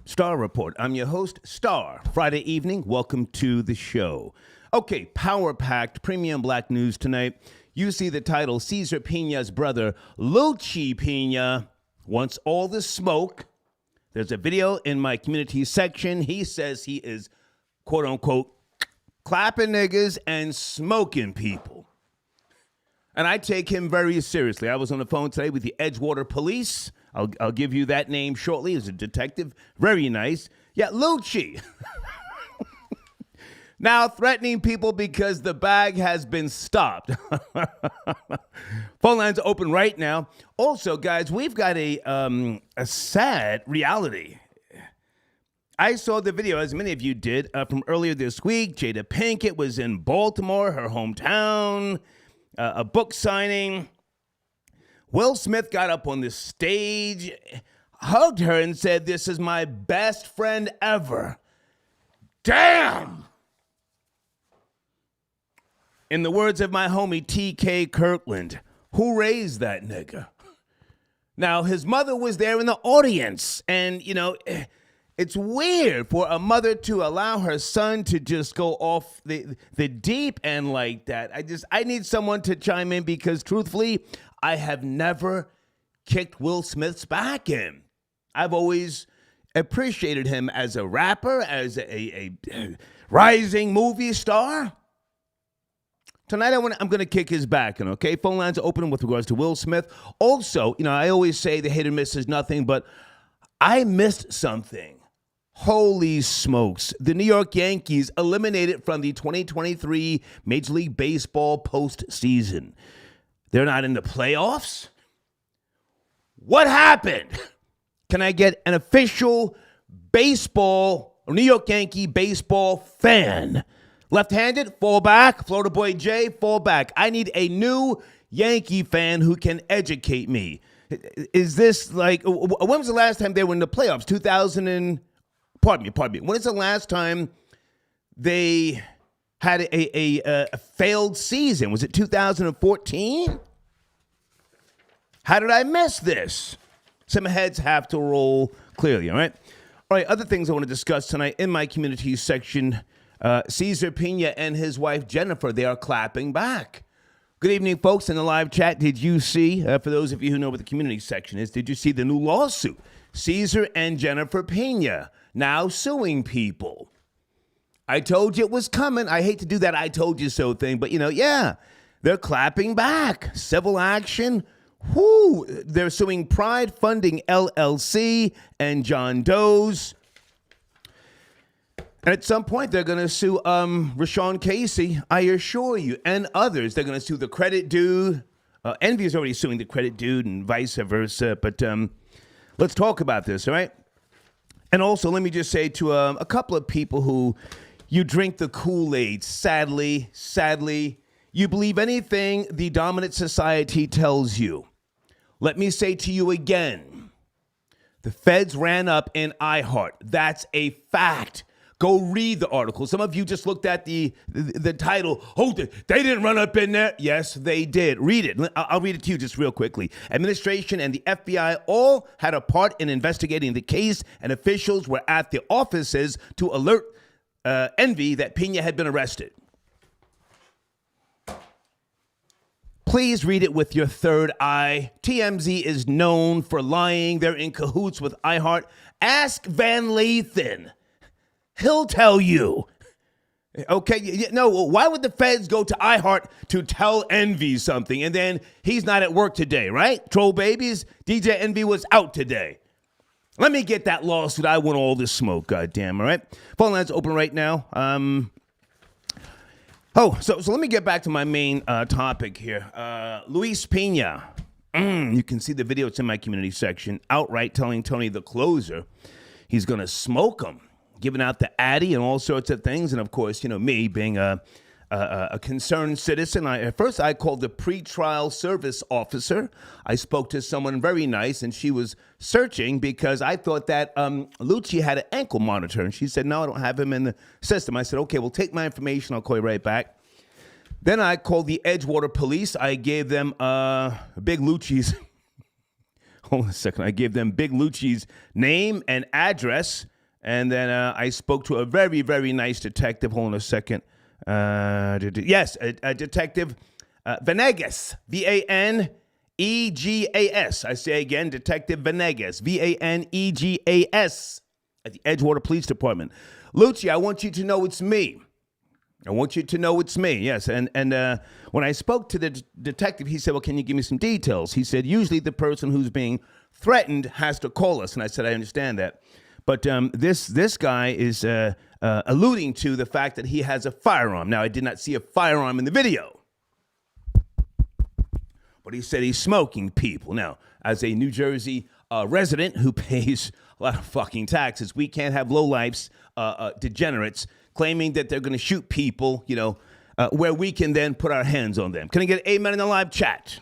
Star Report. I'm your host, Star. Friday evening, welcome to the show. Okay, power-packed premium black news tonight. You see the title, Cesar Pena's brother, Luchie Pena, wants all the smoke. There's a video in my community section. He says he is, quote-unquote, clapping niggas and smoking people. And I take him very seriously. I was on the phone today with the Edgewater Police. I'll give you that name shortly. He's a detective. Very nice. Yeah, Luchie. Now threatening people because the bag has been stopped. Phone lines are open right now. Also, guys, we've got a sad reality. I saw the video, as many of you did, from earlier this week. Jada Pinkett was in Baltimore, her hometown, a book signing. Will Smith got up on the stage, hugged her, and said, "This is my best friend ever." Damn! In the words of my homie T.K. Kirkland, who raised that nigga? Now, his mother was there in the audience, and, you know, it's weird for a mother to allow her son to just go off the deep end like that. I need someone to chime in because, truthfully, I have never kicked Will Smith's back in. I've always appreciated him as a rapper, as a rising movie star. Tonight, I'm going to kick his back in, okay? Phone lines are open with regards to Will Smith. Also, you know, I always say the hit or miss is nothing, but I missed something. Holy smokes. The New York Yankees eliminated from the 2023 Major League Baseball postseason. They're not in the playoffs? What happened? Can I get an official baseball, New York Yankee baseball fan? Left-handed, fall back. Florida boy Jay, fall back. I need a new Yankee fan who can educate me. Is this like, when was the last time they were in the playoffs? Pardon me. When is the last time they had a failed season? Was it 2014? How did I miss this? Some heads have to roll clearly, all right? All right, other things I want to discuss tonight in my community section. Cesar Pena and his wife, Jennifer, they are clapping back. Good evening, folks, in the live chat. Did you see, for those of you who know what the community section is, did you see the new lawsuit? Cesar and Jennifer Pena now suing people. I told you it was coming. I hate to do that I told you so thing, but, you know, yeah, they're clapping back. Civil action. Whoo! They're suing Pride Funding LLC and John Doe's. And at some point, they're going to sue Rashawn Casey, I assure you, and others. They're going to sue the credit dude. Envy is already suing the credit dude and vice versa. But let's talk about this, all right? And also, let me just say to a couple of people who you drink the Kool-Aid, sadly, you believe anything the dominant society tells you. Let me say to you again, the feds ran up in iHeart. That's a fact. Go read the article. Some of you just looked at the title. Oh, they didn't run up in there. Yes, they did. Read it. I'll read it to you just real quickly. Administration and the FBI all had a part in investigating the case, and officials were at the offices to alert Envy that Pena had been arrested. Please read it with your third eye. TMZ is known for lying. They're in cahoots with iHeart. Ask Van Lathan. He'll tell you. Okay, no, why would the feds go to iHeart to tell Envy something and then he's not at work today, right? Troll babies, DJ Envy was out today. Let me get that lawsuit. I want all this smoke, goddamn, all right? Phone lines open right now. So let me get back to my main topic here. Luis Pena, you can see the video. It's in my community section. Outright telling Tony the closer he's going to smoke him, giving out the Addy and all sorts of things. And, of course, you know, me being a concerned citizen, at first I called the pretrial service officer. I spoke to someone very nice, and she was searching because I thought that Luchie had an ankle monitor. And she said, no, I don't have him in the system. I said, okay, well, take my information. I'll call you right back. Then I called the Edgewater Police. I gave them Big Luchie's. Hold on a second. I gave them Big Luchie's name and address. And then I spoke to a very, very nice detective. Hold on a second. Yes, a detective Venegas, Vanegas. I say again, Detective Venegas, Vanegas, at the Edgewater Police Department. Luchie, I want you to know it's me. I want you to know it's me, yes. And when I spoke to the detective, he said, well, can you give me some details? He said, usually the person who's being threatened has to call us. And I said, I understand that. But this guy is alluding to the fact that he has a firearm. Now, I did not see a firearm in the video. But he said he's smoking people. Now, as a New Jersey resident who pays a lot of fucking taxes, we can't have lowlifes, degenerates, claiming that they're going to shoot people, where we can then put our hands on them. Can I get an amen in the live chat?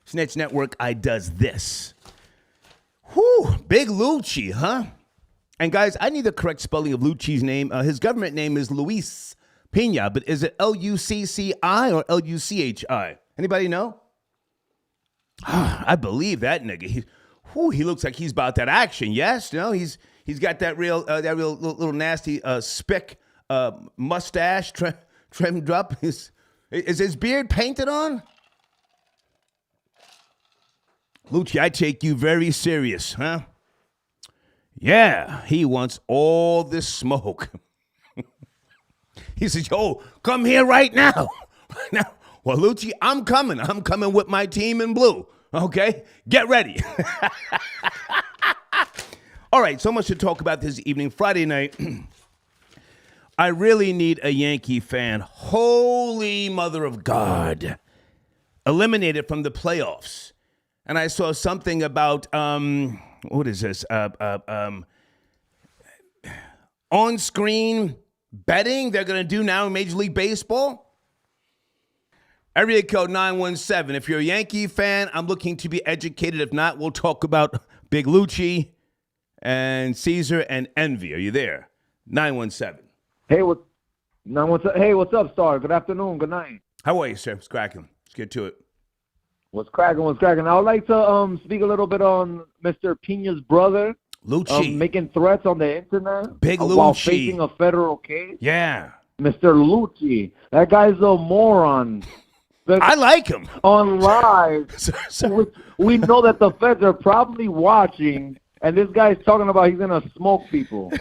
Snitch Network, I does this. Whew, big Luchie, huh? And guys, I need the correct spelling of Luchie's name. His government name is Luis Pena, but is it Lucci or Luchi? Anybody know? I believe that nigga. He looks like he's about that action. Yes, he's got that real little nasty spick mustache trimmed up. Is his beard painted on? Luchie, I take you very serious, huh? Yeah, he wants all this smoke. He says, yo, come here right now. Now, well, Luchie, I'm coming. I'm coming with my team in blue. Okay? Get ready. All right, so much to talk about this evening. Friday night, I really need a Yankee fan. Holy mother of God. Eliminated from the playoffs. And I saw something about, what is this? On-screen betting they're going to do now in Major League Baseball. Area code 917. If you're a Yankee fan, I'm looking to be educated. If not, we'll talk about Big Luchie and Caesar and Envy. Are you there? 917. Hey, what's up, Star? Good afternoon. Good night. How are you, sir? What's cracking? Let's get to it. What's cracking? I would like to speak a little bit on Mr. Pena's brother. Luchie. Making threats on the internet. Big Luchie. While facing a federal case. Yeah. Mr. Luchie. That guy's a moron. I like him. On live, we know that the feds are probably watching, and this guy's talking about he's going to smoke people.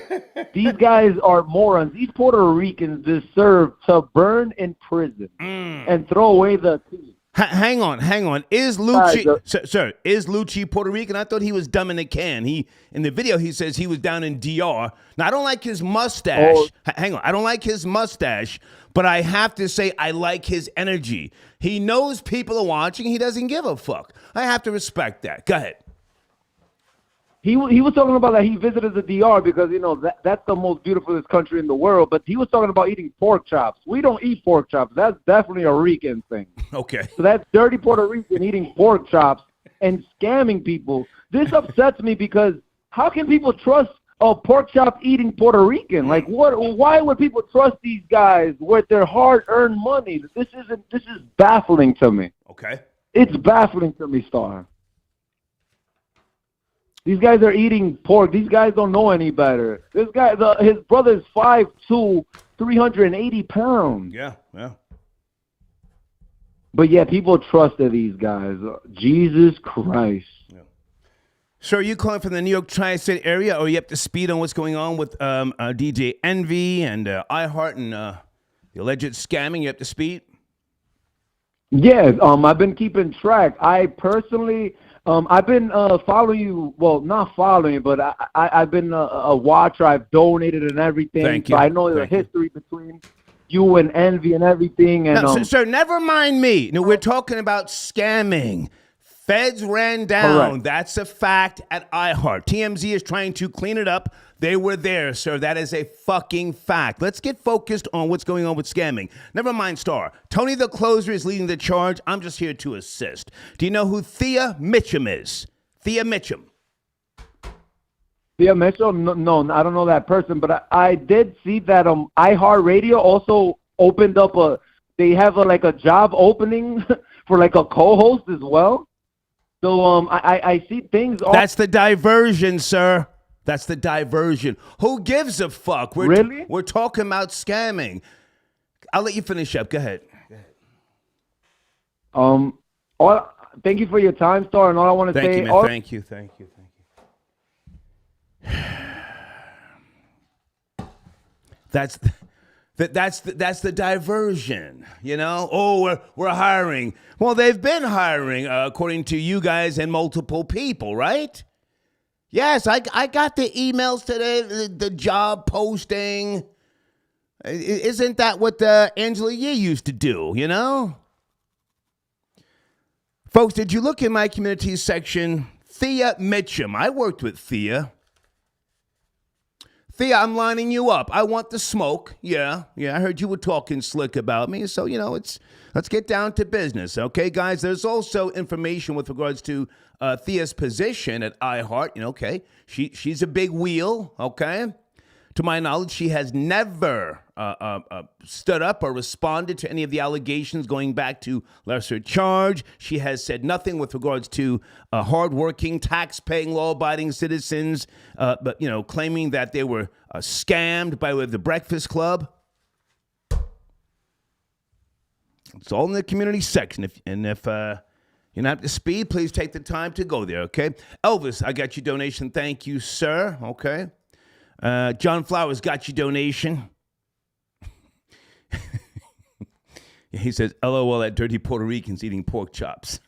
These guys are morons. These Puerto Ricans deserve to burn in prison and throw away the key. Hang on. Is Luchie, sir, is Luchie Puerto Rican? I thought he was dumb in a can. In the video, he says he was down in DR. Now, I don't like his mustache. Hang on. I don't like his mustache, but I have to say I like his energy. He knows people are watching. He doesn't give a fuck. I have to respect that. Go ahead. He was talking about that he visited the DR because, that's the most beautiful country in the world. But he was talking about eating pork chops. We don't eat pork chops. That's definitely a Rican thing. Okay. So that's dirty Puerto Rican eating pork chops and scamming people. This upsets me because how can people trust a pork chop eating Puerto Rican? Like, why would people trust these guys with their hard-earned money? This is baffling to me. Okay. It's baffling to me, Star. These guys are eating pork. These guys don't know any better. This guy, his brother's 5'2", 380 pounds. Yeah. But yeah, people trusted these guys. Jesus Christ. Yeah. Sir, are you calling from the New York Tri-State area, or are you up to speed on what's going on with DJ Envy and iHeart and the alleged scamming? You up to speed? Yeah, I've been keeping track. I personally... I've been following you. Well, not following you, but I've been a watcher. I've donated and everything. Thank you. So I know the history between you and Envy and everything. And no, sir, never mind me. No, we're talking about scamming. Feds ran down. Correct. That's a fact at iHeart. TMZ is trying to clean it up. They were there, sir. That is a fucking fact. Let's get focused on what's going on with scamming. Never mind, Star. Tony the Closer is leading the charge. I'm just here to assist. Do you know who Thea Mitchum is? Thea Mitchum. Thea Mitchum? No, I don't know that person, but I did see that iHeartRadio also opened up they have a job opening for a co-host as well. So I see things. That's the diversion, sir. That's the diversion. Who gives a fuck? Really? We're talking about scamming. I'll let you finish up. Go ahead. Thank you for your time, Star, and all I want to say. Thank you, man. Thank you. That's the diversion, you know. Oh, we're hiring. Well, they've been hiring, according to you guys and multiple people, right? Yes, I got the emails today, the job posting. Isn't that what Angela Yee used to do, you know? Folks, did you look in my community section? Thea Mitchum. I worked with Thea. Thea, I'm lining you up. I want the smoke. Yeah, I heard you were talking slick about me. So, let's get down to business. Okay, guys, there's also information with regards to Thea's position at iHeart. Okay, she's a big wheel, okay? To my knowledge, she has never stood up or responded to any of the allegations going back to lesser charge. She has said nothing with regards to hardworking, tax-paying, law-abiding citizens, but claiming that they were scammed by the Breakfast Club. It's all in the community section. If you're not up to speed, please take the time to go there, okay? Elvis, I got your donation. Thank you, sir. Okay. John Flowers got your donation. He says, LOL at dirty Puerto Ricans eating pork chops.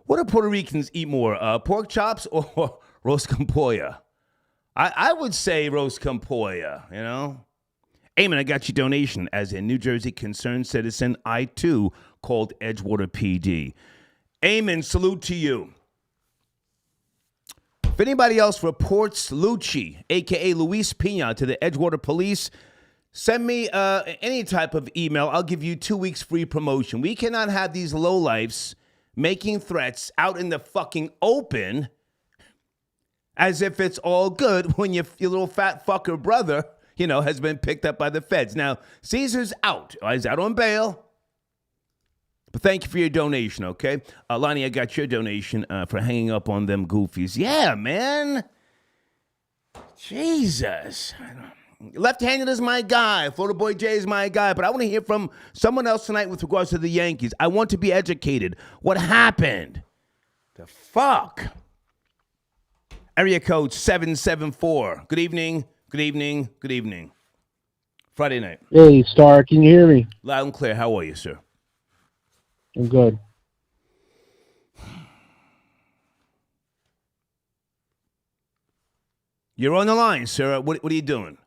What do Puerto Ricans eat more, pork chops or roast con pollo? I would say roast con pollo, Eamon, I got your donation. As a New Jersey concerned citizen, I too called Edgewater PD. Eamon, salute to you. If anybody else reports Luchie, a.k.a. Luis Pina, to the Edgewater Police, send me any type of email. I'll give you 2 weeks free promotion. We cannot have these lowlifes making threats out in the fucking open as if it's all good when your little fat fucker brother, has been picked up by the feds. Now, Caesar's out. He's out on bail. But thank you for your donation, okay? Lonnie, I got your donation for hanging up on them goofies. Yeah, man. Jesus. Left-handed is my guy. Florida Boy J is my guy. But I want to hear from someone else tonight with regards to the Yankees. I want to be educated. What happened? The fuck? Area code 774. Good evening. Friday night. Hey, Star, can you hear me? Loud and clear. How are you, sir? I'm good. You're on the line, sir. What are you doing?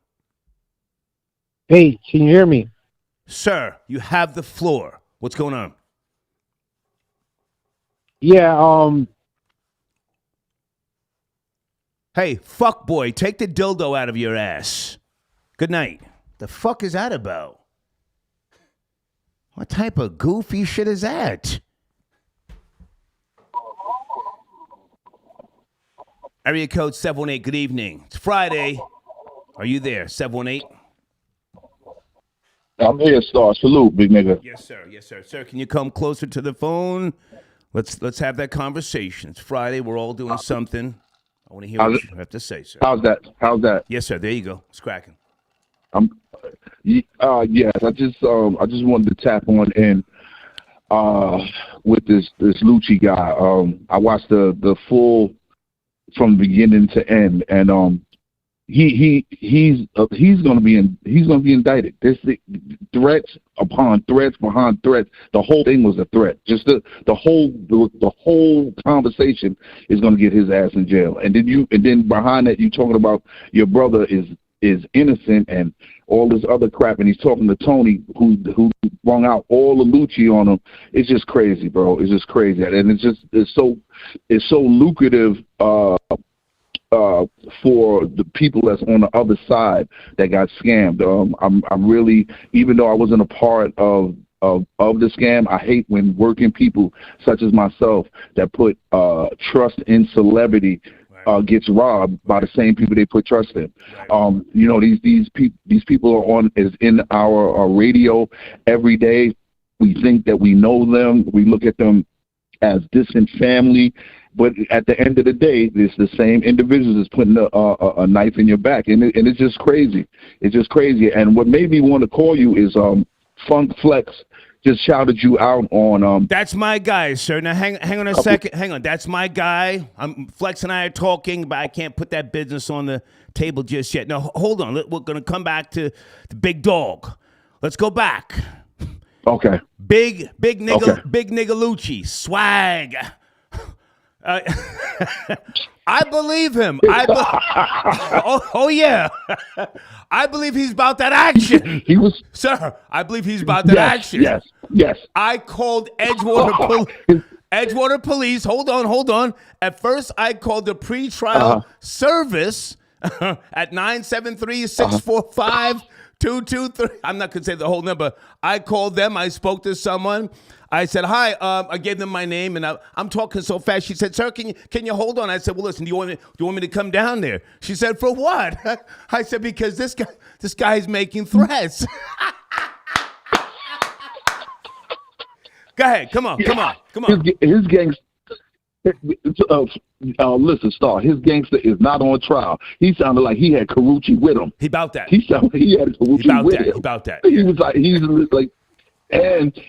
Hey, can you hear me? Sir, you have the floor. What's going on? Yeah, Hey, fuck boy, take the dildo out of your ass. Good night. The fuck is that about? What type of goofy shit is that? Area code 718, good evening. It's Friday. Are you there, 718? I'm here, Star. Salute, big nigga. Yes, sir. Sir, can you come closer to the phone? Let's have that conversation. It's Friday. We're all doing something. I want to hear what you have to say, sir. How's that? Yes, sir. There you go. It's cracking. Yes. I just wanted to tap on in with this Luchie guy. I watched the full from beginning to end, and he's gonna be indicted. This threats upon threats behind threats. The whole thing was a threat. Just the whole conversation is gonna get his ass in jail. And then behind that, you talking about your brother is innocent and all this other crap, and he's talking to Tony who brung out all the Luchie on him. It's just crazy, bro. It's just crazy, and it's so lucrative for the people that's on the other side that got scammed. I'm really, even though I wasn't a part of the scam, I hate when working people such as myself that put trust in celebrity gets robbed by the same people they put trust in. These people is in our radio every day. We think that we know them. We look at them as distant family, But at the end of the day, it's the same individuals that's putting a knife in your back, and it's just crazy. It's just crazy. And what made me want to call you is Funk Flex just shouted you out on. That's my guy, sir. Now hang on a second. Hang on. That's my guy. Flex and I are talking, but I can't put that business on the table just yet. No, hold on. We're gonna come back to the big dog. Let's go back. Okay. Big nigga, Okay. big nigga Luchie, swag. I believe him. Oh yeah. I believe he's about that action. He was. Sir, I believe he's about that action. Yes. I called Edgewater Police. Hold on. At first, I called the pretrial service at 973-645-223. I'm not going to say the whole number. I called them. I spoke to someone. I said, hi. I gave them my name, and I'm talking so fast. She said, sir, can you hold on? I said, well, listen, do you want me to come down there? She said, for what? I said, because this guy's making threats. Go ahead. Come on. His gangster. Listen, Star. His gangster is not on trial. He sounded like he had Carucci with him. He about that. He sounded like he had Carucci with him. He about that. He was like and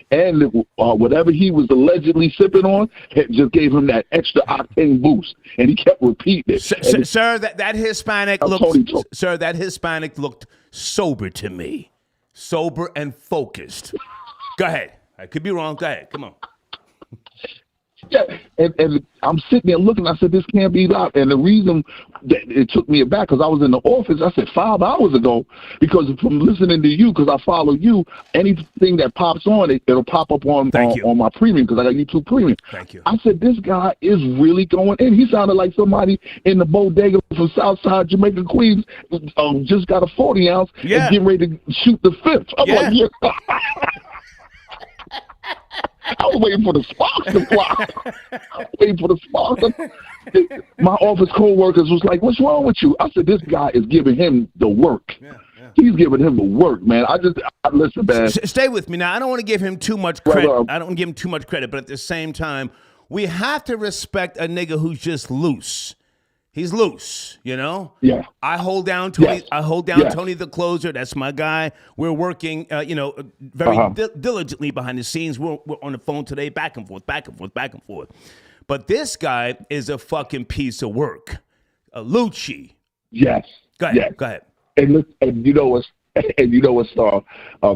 whatever he was allegedly sipping on, it just gave him that extra octane boost, and he kept repeating it. Sir, that Hispanic looked sober to me, sober and focused. Go ahead. I could be wrong. Go ahead. Come on. Yeah, and I'm sitting there looking. I said, this can't be live. And the reason that it took me aback, because I was in the office, I said 5 hours ago, because from listening to you, because I follow you, anything that pops on, it'll pop up on my premium, because I got YouTube Premium. Thank you. I said, this guy is really going in. He sounded like somebody in the bodega from Southside Jamaica, Queens, just got a 40 ounce and getting ready to shoot the fifth. I'm like, yeah. I was waiting for the sparks to fly. My office co-workers was like, what's wrong with you? I said, this guy is giving him the work. He's giving him the work, man. Listen, man. Stay with me now. I don't want to give him too much credit. I don't want to give him too much credit, but at the same time, we have to respect a nigga who's just loose. He's loose, you know? Yeah. I hold down Tony. I hold down Tony the closer. That's my guy. We're working, very diligently behind the scenes. We're on the phone today, back and forth. But this guy is a fucking piece of work. Luchie. Yes. Go ahead. And you know what's Star?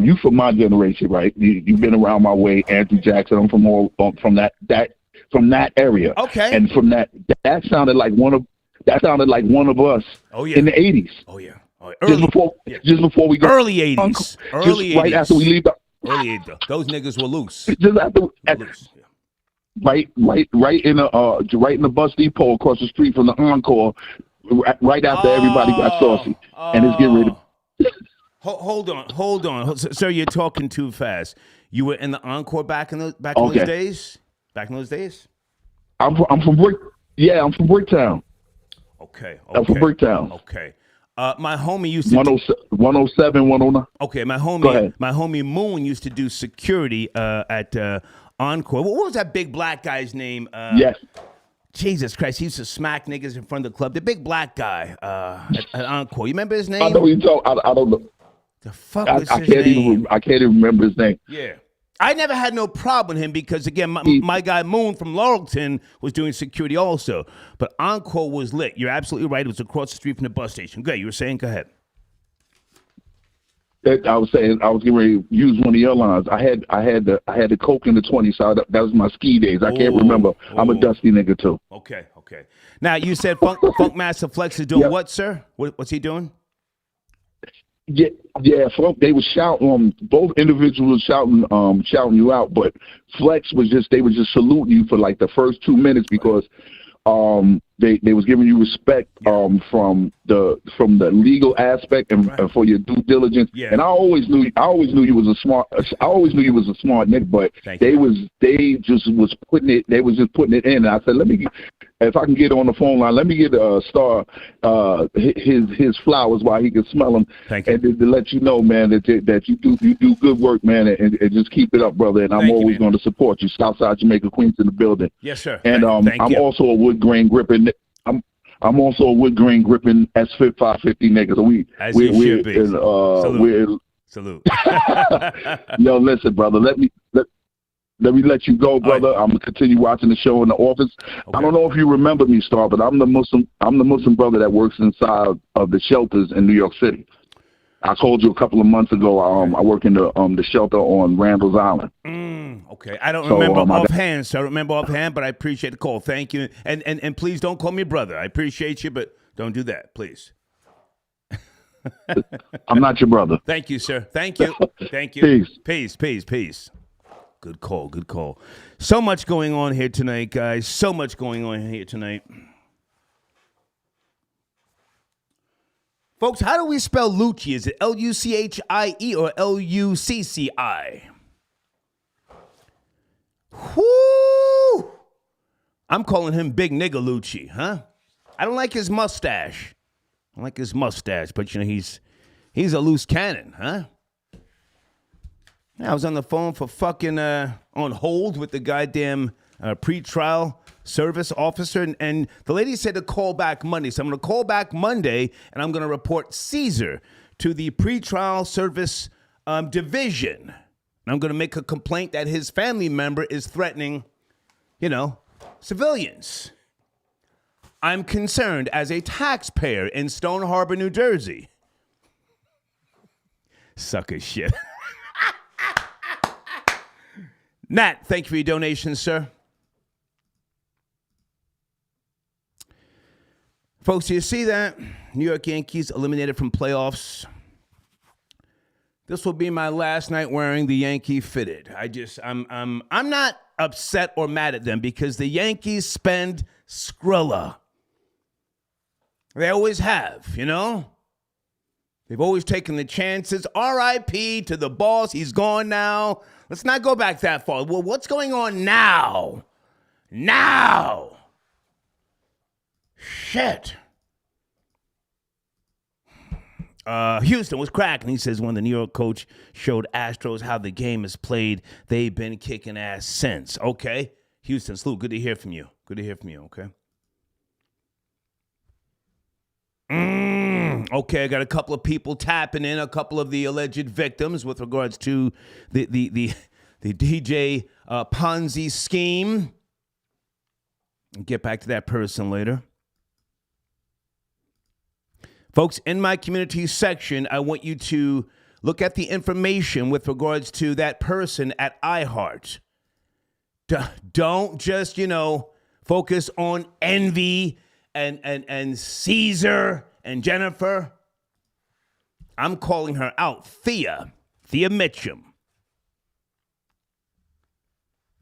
You from my generation, right? You've been around my way. Andrew Jackson. I'm from that area. Okay. And from that sounded like one of us in the 80s. Oh, yeah. Just before we go. Early 80s. Right after we leave. Early 80s. Those niggas were loose. Just after. Right in the bus depot across the street from the Encore, right after everybody got saucy. And it's getting ready to. Hold on. Sir, you're talking too fast. You were in the Encore back in those days? Back in those days? I'm from Bricktown. Okay. I'm from Bricktown. Okay. My homie used to 107, 109. Okay, my homie Moon used to do security at Encore. What was that big black guy's name? Yes. Jesus Christ, he used to smack niggas in front of the club. The big black guy at Encore. You remember his name? I know you talk. I don't know. The fuck was his name? I can't even remember his name. Yeah. I never had no problem with him because, again, my guy Moon from Laurelton was doing security also. But Encore was lit. You're absolutely right. It was across the street from the bus station. Good. You were saying? Go ahead. I was saying I was getting ready to use one of your lines. I had the Coke in the 20, so that was my ski days. I can't remember. I'm a dusty nigga too. Okay. Now you said Funk Master Flex is doing what, sir? What's he doing? Yeah. They were shouting. Both individuals shouting you out, but Flex was just saluting you for like the first 2 minutes because they was giving you respect from the legal aspect and for your due diligence. Yeah. And I always knew you was a smart nigga, but they just was putting it in. And I said, if I can get on the phone line, let me get Star his flowers while he can smell them. Thank you. And to let you know, man, that you do good work, man, and just keep it up, brother. And I'm always going to support you. Southside Jamaica, Queens in the building. Yes, sir. And I'm also a wood grain gripping. I'm also a wood grain gripping S550 nigga. So we should be. Salute. Yo, listen, brother. Let me let you go, brother. Right. I'm gonna continue watching the show in the office. Okay. I don't know if you remember me, Star, but I'm the Muslim brother that works inside of the shelters in New York City. I told you a couple of months ago. I work in the shelter on Randall's Island. Okay, I don't remember offhand, so I don't remember offhand, but I appreciate the call. Thank you, and please don't call me brother. I appreciate you, but don't do that, please. I'm not your brother. Thank you, sir. Thank you. Thank you. Peace. Good call. So much going on here tonight, guys. So much going on here tonight. Folks, how do we spell Luchie? Is it Luchie or Lucci? Whoo! I'm calling him Big Nigga Luchie, huh? I don't like his mustache. But he's a loose cannon, huh? I was on the phone for fucking on hold with the goddamn pretrial service officer, and the lady said to call back Monday. So I'm going to call back Monday, and I'm going to report Caesar to the pretrial service division. And I'm going to make a complaint that his family member is threatening, civilians. I'm concerned as a taxpayer in Stone Harbor, New Jersey. Sucker shit. Nat, thank you for your donation, sir. Folks, do you see that? New York Yankees eliminated from playoffs. This will be my last night wearing the Yankee fitted. I'm not upset or mad at them because the Yankees spend Skrilla. They always have, They've always taken the chances. R.I.P. to the boss. He's gone now. Let's not go back that far. Well, what's going on now? Shit. Houston was cracking. He says when the New York coach showed Astros how the game is played, they've been kicking ass since. Okay. Houston, salute. Good to hear from you. Okay. Okay, I got a couple of people tapping in, a couple of the alleged victims with regards to the DJ Ponzi scheme. I'll get back to that person later. Folks, in my community section, I want you to look at the information with regards to that person at iHeart. Don't just, focus on envy and Caesar and Jennifer. I'm calling her out. Thea Mitchum.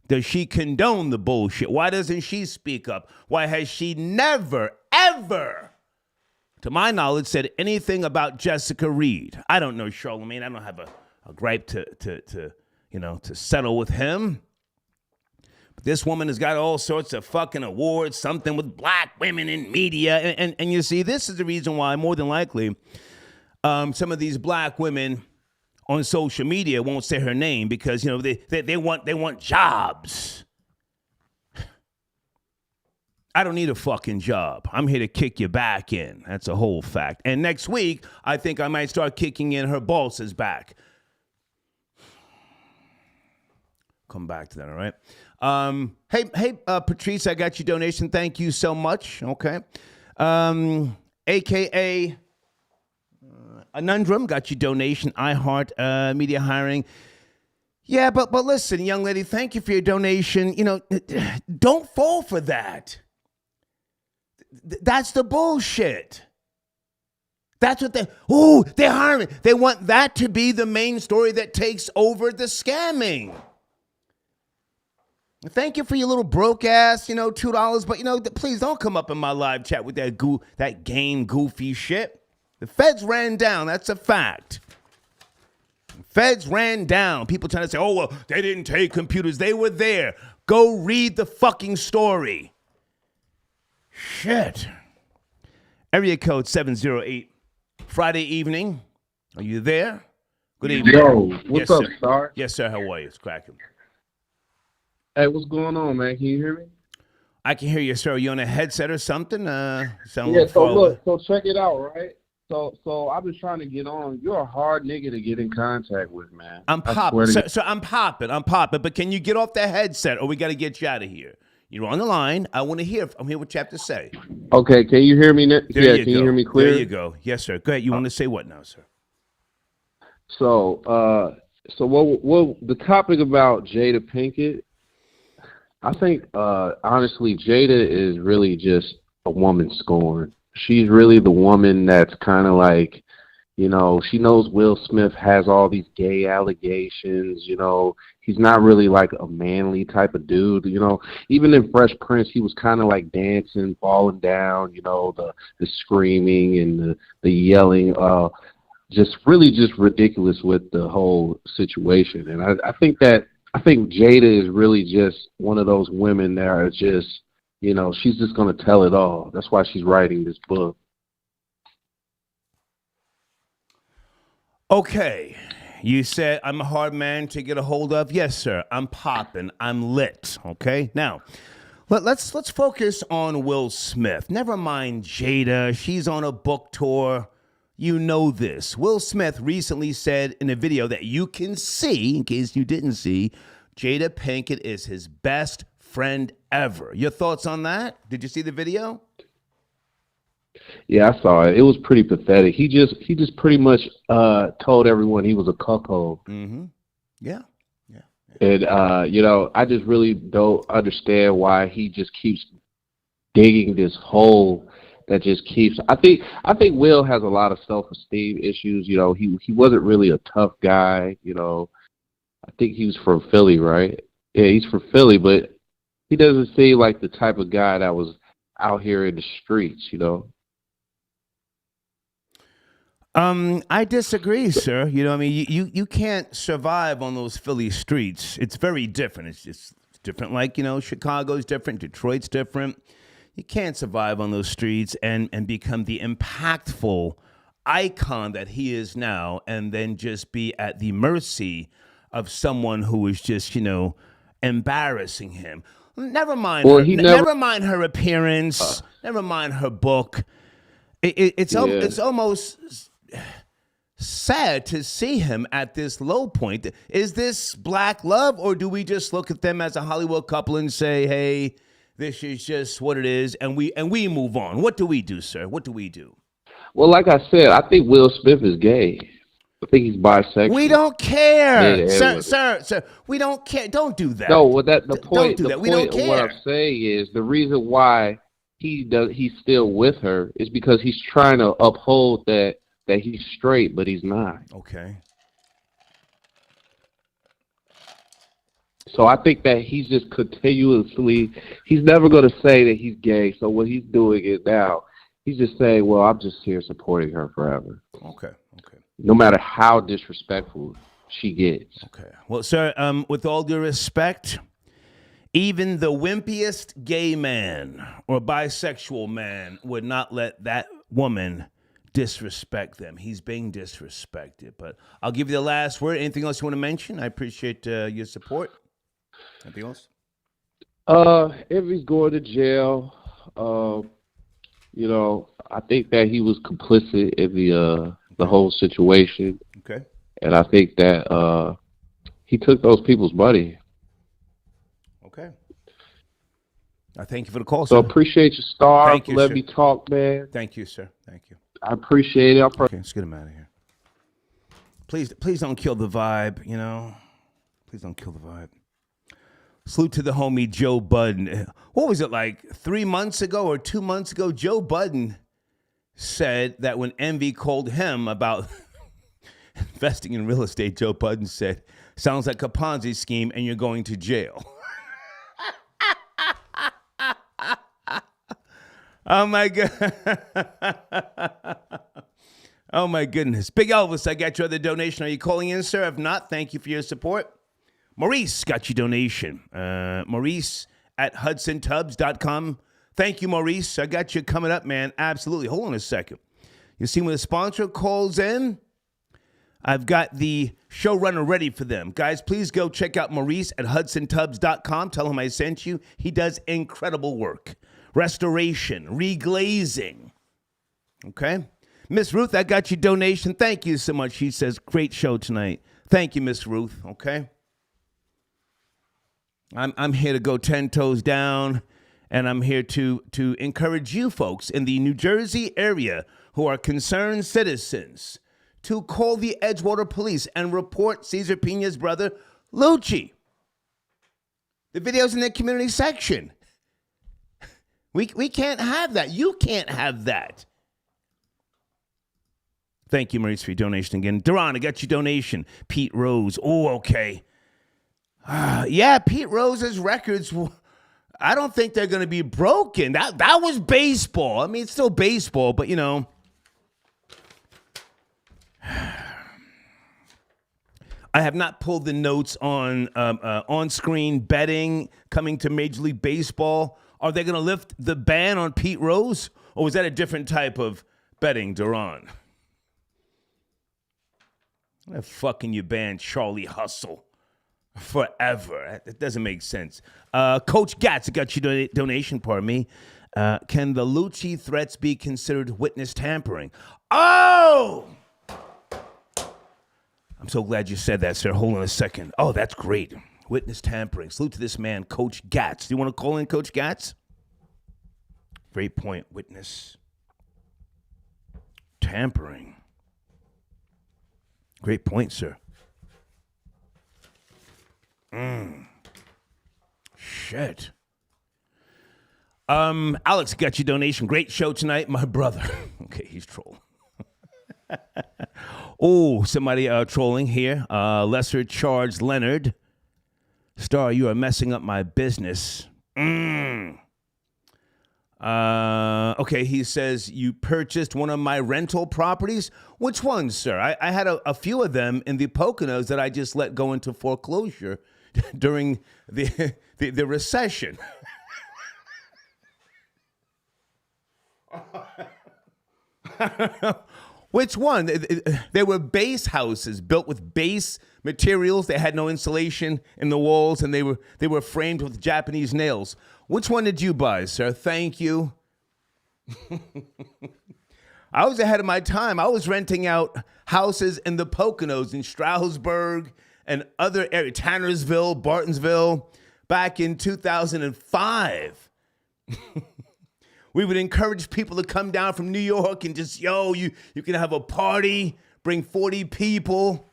Does she condone the bullshit? Why doesn't she speak up? Why has she never, ever, to my knowledge, said anything about Jessica Reed? I don't know Charlamagne. I don't have a gripe to settle with him. But this woman has got all sorts of fucking awards, something with black women in media. And you see, this is the reason why more than likely some of these black women on social media won't say her name because, they want jobs. I don't need a fucking job. I'm here to kick you back in. That's a whole fact. And next week, I think I might start kicking in her bosses back. Come back to that, all right? Hey, Patrice, I got your donation. Thank you so much. Okay. AKA Anundrum, got your donation. iHeart Media Hiring. Yeah, but listen, young lady, thank you for your donation. Don't fall for that. That's the bullshit. That's what they're hiring. They want that to be the main story that takes over the scamming. Thank you for your little broke ass, $2. But please don't come up in my live chat with that game goofy shit. The feds ran down. That's a fact. Feds ran down. People trying to say, oh, well, they didn't take computers. They were there. Go read the fucking story. Shit. Area code 708. Friday evening. Are you there? Good evening. Yo, what's up, sir. Star? Yes, sir. How are you? It's cracking. Hey, what's going on, man? Can you hear me? I can hear you, sir. Are you on a headset or something? Sound a Yeah, little so far away. look, so check it out, right? So I've been trying to get on. You're a hard nigga to get in contact with, man. I'm popping. So I'm popping. But can you get off the headset or we got to get you out of here? You're on the line. I want to hear. I'm here what you have to say. Okay, can you hear me? Can you hear me clear? There you go. Yes, sir. Go ahead. You want to say what now, sir? So, what the topic about Jada Pinkett? I think, honestly, Jada is really just a woman scorned. She's really the woman that's kind of like, she knows Will Smith has all these gay allegations. He's not really like a manly type of dude. Even in Fresh Prince, he was kind of like dancing, falling down. The screaming and the yelling. Just ridiculous with the whole situation. And I think Jada is really just one of those women that are just, she's just going to tell it all. That's why she's writing this book. Okay. You said I'm a hard man to get a hold of. Yes, sir. I'm popping. I'm lit. Okay. Now, let's focus on Will Smith. Never mind Jada. She's on a book tour. You know this. Will Smith recently said in a video that you can see, in case you didn't see, Jada Pinkett is his best friend ever. Your thoughts on that? Did you see the video? Yeah, I saw it. It was pretty pathetic. He just pretty much told everyone he was a cuckold. Mm-hmm. Yeah. And I just really don't understand why he just keeps digging this hole that just keeps. I think Will has a lot of self-esteem issues. He wasn't really a tough guy. I think he was from Philly, right? Yeah, he's from Philly, but he doesn't seem like the type of guy that was out here in the streets. I disagree, sir. You can't survive on those Philly streets. It's very different. It's just different. Like, Chicago's different. Detroit's different. You can't survive on those streets and become the impactful icon that he is now and then just be at the mercy of someone who is just, embarrassing him. Never mind never mind her appearance. Never mind her book. It's almost sad to see him at this low point. Is this black love, or do we just look at them as a Hollywood couple and say, hey, this is just what it is, and we move on? What do we do, sir? What do we do? Well, like I said, I think Will Smith is gay. I think he's bisexual. We don't care, Yeah, sir. We don't care. Don't do that. No, well, the point. Don't do that. We point don't of what care. I'm saying is the reason why he's still with her is because he's trying to uphold that he's straight, but he's not. Okay. So I think that he's just continuously. He's never going to say that he's gay. So what he's doing is now he's just saying, "Well, I'm just here supporting her forever." Okay. No matter how disrespectful she gets. Okay. Well, sir, with all due respect, even the wimpiest gay man or bisexual man would not let that woman disrespect them. He's being disrespected. But I'll give you the last word. Anything else you want to mention? I appreciate your support. Anything else? If he's going to jail, I think that he was complicit in the whole situation. Okay. And I think that he took those people's money. Okay. I thank you for the call, So sir. appreciate your star. Thank you, Let sir. me talk, man. Thank you, sir. Thank you. I appreciate it. Okay, let's get him out of here. Please don't kill the vibe, Please don't kill the vibe. Salute to the homie Joe Budden. What was it, like 3 months ago or 2 months ago? Joe Budden said that when Envy called him about investing in real estate, Joe Budden said, sounds like a Ponzi scheme and you're going to jail. Oh my god. Oh my goodness. Big Elvis, I got your other donation. Are you calling in, sir? If not, thank you for your support. Maurice got your donation. Maurice at HudsonTubs.com. Thank you, Maurice. I got you coming up, man. Absolutely. Hold on a second. You see when the sponsor calls in, I've got the showrunner ready for them. Guys, please go check out Maurice at HudsonTubs.com. Tell him I sent you. He does incredible work. Restoration, reglazing. Okay? Miss Ruth, I got your donation. Thank you so much. She says, great show tonight. Thank you, Miss Ruth. Okay? I'm here to go 10 toes down, and I'm here to encourage you folks in the New Jersey area who are concerned citizens to call the Edgewater Police and report Cesar Pina's brother, Luchie. The video's in the community section. We can't have that. You can't have that. Thank you, Maurice, for your donation again. Duran, I got your donation. Pete Rose. Oh, okay. Yeah, Pete Rose's records, I don't think they're going to be broken. That was baseball. I mean, it's still baseball, but, you know. I have not pulled the notes on on-screen betting coming to Major League Baseball. Are they going to lift the ban on Pete Rose? Or was that a different type of betting, Duran? Why the fucking you ban Charlie Hustle forever? That doesn't make sense. Coach Gatz, I got your donation, pardon me. Can the Luchie threats be considered witness tampering? Oh! I'm so glad you said that, sir. Hold on a second. Oh, that's great. Witness tampering. Salute to this man, Coach Gatz. Do you want to call in, Coach Gatz? Great point. Witness tampering. Great point, sir. Shit. Alex got your donation. Great show tonight, my brother. Okay, he's trolling. Oh, somebody trolling here. Lesser Charged Leonard. Star, you are messing up my business. Okay, he says, you purchased one of my rental properties? Which one, sir? I had a few of them in the Poconos that I just let go into foreclosure during the recession. Which one? They were base houses built with base materials. They had no insulation in the walls, and they were framed with Japanese nails. Which one did you buy, sir? Thank you. I was ahead of my time. I was renting out houses in the Poconos in Stroudsburg and other areas, Tannersville, Bartonsville, back in 2005. We would encourage people to come down from New York and just, you can have a party, bring 40 people.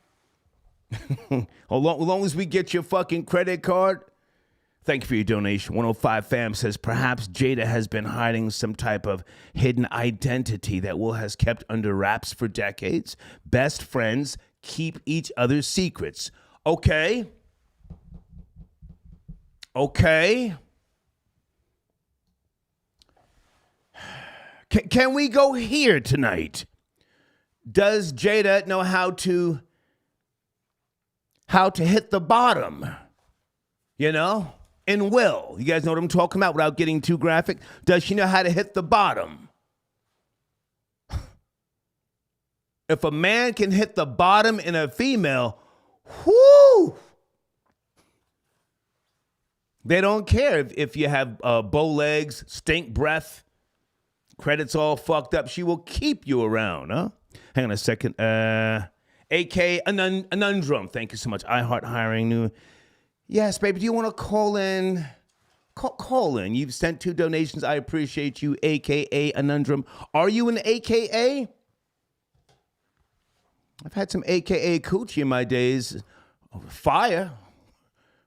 As long as we get your fucking credit card. Thank you for your donation. 105 Fam says, perhaps Jada has been hiding some type of hidden identity that Will has kept under wraps for decades. Best friends keep each other's secrets. Okay. Can we go here tonight? Does Jada know how to hit the bottom? You know? In Will. You guys know what I'm talking about without getting too graphic? Does she know how to hit the bottom? If a man can hit the bottom in a female, whoo! They don't care if you have bow legs, stink breath, credits all fucked up. She will keep you around, huh? Hang on a second. AK Anundrum. Thank you so much. iHeart Hiring New. Yes, baby. Do you want to call in? Call in. You've sent 2 donations. I appreciate you, AKA Anundrum. Are you an AKA? I've had some AKA coochie in my days. Fire.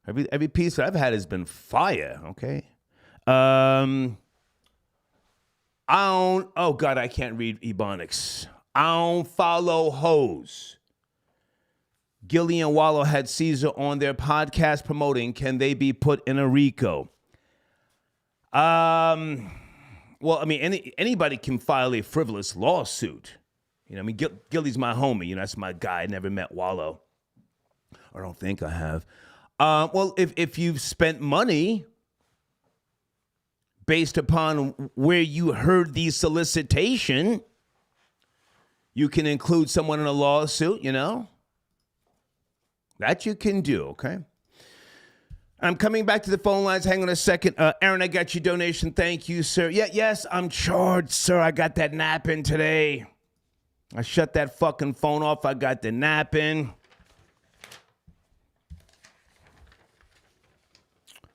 Every piece that I've had has been fire. Okay. I don't. Oh God, I can't read Ebonics. I don't follow hoes. Gilly and Wallow had Caesar on their podcast promoting, can they be put in a RICO? Well, Well, I mean, anybody can file a frivolous lawsuit. You know, I mean, Gilly's my homie. You know, that's my guy. I never met Wallow. I don't think I have. Well, if you've spent money based upon where you heard the solicitation, you can include someone in a lawsuit, you know? That you can do, okay? I'm coming back to the phone lines. Hang on a second. Aaron, I got your donation. Thank you, sir. Yes, I'm charged, sir. I got that nap in today. I shut that fucking phone off. I got the nap in.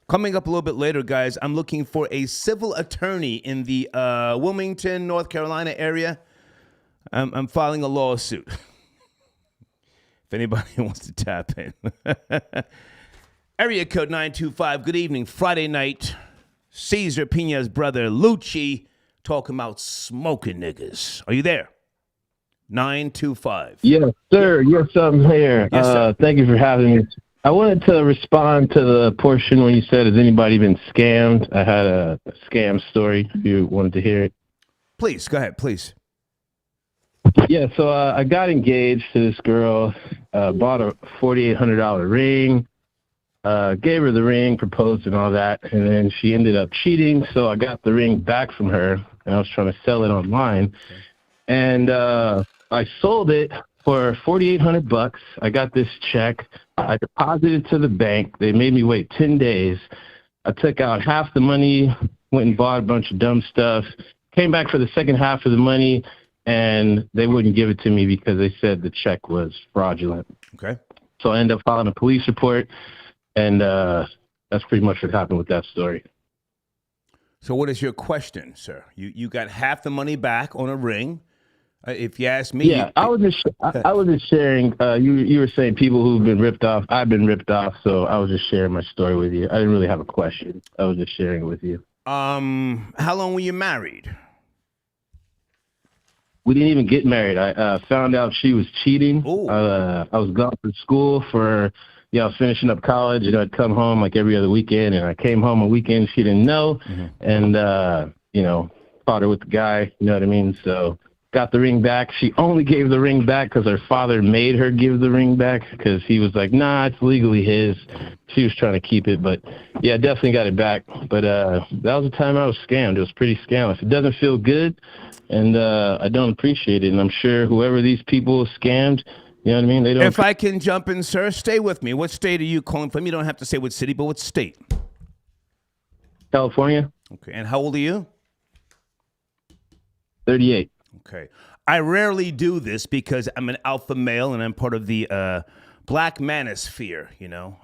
Coming up a little bit later, guys, I'm looking for a civil attorney in the Wilmington, North Carolina area. I'm filing a lawsuit. If anybody wants to tap in. Area code 925. Good evening. Friday night. Cesar Pina's brother, Luchie, talking about smoking niggas. Are you there? 925. Yes, sir. Yes, I'm here. Yes, sir. Thank you for having me. I wanted to respond to the portion when you said, has anybody been scammed? I had a scam story if you wanted to hear it. Please, go ahead, please. Yeah, so I got engaged to this girl, bought a $4,800 ring, gave her the ring, proposed and all that, and then she ended up cheating, so I got the ring back from her, and I was trying to sell it online. And I sold it for $4,800. I got this check. I deposited it to the bank. They made me wait 10 days. I took out half the money, went and bought a bunch of dumb stuff, came back for the second half of the money, and they wouldn't give it to me because they said the check was fraudulent. Okay. So I ended up filing a police report, and that's pretty much what happened with that story. So what is your question, sir? You got half the money back on a ring. If you ask me, yeah, I was just sharing. You were saying people who've been ripped off. I've been ripped off, so I was just sharing my story with you. I didn't really have a question. I was just sharing it with you. How long were you married? We didn't even get married. I found out she was cheating. I was gone from school for, I was finishing up college, and I'd come home like every other weekend, and I came home on weekends. She didn't know, and fought her with the guy. You know what I mean? So. Got the ring back. She only gave the ring back because her father made her give the ring back because he was like, nah, it's legally his. She was trying to keep it, but yeah, definitely got it back. But that was the time I was scammed. It was pretty scandalous. It doesn't feel good, and I don't appreciate it. And I'm sure whoever these people scammed, you know what I mean? They don't. If I can jump in, sir, stay with me. What state are you calling from? You don't have to say what city, but what state? California. Okay, and how old are you? 38. Okay. I rarely do this because I'm an alpha male and I'm part of the black manosphere, you know.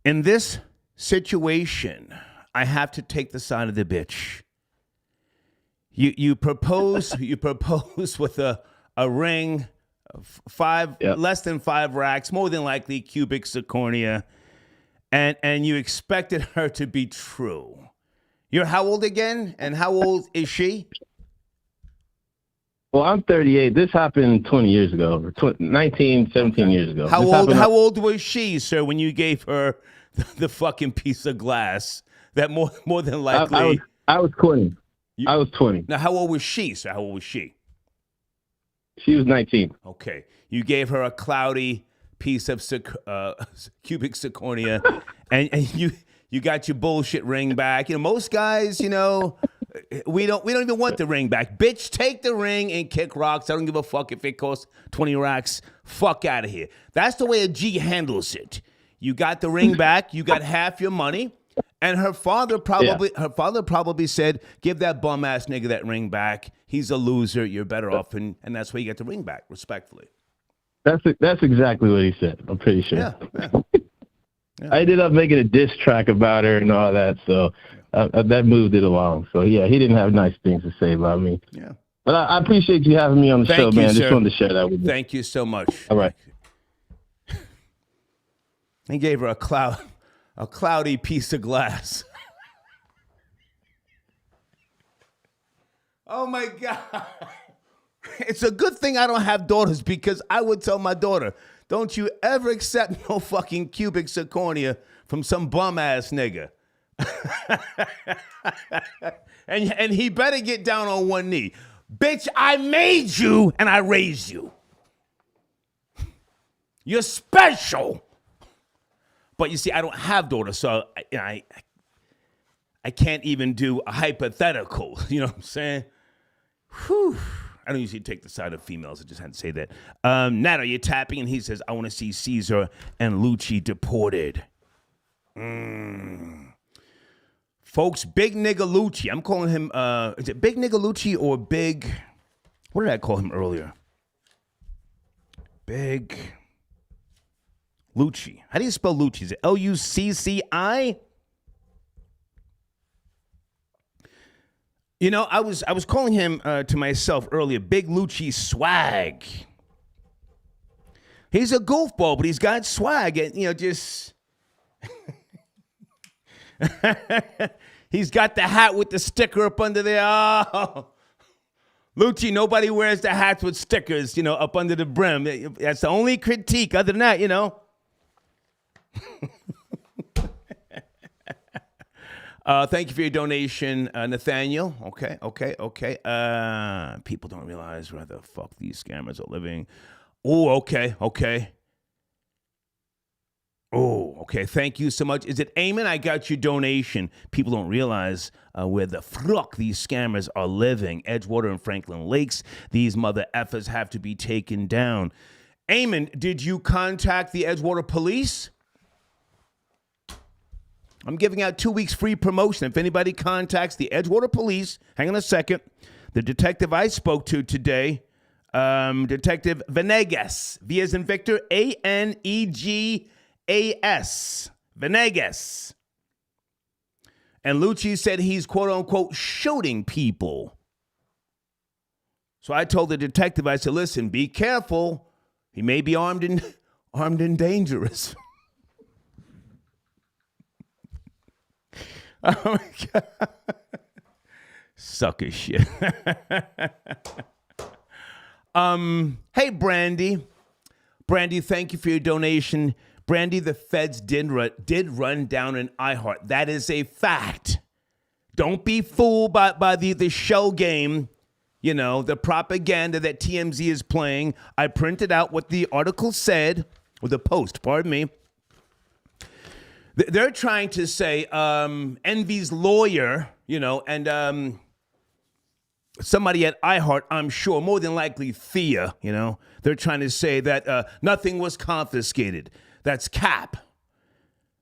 In this situation, I have to take the side of the bitch. You propose with a ring, less than 5 racks, more than likely cubic zirconia, and you expected her to be true. You're how old again? And how old is she? Well, I'm 38. This happened 20 years ago, 17 years ago. How old was she, sir, when you gave her the fucking piece of glass that more than likely... I was 20. I was 20. Now, how old was she, sir? How old was she? She was 19. Okay. You gave her a cloudy piece of cubic zirconia, and you got your bullshit ring back. You know, most guys, we don't even want the ring back. Bitch, take the ring and kick rocks. I don't give a fuck if it costs 20 racks. Fuck out of here. That's the way a G handles it. You got the ring back. You got half your money. And her father probably said, give that bum ass nigga that ring back. He's a loser. You're better off. And that's why you get the ring back, respectfully. That's exactly what he said. I'm pretty sure. Yeah. I ended up making a diss track about her and all that, so that moved it along. So, yeah, he didn't have nice things to say about me. Yeah. But I appreciate you having me on the show, man. I just wanted to share that with you. Thank you so much. All right. He gave her a cloudy piece of glass. Oh, my God. It's a good thing I don't have daughters because I would tell my daughter, don't you ever accept no fucking cubic zirconia from some bum-ass nigga. and he better get down on one knee. Bitch, I made you and I raised you. You're special. But you see, I don't have daughters, so I can't even do a hypothetical. You know what I'm saying? Whew. I don't usually take the side of females. I just had to say that. Nat, are you tapping? And he says, I want to see Caesar and Luchie deported. Folks, Big Nigga Luchie. I'm calling him, is it Big Nigga Luchie or Big, what did I call him earlier? Big Luchie. How do you spell Luchie? Is it Lucci? You know, I was calling him to myself earlier, Big Luchie Swag. He's a goofball, but he's got swag, and you know, just he's got the hat with the sticker up under there. Oh, Luchie, nobody wears the hats with stickers, you know, up under the brim. That's the only critique. Other than that, you know. Thank you for your donation, Nathaniel. Okay. People don't realize where the fuck these scammers are living. Oh, okay. Oh, okay. Thank you so much. Is it Eamon? I got your donation. People don't realize where the fuck these scammers are living. Edgewater and Franklin Lakes. These mother effers have to be taken down. Eamon, did you contact the Edgewater police? I'm giving out 2 weeks free promotion. If anybody contacts the Edgewater police, hang on a second. The detective I spoke to today, Detective Venegas, V as in Victor, Anegas, Venegas. And Luchie said he's quote unquote shooting people. So I told the detective, I said, listen, be careful. He may be armed and dangerous. Oh my God. Sucker shit. Hey, Brandy. Brandy, thank you for your donation. Brandy, the feds did run down an iHeart. That is a fact. Don't be fooled by the shell game, you know, the propaganda that TMZ is playing. I printed out what the article said, or the post, pardon me. They're trying to say Envy's lawyer, you know, and somebody at iHeart, I'm sure, more than likely Thea, you know, they're trying to say that nothing was confiscated. That's cap.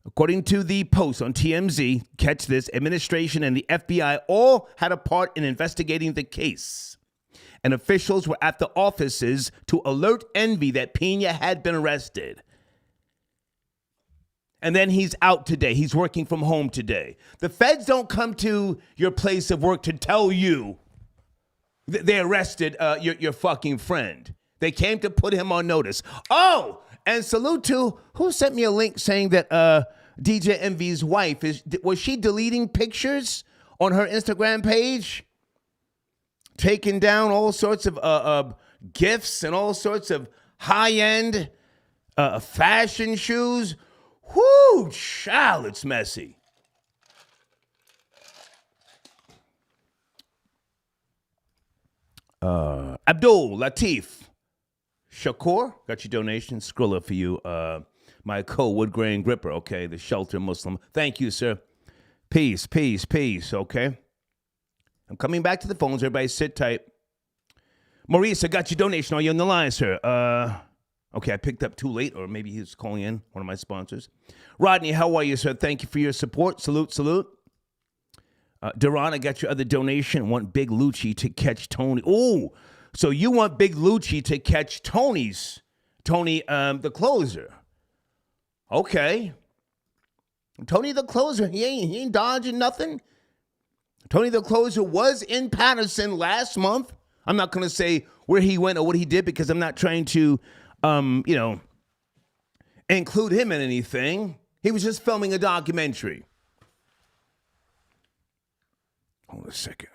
According to the post on TMZ, catch this, administration and the FBI all had a part in investigating the case. And officials were at the offices to alert Envy that Pena had been arrested. And then he's out today. He's working from home today. The feds don't come to your place of work to tell you they arrested your fucking friend. They came to put him on notice. Oh, and salute to who sent me a link saying that DJ Envy's wife was she deleting pictures on her Instagram page, taking down all sorts of gifts and all sorts of high-end fashion shoes. Whoo, child, it's messy. Abdul Latif Shakur, got your donation. Skrilla for you. My wood grain gripper, okay, the shelter Muslim. Thank you, sir. Peace, okay? I'm coming back to the phones. Everybody sit tight. Maurice, I got your donation. Are you on the line, sir? Okay, I picked up too late, or maybe he's calling in, one of my sponsors. Rodney, how are you, sir? Thank you for your support. Salute. Duran, I got your other donation. Want Big Luchie to catch Tony. Oh, so you want Big Luchie to catch Tony, the closer. Okay. Tony the closer, he ain't dodging nothing. Tony the closer was in Patterson last month. I'm not going to say where he went or what he did because I'm not trying to include him in anything. He was just filming a documentary. Hold a second.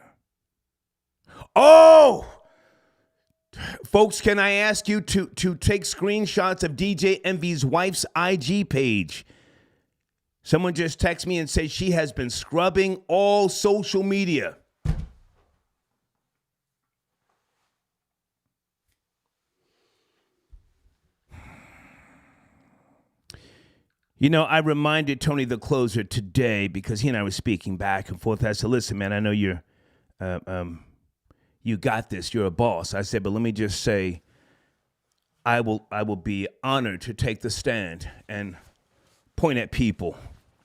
Oh! Folks, can I ask you to take screenshots of DJ Envy's wife's IG page? Someone just texted me and said she has been scrubbing all social media. You know, I reminded Tony the closer today because he and I were speaking back and forth. I said, listen, man, I know you got this. You're a boss. I said, but let me just say, I will be honored to take the stand and point at people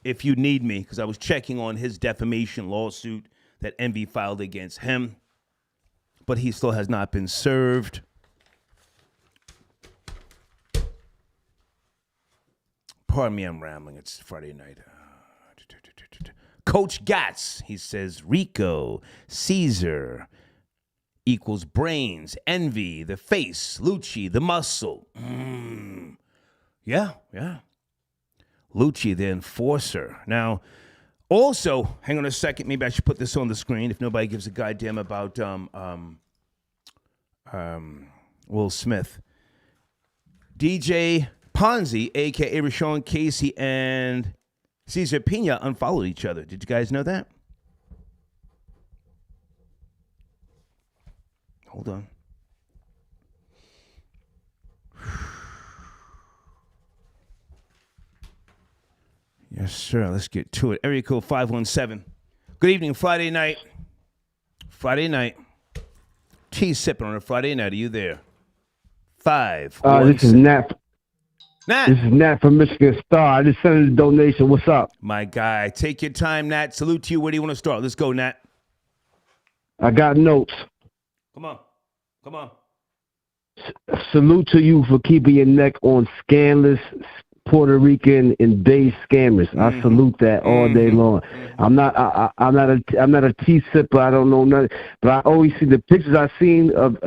if you need me, because I was checking on his defamation lawsuit that Envy filed against him, but he still has not been served. Pardon me, I'm rambling. It's Friday night. Coach Gatz, he says, Rico, Caesar equals brains, Envy, the face, Luchie, the muscle. Yeah. Luchie, the enforcer. Now, also, hang on a second. Maybe I should put this on the screen if nobody gives a goddamn about Will Smith. DJ Ponzi, a.k.a. Rashawn Casey, and Cesar Pina unfollowed each other. Did you guys know that? Hold on. Yes, sir. Let's get to it. Area code 517. Good evening, Friday night. Tea sipping on a Friday night. Are you there? 5. This is Nat. Nat. This is Nat from Michigan Star. I just sent in a donation. What's up? My guy. Take your time, Nat. Salute to you. Where do you want to start? Let's go, Nat. I got notes. Come on. Salute to you for keeping your neck on scandalous Puerto Rican and Bay scammers. I salute that all day long. I'm not a tea sipper. I don't know nothing, but I always see the pictures I've seen of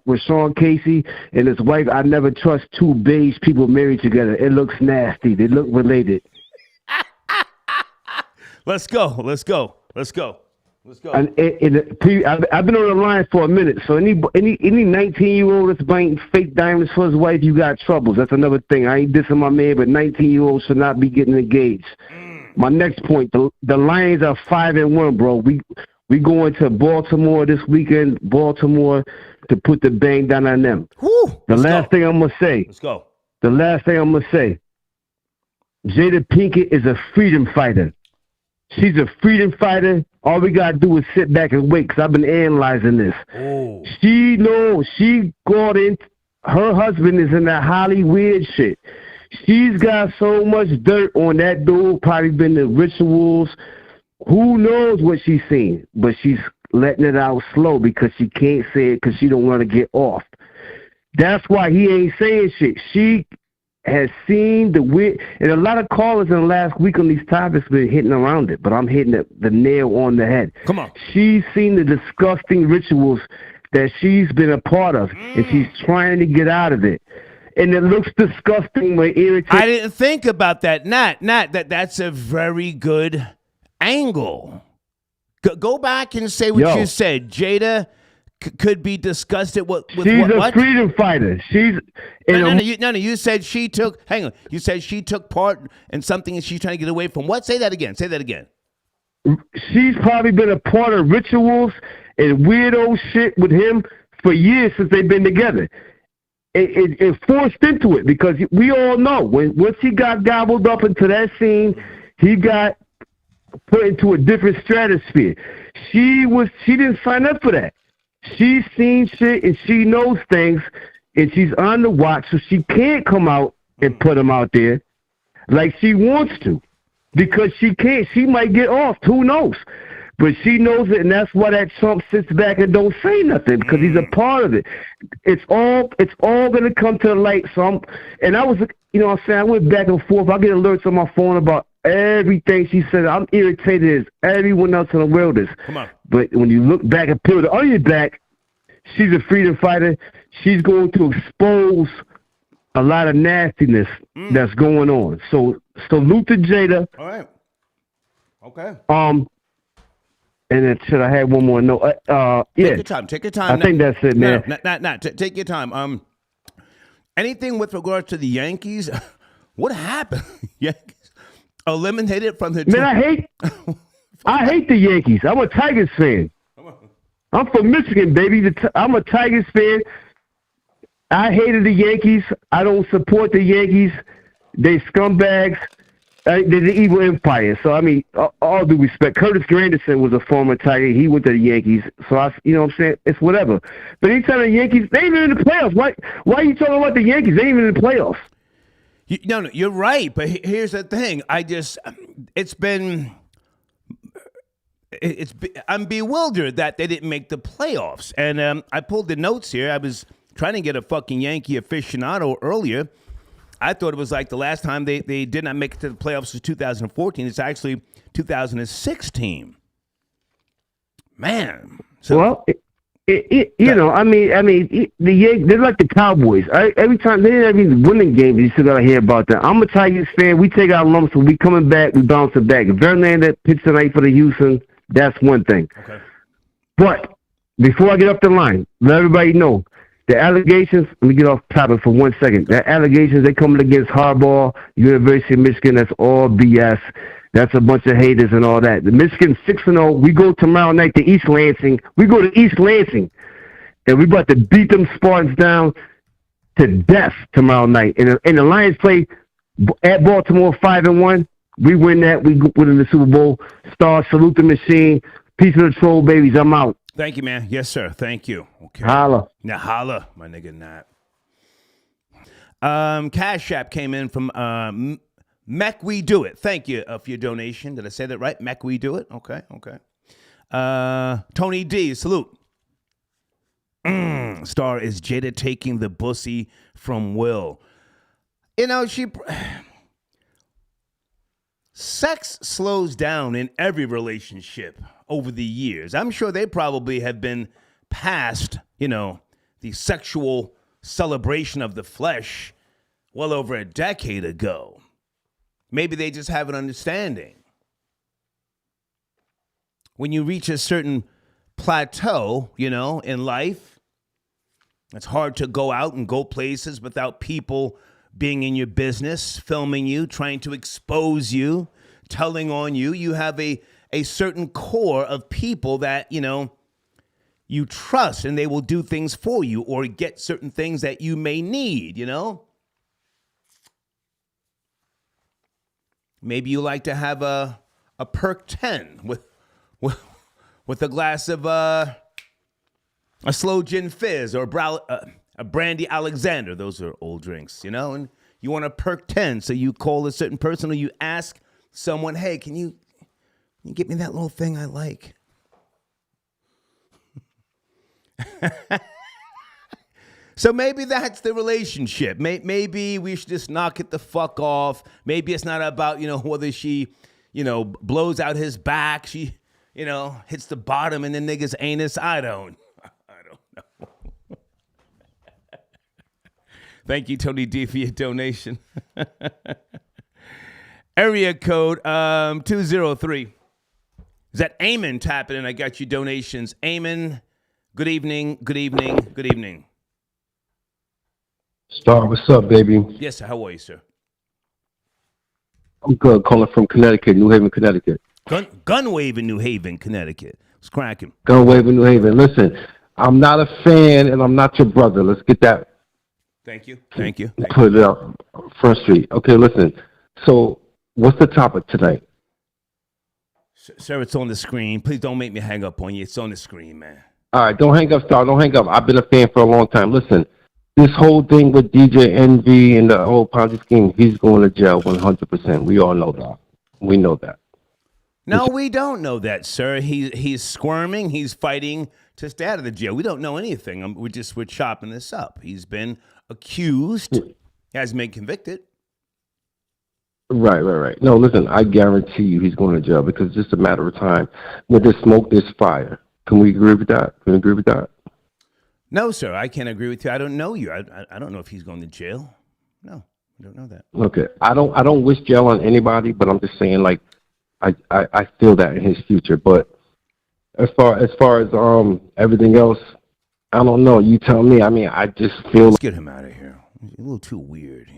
Rashawn Casey and his wife. I never trust two beige people married together. It looks nasty. They look related. Let's go. And I've been on the line for a minute. So any 19-year-old that's buying fake diamonds for his wife, you got troubles. That's another thing. I ain't dissing my man, but 19-year-olds should not be getting engaged. My next point: the Lions are 5-1, bro. We going to Baltimore this weekend. Baltimore to put the bang down on them. The last thing I'm gonna say. Let's go. The last thing I'm gonna say. Jada Pinkett is a freedom fighter. She's a freedom fighter. All we got to do is sit back and wait, because I've been analyzing this. Oh. She knows. She got in. Her husband is in that Hollywood shit. She's got so much dirt on that dude, probably been the rituals. Who knows what she's seen? But she's letting it out slow because she can't say it because she don't want to get off. That's why he ain't saying shit. She has seen the weird, and a lot of callers in the last week on these topics been hitting around it, but I'm hitting the nail on the head. Come on. She's seen the disgusting rituals that she's been a part of, and she's trying to get out of it. And it looks disgusting when irritating. I didn't think about that, Nat. That's a very good angle. Go back and say what you said. Jada could be disgusted with she's a freedom fighter. You said she took. Hang on. You said she took part in something and she's trying to get away from what? Say that again. She's probably been a part of rituals and weirdo shit with him for years since they've been together. It forced into it because we all know once he got gobbled up into that scene, he got put into a different stratosphere. She didn't sign up for that. She's seen shit and she knows things, and she's on the watch, so she can't come out and put them out there like she wants to, because she can't. She might get off. Who knows? But she knows it, and that's why that Trump sits back and don't say nothing, because he's a part of it. It's all gonna come to the light. So I went back and forth. I get alerts on my phone about everything she said. I'm irritated as everyone else in the world is. Come on. But when you look back and peel the onion back, she's a freedom fighter. She's going to expose a lot of nastiness that's going on. So salute to Jada. All right. Okay. And then I had one more note. Take your time. I think that's it, man. No, take your time. Anything with regards to the Yankees? What happened? Yankees. Eliminated from the Man, I hate the Yankees. I'm a Tigers fan. I'm from Michigan, baby. I'm a Tigers fan. I hated the Yankees. I don't support the Yankees. They scumbags. They're the evil empire. So, I mean, all due respect. Curtis Granderson was a former Tiger. He went to the Yankees. So, you know what I'm saying? It's whatever. But anytime the Yankees, they ain't even in the playoffs. Why are you talking about the Yankees? They ain't even in the playoffs. No, you're right. But here's the thing. I'm bewildered that they didn't make the playoffs. And I pulled the notes here. I was trying to get a fucking Yankee aficionado earlier. I thought it was like the last time they did not make it to the playoffs was 2014. It's actually 2016. Man. So, well, you know, I mean, the Yankees, they're like the Cowboys. Every time they have these winning games, you still gotta hear about that. I'm a Tigers fan. We take our lumps, and we coming back. We bouncing back. If Verlander pitched tonight for the Houston, that's one thing. Okay. But before I get up the line, let everybody know the allegations. Let me get off topic for 1 second. The allegations they coming against Harbaugh, University of Michigan. That's all BS. That's a bunch of haters and all that. The Michigan 6-0. We go tomorrow night to East Lansing. We go to East Lansing, and we about to beat them Spartans down to death tomorrow night. And the Lions play at Baltimore 5-1. We win that. We win the Super Bowl. Star, salute the machine. Peace of the troll, babies. I'm out. Thank you, man. Yes, sir. Thank you. Okay. Holla. Now holla, my nigga. Nat. Cash App came in from Mech We Do It. Thank you for your donation. Did I say that right? Mech We Do It. Okay. Tony D. Salute. Star, is Jada taking the pussy from Will? You know, sex slows down in every relationship over the years. I'm sure they probably have been past, the sexual celebration of the flesh well over a decade ago. Maybe they just have an understanding. When you reach a certain plateau, in life, it's hard to go out and go places without people being in your business, filming you, trying to expose you, telling on you. You have a certain core of people that, you trust, and they will do things for you or get certain things that you may need, Maybe you like to have a Perk 10 with a glass of a slow gin fizz or a brandy Alexander. Those are old drinks, and you want a Perk 10. So you call a certain person or you ask someone, hey, can you get me that little thing I like? So maybe that's the relationship. Maybe we should just knock it the fuck off. Maybe it's not about, whether she, blows out his back. She, hits the bottom in the nigga's anus. I don't know. Thank you, Tony D, for your donation. Area code 203. Is that Eamon tapping in? I got you donations. Eamon, good evening. Star, what's up, baby? Yes, sir. How are you, sir? I'm good. Calling from Connecticut, New Haven, Connecticut. Gun wave in New Haven, Connecticut. It's cracking. Gun wave in New Haven. Listen, I'm not a fan, and I'm not your brother. Let's get that. Thank you. Put it out Front Street. Okay, listen. So, what's the topic tonight? Sir, it's on the screen. Please don't make me hang up on you. It's on the screen, man. All right, don't hang up, Star. Don't hang up. I've been a fan for a long time. Listen, this whole thing with DJ Envy and the whole Ponzi scheme, he's going to jail 100%. We all know that. We know that. No, we don't know that, sir. He's squirming. He's fighting to stay out of the jail. We don't know anything. We're chopping this up. He's been accused. He hasn't been convicted. Right. No, listen, I guarantee you he's going to jail because it's just a matter of time. When there's smoke, there's fire. Can we agree with that? No, sir, I can't agree with you. I don't know you. I don't know if he's going to jail. No, I don't know that. Okay, I don't wish jail on anybody, but I'm just saying, like, I feel that in his future. But as far as everything else, I don't know. You tell me. I mean, I just feel. Let's get him out of here. He's a little too weird,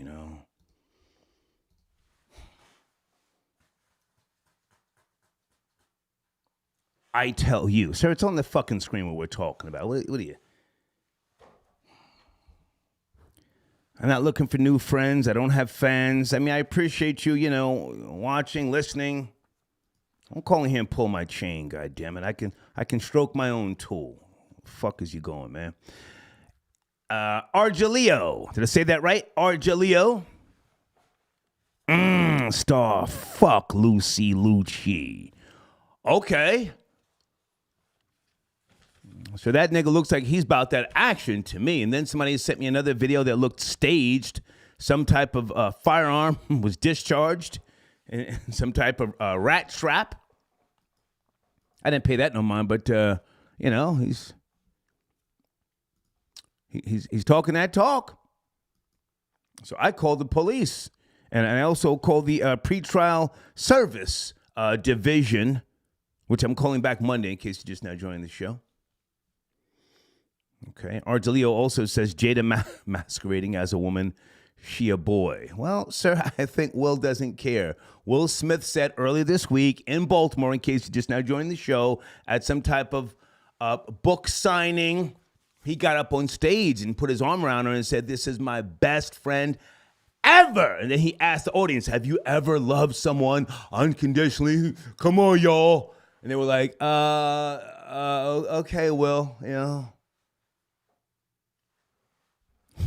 I tell you. Sir, it's on the fucking screen what we're talking about. What are you? I'm not looking for new friends. I don't have fans. I mean, I appreciate you, watching, listening. I'm calling here and pull my chain, goddammit. I can stroke my own tool. Fuck is you going, man? Argelio. Did I say that right? Argelio. Star. Fuck Luchie. Okay. So that nigga looks like he's about that action to me. And then somebody sent me another video that looked staged. Some type of firearm was discharged. And some type of rat trap. I didn't pay that no mind, but, he's talking that talk. So I called the police. And I also called the pretrial service division, which I'm calling back Monday in case you're just now joining the show. Okay. Ardelio also says Jada masquerading as a woman, she a boy. Well, sir, I think Will doesn't care. Will Smith said earlier this week in Baltimore, in case you just now joined the show, at some type of book signing, he got up on stage and put his arm around her and said, "This is my best friend ever." And then he asked the audience, "Have you ever loved someone unconditionally? Come on, y'all." And they were like, okay, Will,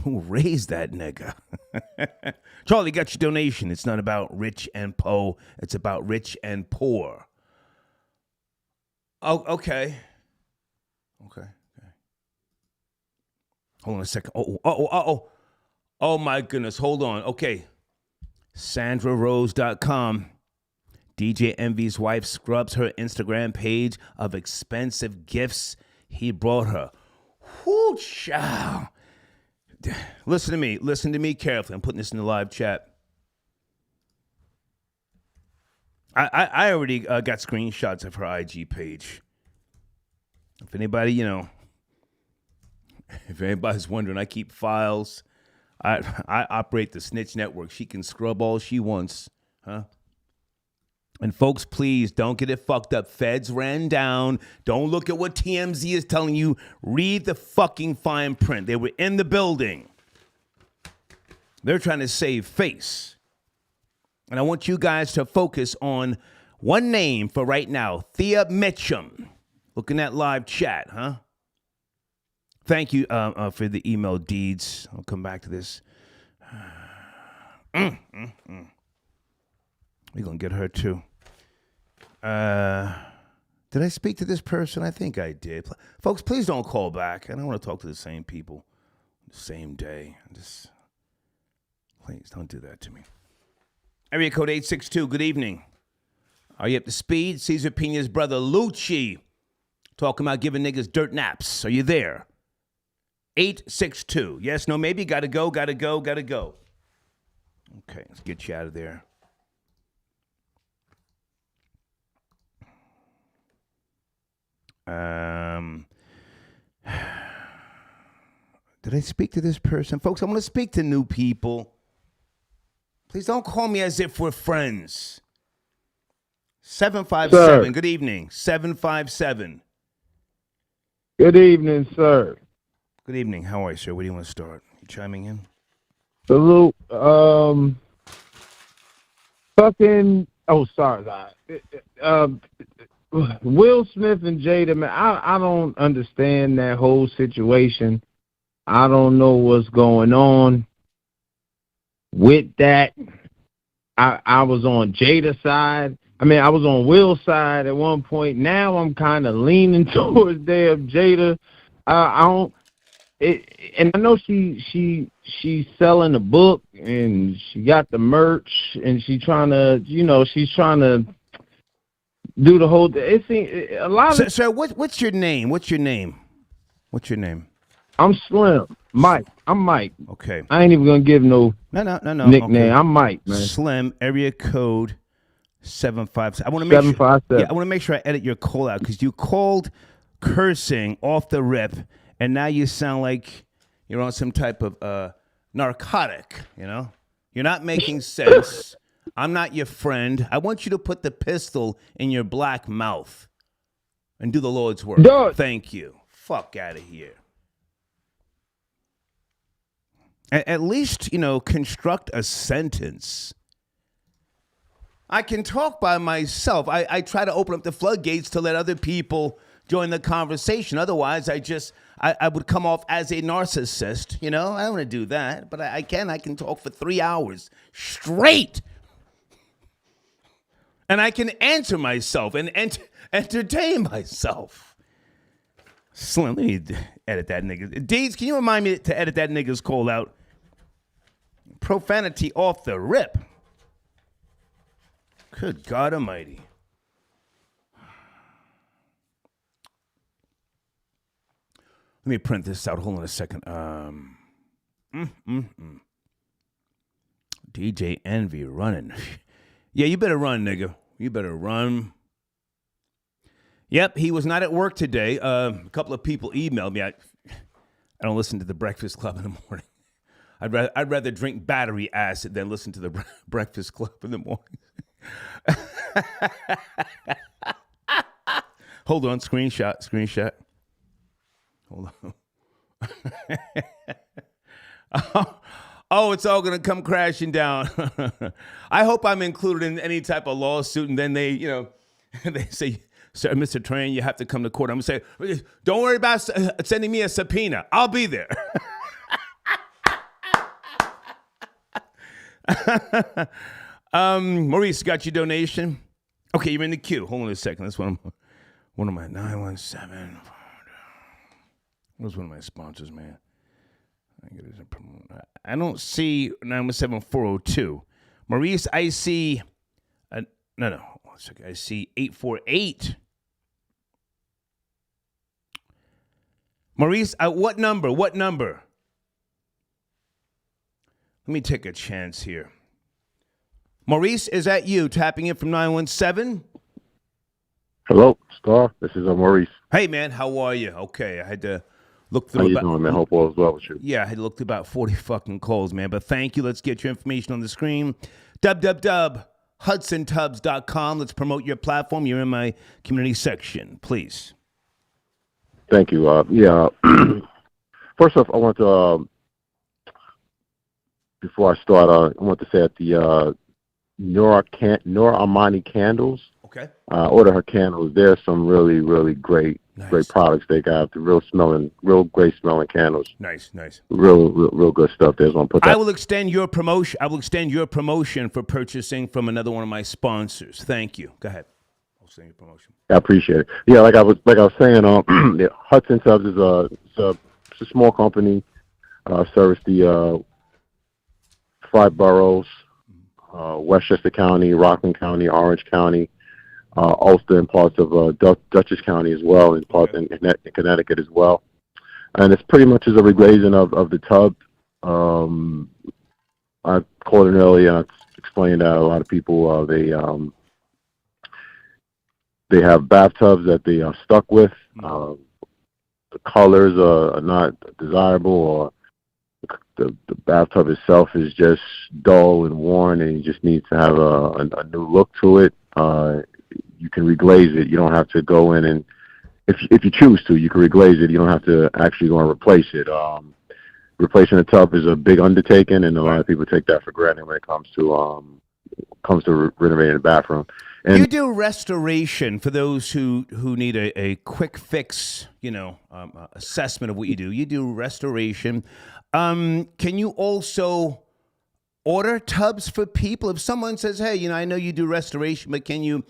Who raised that nigga? Charlie, got your donation. It's not about rich and poor. It's about rich and poor. Oh, okay. Hold on a second. Oh, my goodness. Hold on. Okay. SandraRose.com. DJ Envy's wife scrubs her Instagram page of expensive gifts he brought her. Whoo, child. Listen to me carefully. I'm putting this in the live chat. I already got screenshots of her IG page. If anybody, if anybody's wondering, I keep files. I operate the Snitch Network. She can scrub all she wants, huh? And folks, please don't get it fucked up. Feds ran down. Don't look at what TMZ is telling you. Read the fucking fine print. They were in the building. They're trying to save face. And I want you guys to focus on one name for right now. Thea Mitchum. Look in that live chat, huh? Thank you for the email deeds. I'll come back to this. We're going to get her too. Did I speak to this person? I think I did. Folks, please don't call back. I don't want to talk to the same people the same day. Please don't do that to me. Area code 862, good evening. Are you up to speed? Cesar Pina's brother, Luchie, talking about giving niggas dirt naps. Are you there? 862. Yes, no, maybe. Gotta go. Okay, let's get you out of there. Did I speak to this person? Folks, I'm going to speak to new people. Please don't call me as if we're friends. 757. Sir. Good evening. 757. Good evening, sir. Good evening. How are you, sir? Where do you want to start? You chiming in? Salute. Will Smith and Jada, man, I don't understand that whole situation. I don't know what's going on with that. I was on Jada's side. I mean, I was on Will's side at one point. Now I'm kind of leaning towards Jada. And I know she's selling a book and she got the merch and she's trying to do the whole. It seems a lot of. Sir, what's your name? What's your name? I'm Slim. Mike. I'm Mike. Okay. I ain't even gonna give no nickname. Okay. I'm Mike, man. Slim. Area code 757. I want to make 757. I want to make sure I edit your call out because you called cursing off the rip, and now you sound like you're on some type of narcotic. You're not making sense. I'm not your friend. I want you to put the pistol in your black mouth. and do the Lord's work. Done. Thank you. Fuck out of here. At least, construct a sentence. I can talk by myself. I try to open up the floodgates to let other people join the conversation. Otherwise, I would come off as a narcissist. I don't want to do that, but I can talk for 3 hours straight. And I can answer myself and entertain myself. Slim, let me edit that nigga. Deeds, can you remind me to edit that nigga's call out? Profanity off the rip. Good God Almighty. Let me print this out. Hold on a second. DJ Envy running. Yeah, you better run, nigga. You better run. Yep, he was not at work today. A couple of people emailed me. I don't listen to the Breakfast Club in the morning. I'd rather drink battery acid than listen to the Breakfast Club in the morning. Hold on, screenshot. Hold on. Oh, it's all going to come crashing down. I hope I'm included in any type of lawsuit, and then they say, "Sir, Mr. Train, you have to come to court." I'm going to say, "Don't worry about sending me a subpoena. I'll be there." Maurice got your donation. Okay, you're in the queue. Hold on a second. That's one of my 917. What's one of my sponsors, man? I don't see 917402. Maurice, I see. No. 1 second. I see 848. Maurice, what number? What number? Let me take a chance here. Maurice, is that you tapping in from 917? Hello, Star. This is Maurice. Hey, man, how are you? Okay, I had to look through. How you doing, man? Hope all is well with you. Yeah, I had to look through about 40 fucking calls, man. But thank you. Let's get your information on the screen. www.HudsonTubs.com. Let's promote your platform. You're in my community section, please. Thank you. First off, I want to, before I start, I want to say that the Nora Armani candles. Okay. Order her candles. There's some really, really great products they got. The real great smelling candles. Nice. Real good stuff. There's one. I will extend your promotion. For purchasing from another one of my sponsors. Thank you. Go ahead. I'll extend your promotion. I appreciate it. Yeah, like I was saying, Hudson Tubs is a small company. Service the 5 boroughs. Westchester County, Rockland County, Orange County, Ulster, and parts of Dutchess County as well, and parts in Connecticut as well. And it's pretty much as a reglazing of the tub. I called in earlier and I explained that a lot of people, they have bathtubs that they are stuck with. The colors are not desirable, or the bathtub itself is just dull and worn, and you just need to have a new look to it. You can reglaze it. You don't have to go in and, if you choose to, you can reglaze it. You don't have to actually go and replace it. Replacing a tub is a big undertaking, and a lot of people take that for granted when it comes to renovating a bathroom. And you do restoration for those who need a quick fix, assessment of what you do. You do restoration. Can you also order tubs for people? If someone says, "Hey, I know you do restoration, but can you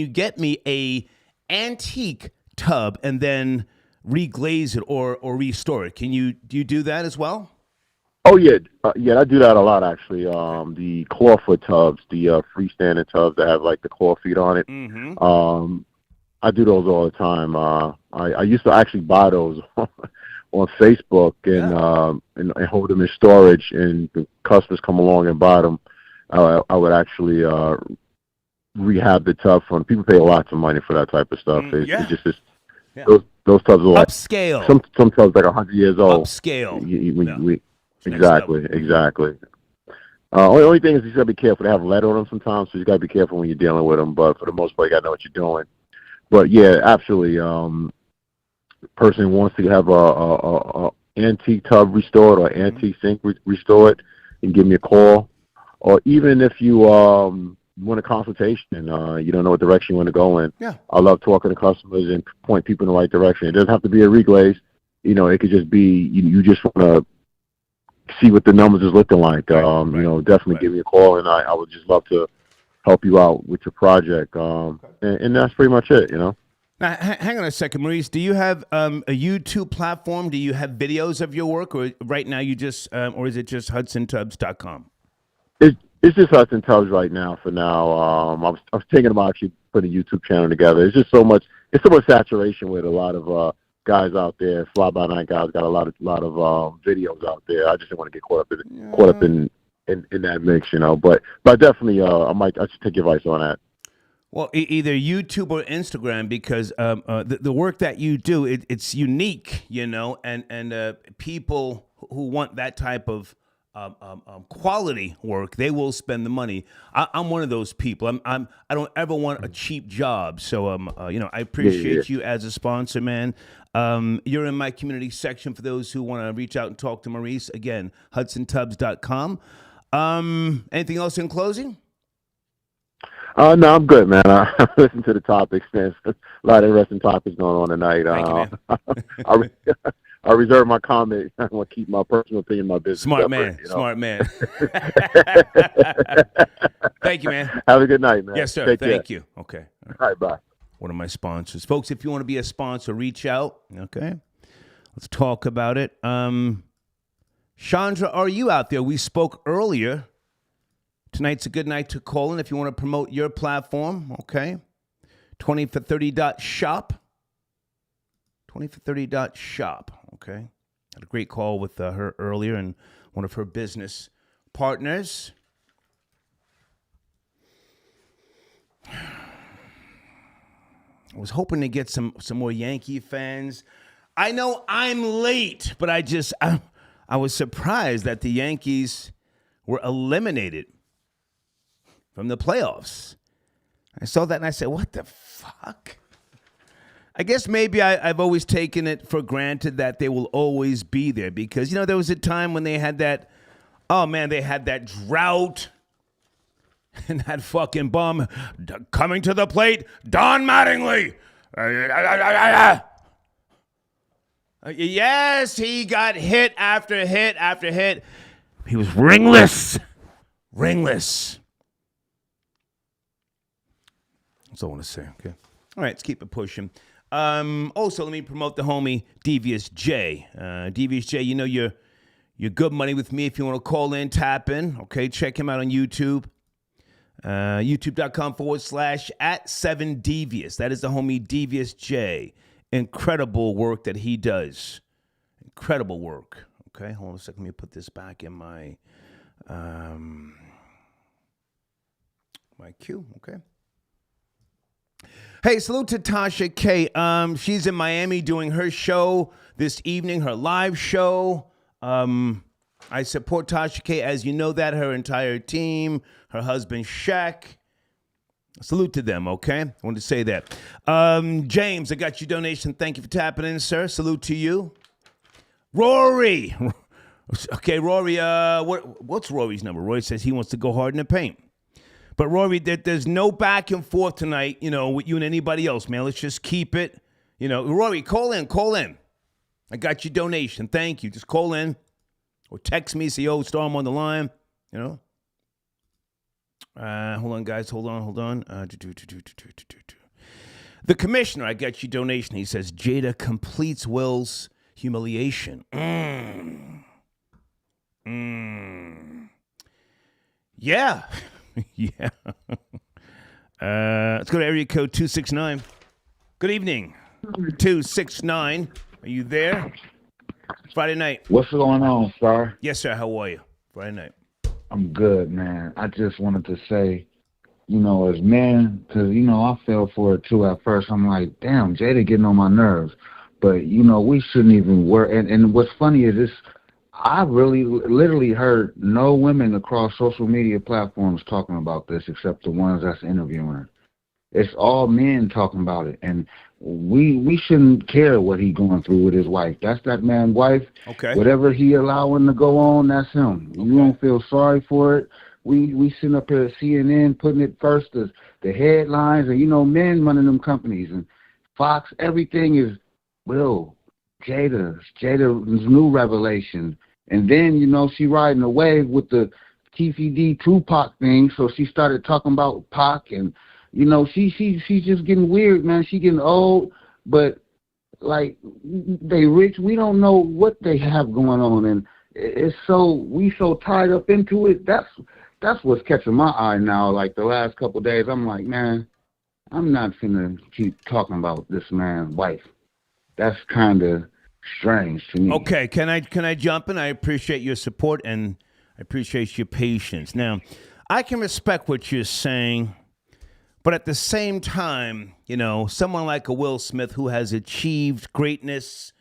get me a antique tub and then reglaze it or restore it?" Do you do that as well? Oh yeah, I do that a lot actually. The clawfoot tubs, the freestanding tubs that have like the claw feet on it. Mm-hmm. I do those all the time. I used to actually buy those on Facebook and hold them in storage, and the customers come along and buy them. I would actually rehab the tub for them. People pay lots of money for that type of stuff. It's just those tubs are like upscale. Some tubs like 100 years old. Upscale. Exactly. Only thing is you gotta be careful. They have lead on them sometimes, so you gotta be careful when you're dealing with them. But for the most part, you gotta know what you're doing. But yeah, absolutely. Person wants to have a antique tub restored or antique sink restored, and give me a call. Or even if you want a consultation and you don't know what direction you want to go in, Yeah. I love talking to customers and point people in the right direction. It doesn't have to be a reglaze. It could just be you just want to see what the numbers is looking like. Definitely give me a call, and I would just love to help you out with your project. And that's pretty much it. Now, hang on a second, Maurice. Do you have a YouTube platform? Do you have videos of your work, or right now you just, or is it just HudsonTubs.com? It's just us and Tubbs right now. For now, I was thinking about actually putting a YouTube channel together. It's just so much. It's so much saturation with a lot of guys out there. Fly by night guys got a lot of videos out there. I just didn't want to get caught up in that mix, But definitely, I should take your advice on that. Well, either YouTube or Instagram, because the work that you do, it's unique, and people who want that type of quality work, they will spend the money. I'm one of those people. I don't ever want a cheap job. So I appreciate you as a sponsor, man. You're in my community section for those who want to reach out and talk to Maurice. Again, HudsonTubs.com. Anything else in closing? No, I'm good, man. I listened to the topics, man. A lot of interesting topics going on tonight. Thank you, man. I reserve my comment. I want to keep my personal opinion, my business. Smart separate, man. Smart man. Thank you, man. Have a good night, man. Yes, sir. Take Thank care. you. Okay. All right, bye. One of my sponsors. Folks, if you want to be a sponsor, reach out. Okay. Let's talk about it. Chandra, are you out there? We spoke earlier. Tonight's a good night to call in if you want to promote your platform, okay? 20for30.shop. 20for30.shop, okay? Had a great call with her earlier and one of her business partners. I was hoping to get some more Yankee fans. I know I'm late, but I was surprised that the Yankees were eliminated from the playoffs. I saw that and I said, what the fuck? I guess maybe I've always taken it for granted that they will always be there because, there was a time when they had that, they had that drought and that fucking bum coming to the plate, Don Mattingly. Yes, he got hit after hit after hit. He was ringless. That's all I want to say, okay? All right, let's keep it pushing. Also, let me promote the homie Devious J. Devious J, you're good money with me if you want to call in, tap in, okay? Check him out on YouTube. YouTube.com/@7Devious. That is the homie Devious J. Incredible work that he does. Incredible work. Okay, hold on a second. Let me put this back in my my queue, okay? Hey, salute to Tasha K. She's in Miami doing her show this evening, her live show. I support Tasha K, as you know that, her entire team, her husband Shaq. Salute to them, okay? I wanted to say that. James, I got your donation. Thank you for tapping in, sir. Salute to you. Rory. Okay, Rory, what's Rory's number? Rory says he wants to go hard in the paint. But Rory, there's no back and forth tonight, with you and anybody else, man. Let's just keep it. Rory, call in. I got your donation. Thank you. Just call in or text me, say, Storm on the line, Hold on, guys. Hold on. The commissioner, I got your donation. He says, Jada completes Will's humiliation. Yeah. Yeah. Let's go to area code 269. Good evening. 269. Are you there? Friday night. What's going on, sir? Yes, sir. How are you? Friday night. I'm good, man. I just wanted to say, as men, because, I fell for it too at first. I'm like, damn, Jada getting on my nerves. But, we shouldn't even worry. And what's funny is this. I really literally heard no women across social media platforms talking about this except the ones that's interviewing her. It's all men talking about it, and we shouldn't care what he going through with his wife. That's that man's wife. Okay. Whatever he allowing to go on, that's him. Okay. You don't feel sorry for it. We sitting up here at CNN putting it first as the headlines, and men running them companies and Fox. Everything is Jada's new revelation, and then she riding the wave with the TCD Tupac thing. So she started talking about Pac, and she's just getting weird, man. She getting old, but like they rich. We don't know what they have going on, and it's we so tied up into it. That's what's catching my eye now. Like the last couple of days, I'm like, man, I'm not finna keep talking about this man's wife. That's kind of strange to me. Okay, can I jump in? I appreciate your support and I appreciate your patience. Now, I can respect what you're saying, but at the same time, someone like a Will Smith who has achieved greatness,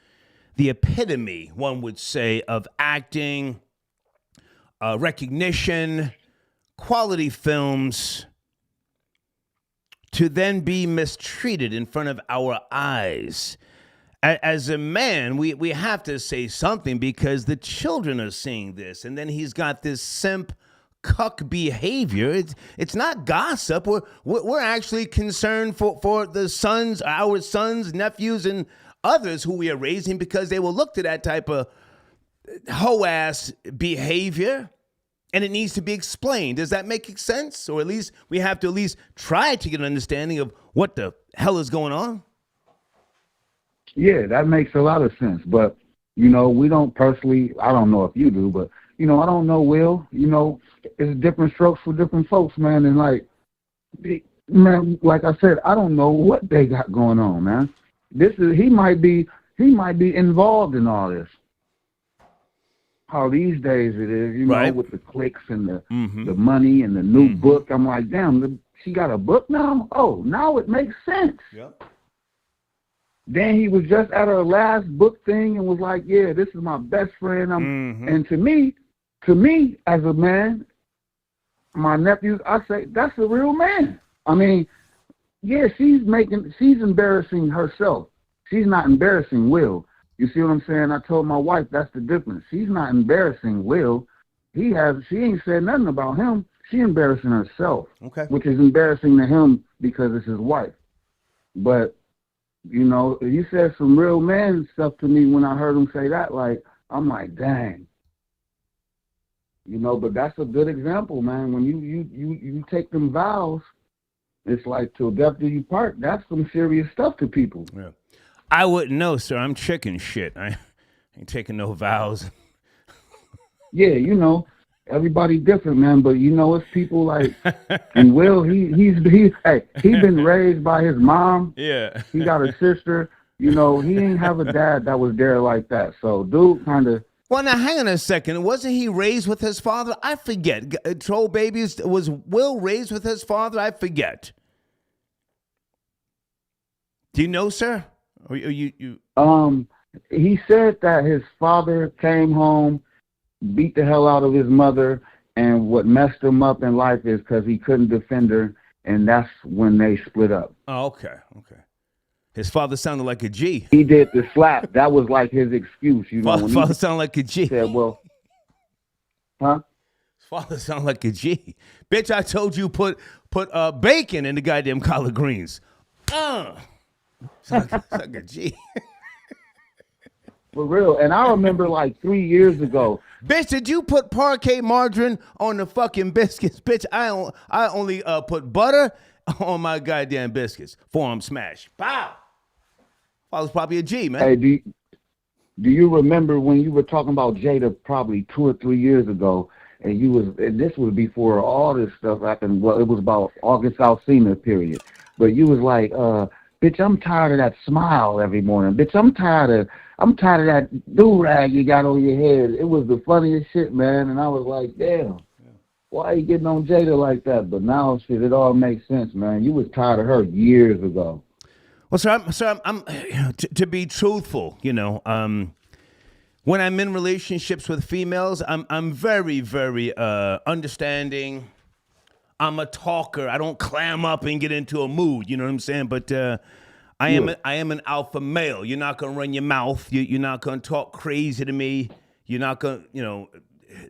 the epitome, one would say, of acting, recognition, quality films, to then be mistreated in front of our eyes. As a man, we have to say something because the children are seeing this. And then he's got this simp cuck behavior. It's not gossip. We're actually concerned for the sons, our sons, nephews, and others who we are raising because they will look to that type of hoe-ass behavior. And it needs to be explained. Does that make sense? Or at least we have to at least try to get an understanding of what the hell is going on? Yeah, that makes a lot of sense. But, we don't personally, I don't know if you do, but, I don't know Will. It's different strokes for different folks, man. And man, like I said, I don't know what they got going on, man. He might be involved in all this. How these days it is, right, with the clicks and the money and the new book. I'm like, damn, she got a book now? Oh, now it makes sense. Yep. Then he was just at her last book thing and was like, yeah, this is my best friend. And to me, as a man, my nephews, I say, that's a real man. I mean, yeah, she's embarrassing herself. She's not embarrassing Will. You see what I'm saying? I told my wife that's the difference. She's not embarrassing Will. She ain't said nothing about him. She embarrassing herself. Okay. Which is embarrassing to him because it's his wife. But, you said some real man stuff to me when I heard him say that. Like, I'm like, dang. But that's a good example, man. When you take them vows, it's like till death do you part. That's some serious stuff to people. Yeah. I wouldn't know, sir. I'm chicken shit. I ain't taking no vows. Yeah, everybody different, man. But it's people like, and Will, he's been raised by his mom. Yeah. He got a sister. He ain't have a dad that was there like that. So, dude, kind of. Well, now hang on a second. Wasn't he raised with his father? I forget. Troll Babies, was Will raised with his father? I forget. Do you know, sir? Or you? He said that his father came home, beat the hell out of his mother, and what messed him up in life is because he couldn't defend her, and that's when they split up. Oh, okay. His father sounded like a G. He did the slap. That was like his excuse, Father sounded like a G. Said, well, huh? His father sounded like a G. Bitch, I told you put bacon in the goddamn collard greens. It's like a G. For real. And I remember like 3 years ago. Bitch, did you put parquet margarine on the fucking biscuits? Bitch, I only put butter on my goddamn biscuits. Forearm smash. Pow. I was probably a G, man. Hey, do you remember when you were talking about Jada probably 2 or 3 years ago, and this was before all this stuff happened. Well, it was about August Alsina period. But you was like, bitch, I'm tired of that smile every morning. Bitch, I'm tired of that do-rag you got on your head. It was the funniest shit, man. And I was like, damn, why are you getting on Jada like that? But now, shit, it all makes sense, man. You was tired of her years ago. Well, sir, I'm to be truthful, when I'm in relationships with females, I'm very, very understanding. I'm a talker. I don't clam up and get into a mood. You know what I'm saying? But I am an alpha male. You're not gonna run your mouth. You're not gonna talk crazy to me. You're not gonna,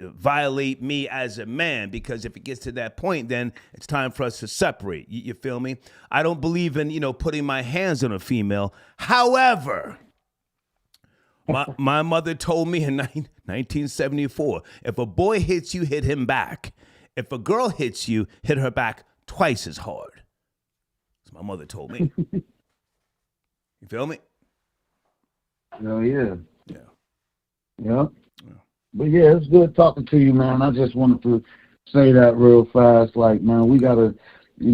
violate me as a man, because if it gets to that point, then it's time for us to separate. You feel me? I don't believe in, putting my hands on a female. However, my mother told me in 1974, if a boy hits you, hit him back. If a girl hits you, hit her back twice as hard. That's what my mother told me. You feel me? Oh, yeah. Yeah. Yeah. But yeah, it's good talking to you, man. I just wanted to say that real fast. Like, man, we gotta, we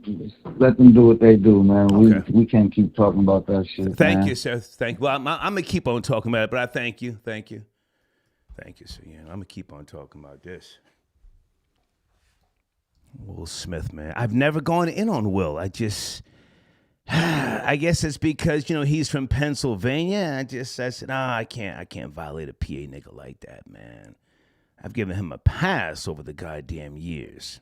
just let them do what they do, man. Okay. We can't keep talking about that shit. Thank man. you, sir. Thank you. Well, I'm gonna keep on talking about it, but I thank you, sir. Yeah, I'm gonna keep on talking about this. Will Smith, man. I've never gone in on Will. I guess it's because, he's from Pennsylvania. I said, I can't violate a PA nigga like that, man. I've given him a pass over the goddamn years.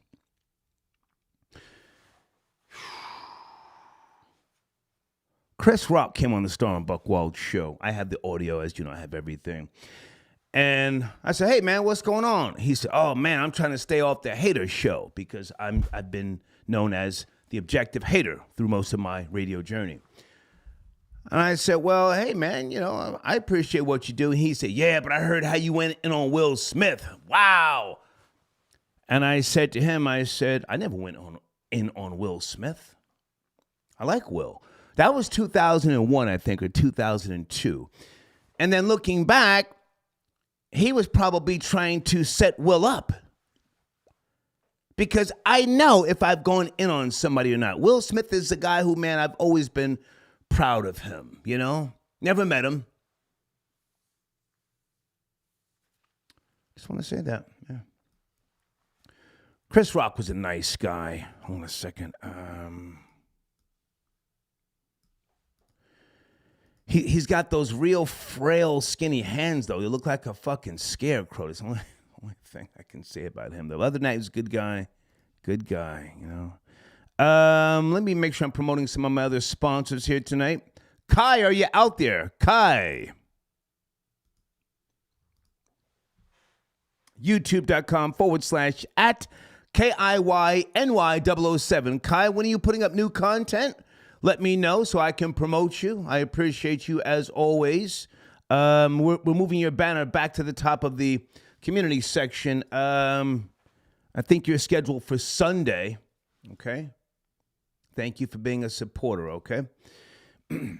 Chris Rock came on the Star and Buckwald show. I have the audio, as you know, I have everything. And I said, hey, man, what's going on? He said, oh, man, I'm trying to stay off the hater show because I've been known as the objective hater through most of my radio journey. And I said, well, hey, man, I appreciate what you do. And he said, yeah, but I heard how you went in on Will Smith. Wow. And I said to him, I never went in on Will Smith. I like Will. That was 2001, I think, or 2002. And then looking back, he was probably trying to set Will up. Because I know if I've gone in on somebody or not. Will Smith is the guy who, man, I've always been proud of him, Never met him. Just want to say that, yeah. Chris Rock was a nice guy. Hold on a second. He's got those real frail, skinny hands, though. They look like a fucking scarecrow. That's the only thing I can say about him, though. Other than that, he's a good guy. Good guy, Let me make sure I'm promoting some of my other sponsors here tonight. Kai, are you out there? Kai. YouTube.com/@ KIYNY007. Kai, when are you putting up new content? Let me know so I can promote you. I appreciate you as always. We're moving your banner back to the top of the community section. I think you're scheduled for Sunday. Okay. Thank you for being a supporter. Okay. Hold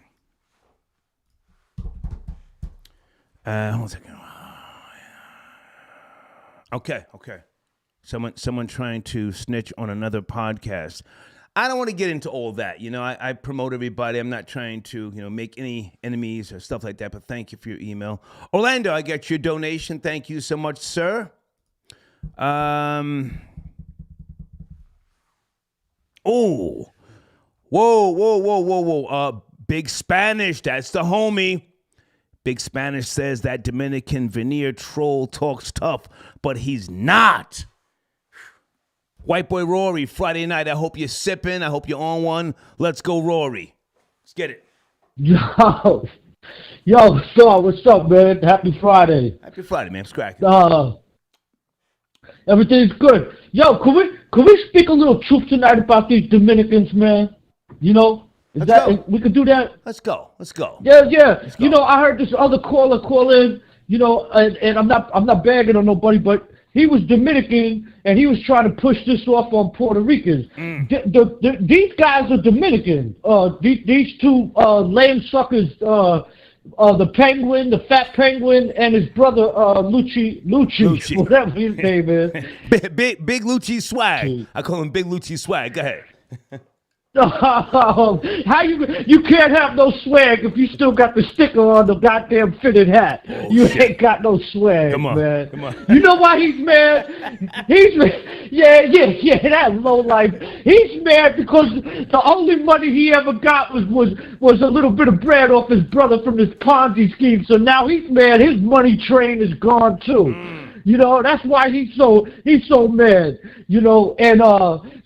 on a second. Okay. Someone trying to snitch on another podcast. I don't want to get into all that. I promote everybody. I'm not trying to, make any enemies or stuff like that, but thank you for your email. Orlando, I get your donation. Thank you so much, sir. Oh, whoa. Big Spanish, that's the homie. Big Spanish says that Dominican veneer troll talks tough, but he's not. White Boy Rory, Friday night. I hope you're sipping. I hope you're on one. Let's go, Rory. Let's get it. Yo, what's up, man? Happy Friday. Happy Friday, man. It's cracking. Everything's good. Yo, can we speak a little truth tonight about these Dominicans, man? Let's go. We could do that? Let's go. Yeah. Let's go. I heard this other caller call in, and I'm not bagging on nobody, but he was Dominican, and he was trying to push this off on Puerto Ricans. These guys are Dominican. These two lame suckers, the penguin, the fat penguin, and his brother Luchie, whatever his name is. Big Luchie Swag. I call him Big Luchie Swag. Go ahead. How you can't have no swag if you still got the sticker on the goddamn fitted hat. Shit. Ain't got no swag, Come on. You know why he's mad? Yeah, that low life. He's mad because the only money he ever got was a little bit of bread off his brother from this Ponzi scheme. So now he's mad. His money train is gone too. You know, that's why he's so mad. You know, and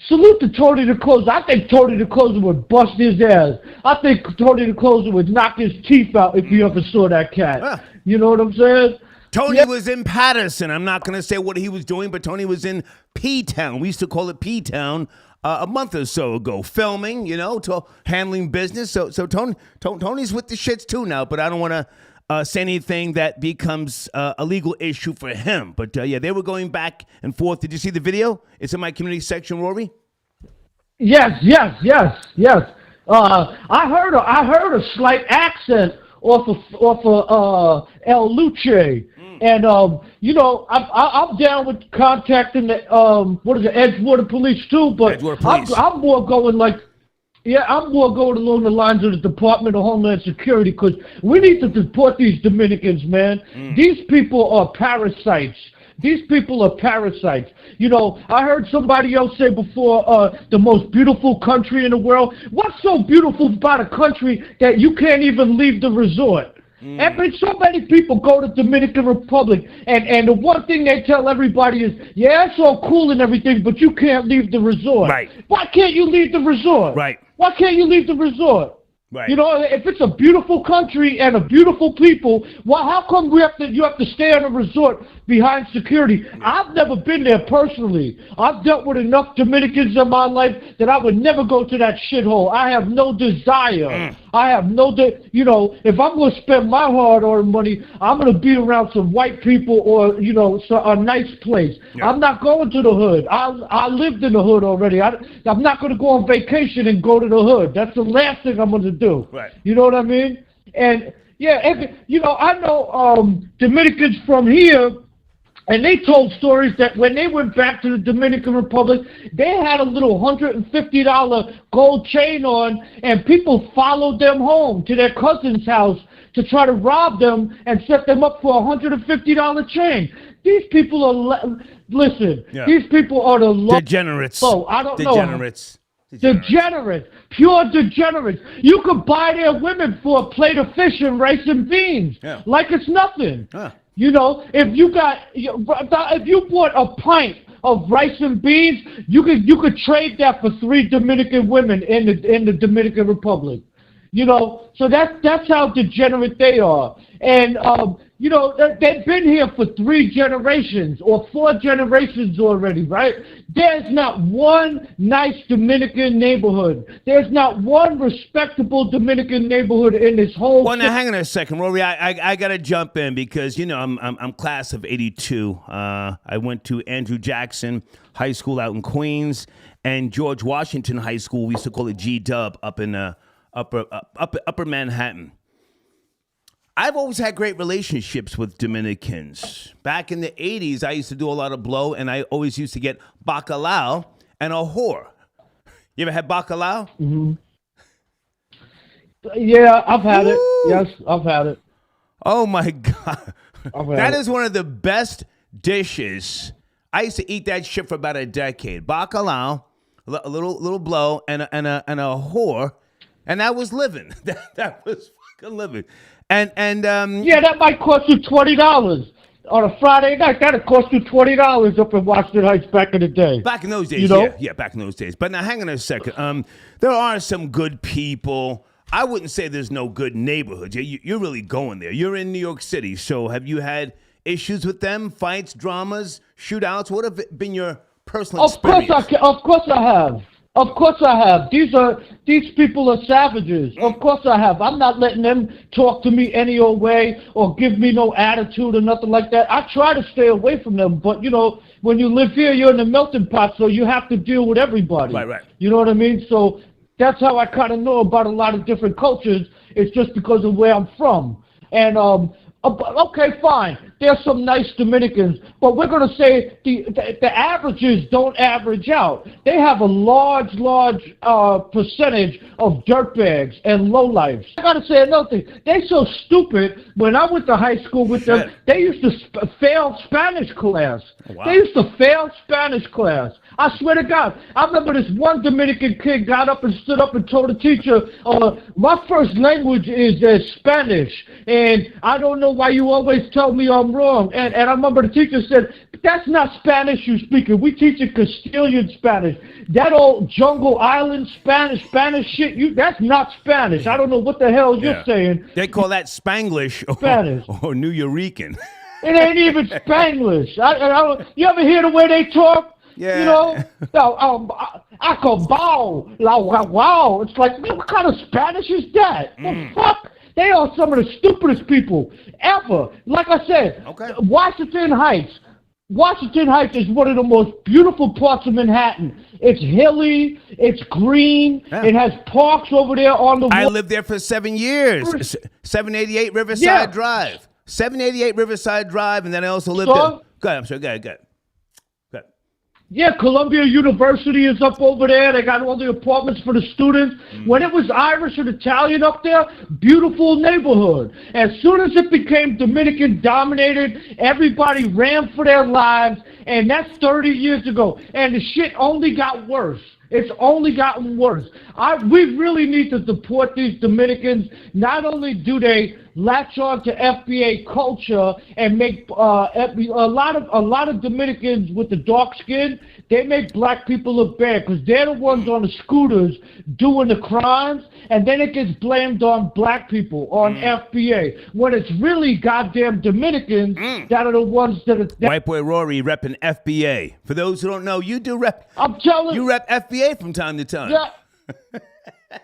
salute to Tony the Closer. I think Tony the Closer would bust his ass. I think Tony the Closer would knock his teeth out if you ever saw that cat. You know what I'm saying? Tony was in Patterson. I'm not going to say what he was doing, but Tony was in P-Town. We used to call it P-Town a month or so ago, filming, you know, handling business. So Tony's with the shits too now, but I don't want to say anything that becomes a legal issue for him. But yeah, they were going back and forth. Did you see the video? It's in my community section, Rory. Yes. I heard a slight accent off of El Luchie. And you know, I'm down with contacting the Edgewater Police too, but I'm more going along the lines of the Department of Homeland Security, because we need to support these Dominicans, man. These people are parasites. You know, I heard somebody else say before, the most beautiful country in the world. What's so beautiful about a country that you can't even leave the resort? And so many people go to Dominican Republic, and the one thing they tell everybody is, yeah, it's all cool and everything, but you can't leave the resort. Right. Why can't you leave the resort? Right. Why can't you leave the resort? Right. You know, if it's a beautiful country and a beautiful people, well, how come you have to stay on a resort behind security? I've never been there personally. I've dealt with enough Dominicans in my life that I would never go to that shithole. I have no desire. You know, if I'm going to spend my hard-earned money, I'm going to be around some white people or, you know, a nice place. Yeah. I'm not going to the hood. I lived in the hood already. I'm not going to go on vacation and go to the hood. That's the last thing I'm going to do. Right. You know what I mean? And, yeah, you know, I know Dominicans from here, and they told stories that when they went back to the Dominican Republic, they had a little $150 gold chain on, and people followed them home to their cousin's house to try to rob them and set them up for a $150 chain. These people are, these people are the degenerates. Oh, I don't know. Degenerates. Pure degenerates. You could buy their women for a plate of fish and rice and beans, like it's nothing. You know, if you bought a pint of rice and beans, you could trade that for 3 Dominican women in the Dominican Republic. You know, so that's how degenerate they are. And you know, they've been here for 3 generations or 4 generations already, right? There's not one nice Dominican neighborhood. There's not one respectable Dominican neighborhood in this whole. Well, now hang on a second, Rory. I gotta jump in because you know I'm class of '82. I went to Andrew Jackson High School out in Queens and George Washington High School. We used to call it G-Dub up in upper Manhattan. I've always had great relationships with Dominicans. Back in the 80s, I used to do a lot of blow, and I always used to get bacalao and a whore. You ever had bacalao? Mm-hmm. Yeah, I've had it. Yes, I've had it. Oh, my God. That is one of the best dishes. I used to eat that shit for about a decade. Bacalao, a little blow, and a whore, and that was living. That was fucking living. And yeah, that might cost you $20 on a Friday night. That'd cost you $20 up in Washington Heights back in the day. Back in those days, yeah, back in those days. But now, hang on a second. There are some good people. I wouldn't say there's no good neighborhoods. You're really going there. You're in New York City, so have you had issues with them? Fights, dramas, shootouts? What have been your personal experience? Of course I have. Of course I have. These people are savages. Of course I have. I'm not letting them talk to me any old way or give me no attitude or nothing like that. I try to stay away from them, but you know, when you live here, you're in the melting pot, so you have to deal with everybody. Right. You know what I mean? So that's how I kind of know about a lot of different cultures. It's just because of where I'm from. And okay, fine. There's some nice Dominicans, but we're going to say the averages don't average out. They have a large percentage of dirtbags and lowlifes. I got to say another thing. They're so stupid. When I went to high school with them, they used to fail Spanish class. Oh, wow. They used to fail Spanish class. I swear to God. I remember this one Dominican kid got up and stood up and told the teacher, my first language is Spanish, and I don't know why you always tell me all I'm wrong. And I remember the teacher said, that's not Spanish you speaking. We teaching Castilian Spanish. That old jungle island Spanish shit, that's not Spanish. I don't know what the hell you're saying. They call that Spanglish Spanish. or New Eurekan. It ain't even Spanglish. You ever hear the way they talk? Yeah. You know, I can bow, wow. It's like, man, what kind of Spanish is that? The fuck? They are some of the stupidest people ever. Like I said, Washington Heights is one of the most beautiful parts of Manhattan. It's hilly, it's green, it has parks over there on the I lived there for 7 years. 788 Riverside Drive. 788 Riverside Drive, and then I also lived there. Go ahead, I'm sorry, go ahead. Yeah, Columbia University is up over there. They got all the apartments for the students. When it was Irish and Italian up there, beautiful neighborhood. As soon as it became Dominican dominated, everybody ran for their lives, and that's 30 years ago. And the shit only got worse. It's only gotten worse. We really need to support these Dominicans. Not only do they latch on to FBA culture and make a lot of Dominicans with the dark skin, they make black people look bad because they're the ones on the scooters doing the crimes, and then it gets blamed on black people, on FBA, when it's really goddamn Dominicans that are the ones that are... White Boy Rory repping FBA. For those who don't know, you do rep... I'm telling you rep FBA from time to time. Yeah.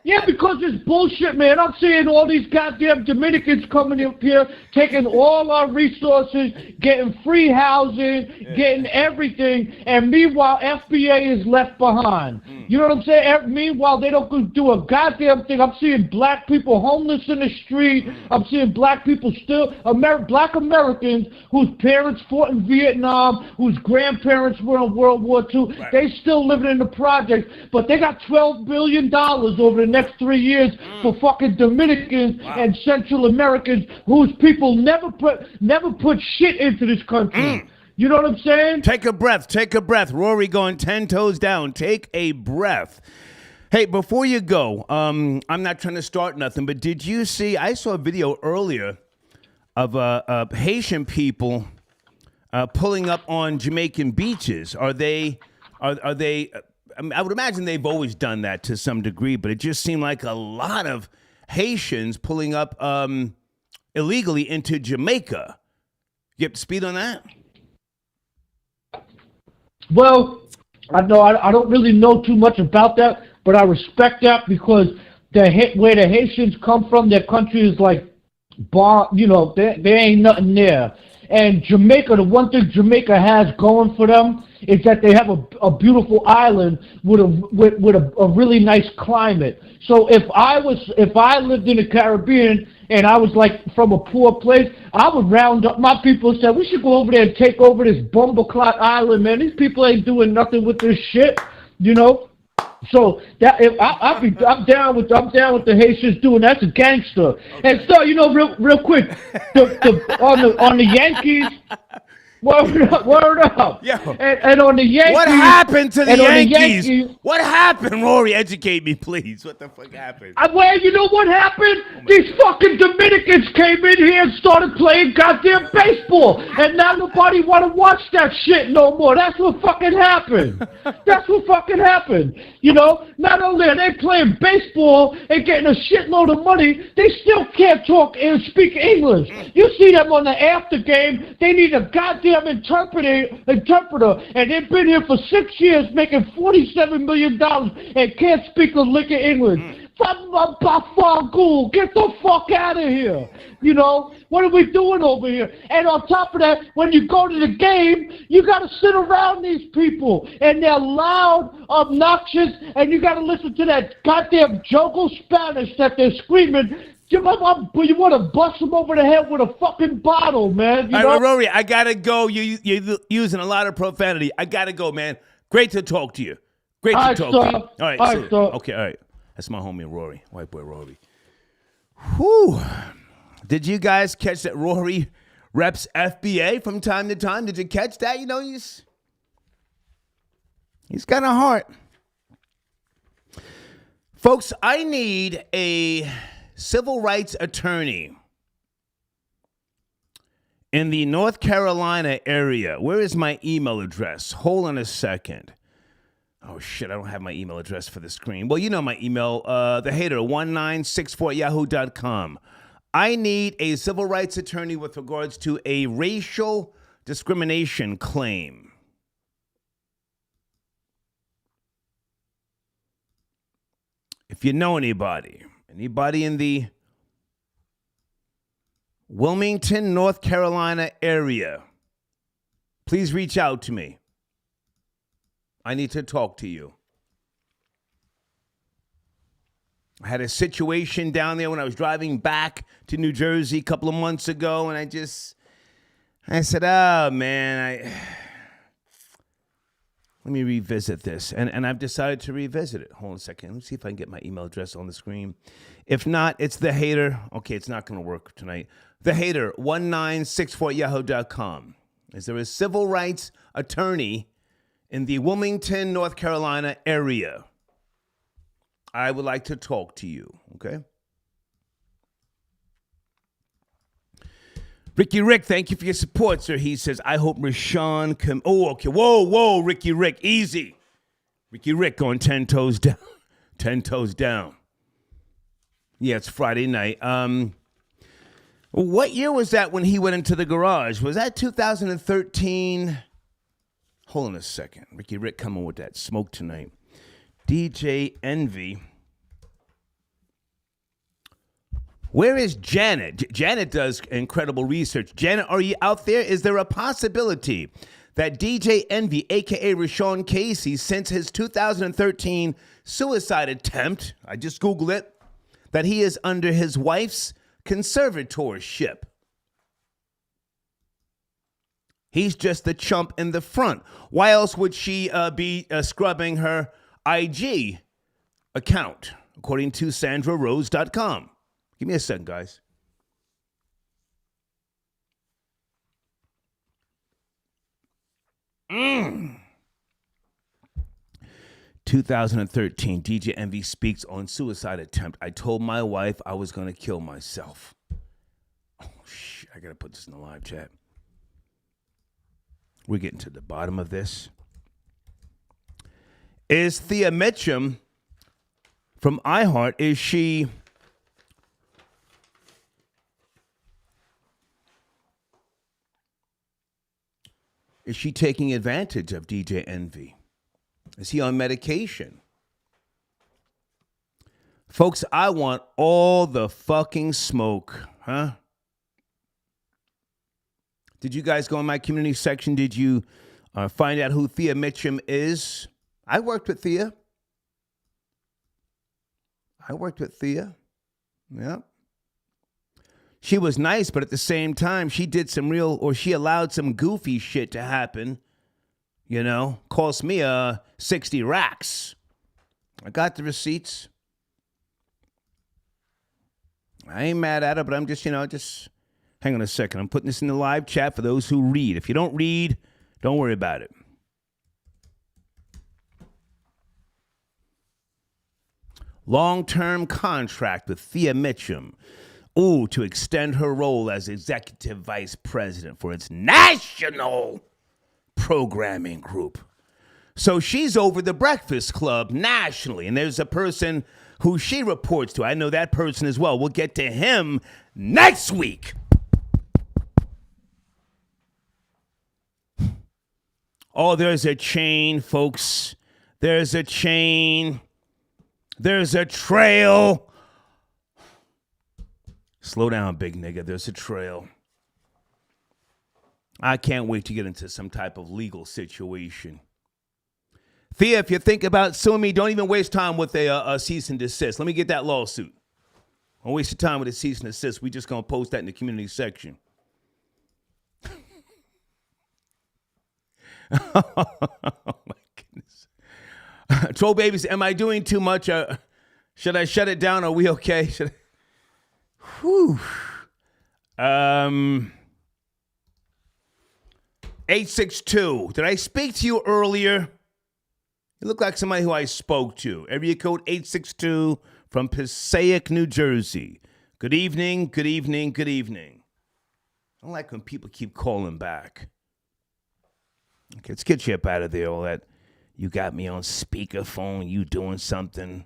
Yeah, because it's bullshit, man. I'm seeing all these goddamn Dominicans coming up here, taking all our resources, getting free housing, getting everything, and meanwhile, FBA is left behind. You know what I'm saying? Meanwhile, they don't do a goddamn thing. I'm seeing black people homeless in the street. I'm seeing black people black Americans whose parents fought in Vietnam, whose grandparents were in World War II. Right. They still living in the projects, but they got $12 billion over the next 3 years for fucking Dominicans and Central Americans whose people never put shit into this country. You know what I'm saying? Take a breath. Rory going 10 toes down. Take a breath. Hey, before you go, I'm not trying to start nothing, but did you see, I saw a video earlier of Haitian people pulling up on Jamaican beaches. Are they I would imagine they've always done that to some degree, but it just seemed like a lot of Haitians pulling up illegally into Jamaica. You have to speed on that? Well, I don't really know too much about that, but I respect that because where the Haitians come from, their country is like, there ain't nothing there. And Jamaica, the one thing Jamaica has going for them is that they have a beautiful island with a really nice climate. So if I lived in the Caribbean and I was like from a poor place, I would round up my people and say, we should go over there and take over this bumbleclot island, man. These people ain't doing nothing with this shit, you know. So that I'm down with the Haitians doing that's a gangster. Okay. And so real quick, on the Yankees. Word up. Yeah. And on the Yankees. What happened to the Yankees? What happened, Rory? Educate me, please. What the fuck happened? Well, you know what happened? These fucking Dominicans came in here and started playing goddamn baseball. And now nobody want to watch that shit no more. That's what fucking happened. You know, not only are they playing baseball and getting a shitload of money, they still can't talk and speak English. You see them on the after game, they need a goddamn interpreter, and they've been here for 6 years making $47 million and can't speak a lick of English. Get the fuck out of here. You know, what are we doing over here? And on top of that, when you go to the game, you got to sit around these people, and they're loud, obnoxious, and you got to listen to that goddamn jungle Spanish that they're screaming. You want to bust them over the head with a fucking bottle, man. You know? All right, Rory, I got to go. You're using a lot of profanity. I got to go, man. Great to talk to you. Great to talk to you. All right, okay, all right. That's my homie Rory, White Boy Rory. Whew. Did you guys catch that Rory reps FBA from time to time? Did you catch that? You know, he's got a heart. Folks, I need a civil rights attorney in the North Carolina area. Where is my email address? Hold on a second. Oh, shit, I don't have my email address for the screen. Well, you know my email, thehater1964@yahoo.com. I need a civil rights attorney with regards to a racial discrimination claim. If you know anybody in the Wilmington, North Carolina area, please reach out to me. I need to talk to you. I had a situation down there when I was driving back to New Jersey a couple of months ago, and I said, oh, man, let me revisit this. And I've decided to revisit it. Hold on a second. Let me see if I can get my email address on the screen. If not, it's The Hater. Okay, it's not going to work tonight. TheHater1964@yahoo.com. Is there a civil rights attorney in the Wilmington, North Carolina area? I would like to talk to you, okay? Ricky Rick, thank you for your support, sir. He says, I hope Rashawn can... Oh, okay. Whoa, Ricky Rick, easy. Ricky Rick going 10 toes down. 10 toes down. Yeah, it's Friday night. What year was that when he went into the garage? Was that 2013? Hold on a second. Ricky Rick coming with that smoke tonight. DJ Envy. Where is Janet? Janet does incredible research. Janet, are you out there? Is there a possibility that DJ Envy, a.k.a. Rashawn Casey, since his 2013 suicide attempt, I just Googled it, that he is under his wife's conservatorship? He's just the chump in the front. Why else would she be scrubbing her IG account, according to SandraRose.com? Give me a second, guys. Mm. 2013, DJ Envy speaks on suicide attempt. I told my wife I was going to kill myself. Oh, shit. I got to put this in the live chat. We're getting to the bottom of this. Is Thea Mitchum from iHeart, is she taking advantage of DJ Envy? Is he on medication? Folks, I want all the fucking smoke, huh? Did you guys go in my community section? Did you find out who Thea Mitchum is? I worked with Thea. Yep. She was nice, but at the same time, she allowed some goofy shit to happen. You know, cost me 60 racks. I got the receipts. I ain't mad at her, but I'm just hang on a second. I'm putting this in the live chat for those who read. If you don't read, don't worry about it. Long-term contract with Thea Mitchum. To extend her role as executive vice president for its national programming group. So she's over the Breakfast Club nationally, and there's a person who she reports to. I know that person as well. We'll get to him next week. Oh, there's a chain, folks. There's a chain. There's a trail. Slow down, big nigga. There's a trail. I can't wait to get into some type of legal situation. Thea, if you think about suing me, don't even waste time with a cease and desist. Let me get that lawsuit. Don't waste your time with a cease and desist. We just going to post that in the community section. Oh, my goodness. Troll babies, am I doing too much? Should I shut it down? Are we okay? Whew. 862. Did I speak to you earlier? You look like somebody who I spoke to. Area code 862 from Passaic, New Jersey. Good evening, good evening, good evening. I don't like when people keep calling back. Okay, let's get you up out of there. All that. You got me on speakerphone. You doing something.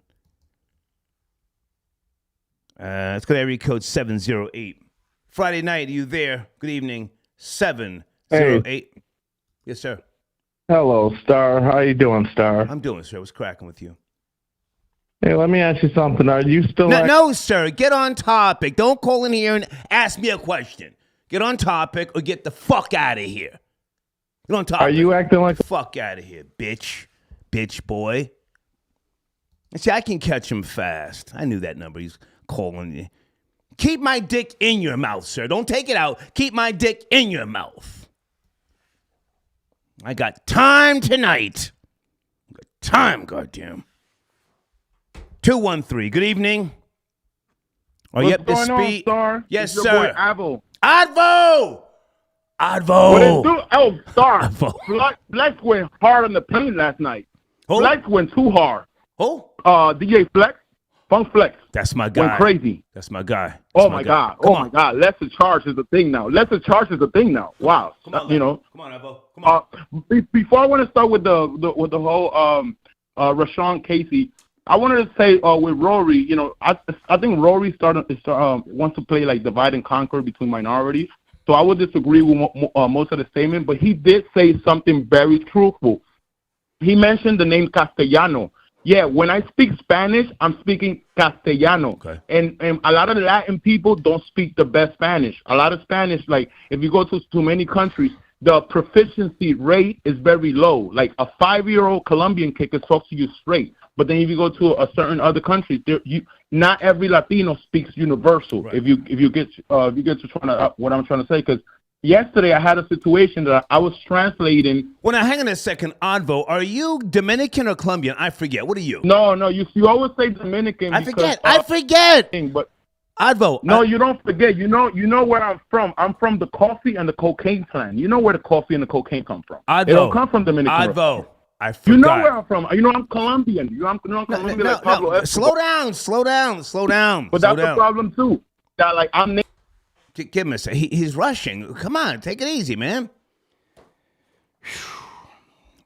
Let's go to area code 708. Friday night, are you there? Good evening. 708. Yes, sir. Hello, Star. How you doing, Star? I'm doing, sir. What's cracking with you? Hey, let me ask you something. Are you still No, sir. Get on topic. Don't call in here and ask me a question. Get on topic or get the fuck out of here. Get on topic. Are you acting like fuck out of here, bitch? Bitch boy. See, I can catch him fast. I knew that number. He's calling you. Keep my dick in your mouth, sir. Don't take it out. Keep my dick in your mouth. I got time tonight. I got time, goddamn. 213. Good evening. Are you up to speed? Star? Yes, it's sir. Your boy Avo. Advo! What it do? Oh, Star. Advo. Flex went hard on the paint last night. Who? Flex went too hard. Who? DJ Flex. Funk Flex. That's my guy. Went crazy. That's my guy. Oh my God. Oh my God. Lesser charge is a thing now. Lesser charge is a thing now. Wow. Come on, you know. Come on, Advo. Come on. Before I want to start with the whole Rashawn Casey, I wanted to say with Rory, you know, I think Rory wants to play like divide and conquer between minorities. So I would disagree with most of the statement, but he did say something very truthful. He mentioned the name Castellano. Yeah, when I speak Spanish, I'm speaking Castellano. Okay. And a lot of Latin people don't speak the best Spanish. A lot of Spanish, like if you go to many countries, the proficiency rate is very low. Like a 5-year-old Colombian kid can talk to you straight. But then if you go to a certain other country, not every Latino speaks universal. Right. If you get to trying to what I'm trying to say, because yesterday I had a situation that I was translating. Well, now hang on a second, Advo. Are you Dominican or Colombian? I forget. What are you? No. You always say Dominican. I forget. But Advo. No, you don't forget. You know where I'm from. I'm from the coffee and the cocaine plant. You know where the coffee and the cocaine come from. Advo. It don't come from Dominican. Advo. I forgot. You know where I'm from. You know I'm Colombian. I'm Colombian like Pablo Escobar. Slow down. But that's the problem too. That like I'm. Give him a second. He's rushing. Come on, take it easy, man.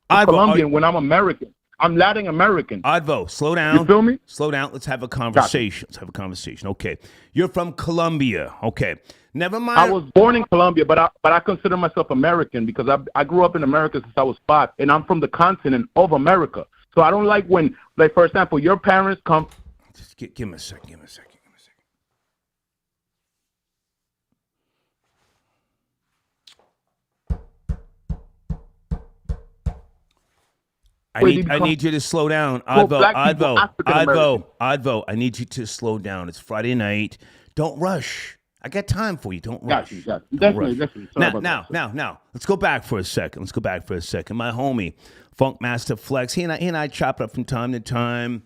I'm Colombian when I'm American. I'm Latin American. Advo, slow down. You feel me? Slow down. Let's have a conversation. Let's have a conversation. Okay. You're from Colombia. Okay. Never mind. I was born in Colombia, but I consider myself American because I grew up in America since I was 5, and I'm from the continent of America. So I don't like when, like, for example, your parents come. Just give him a second. I need you to slow down. Advo, I need you to slow down. It's Friday night. Don't rush. I got time for you. Don't rush. Got you. Definitely. Now, let's go back for a second. My homie, Funk Master Flex, he and I chop it up from time to time.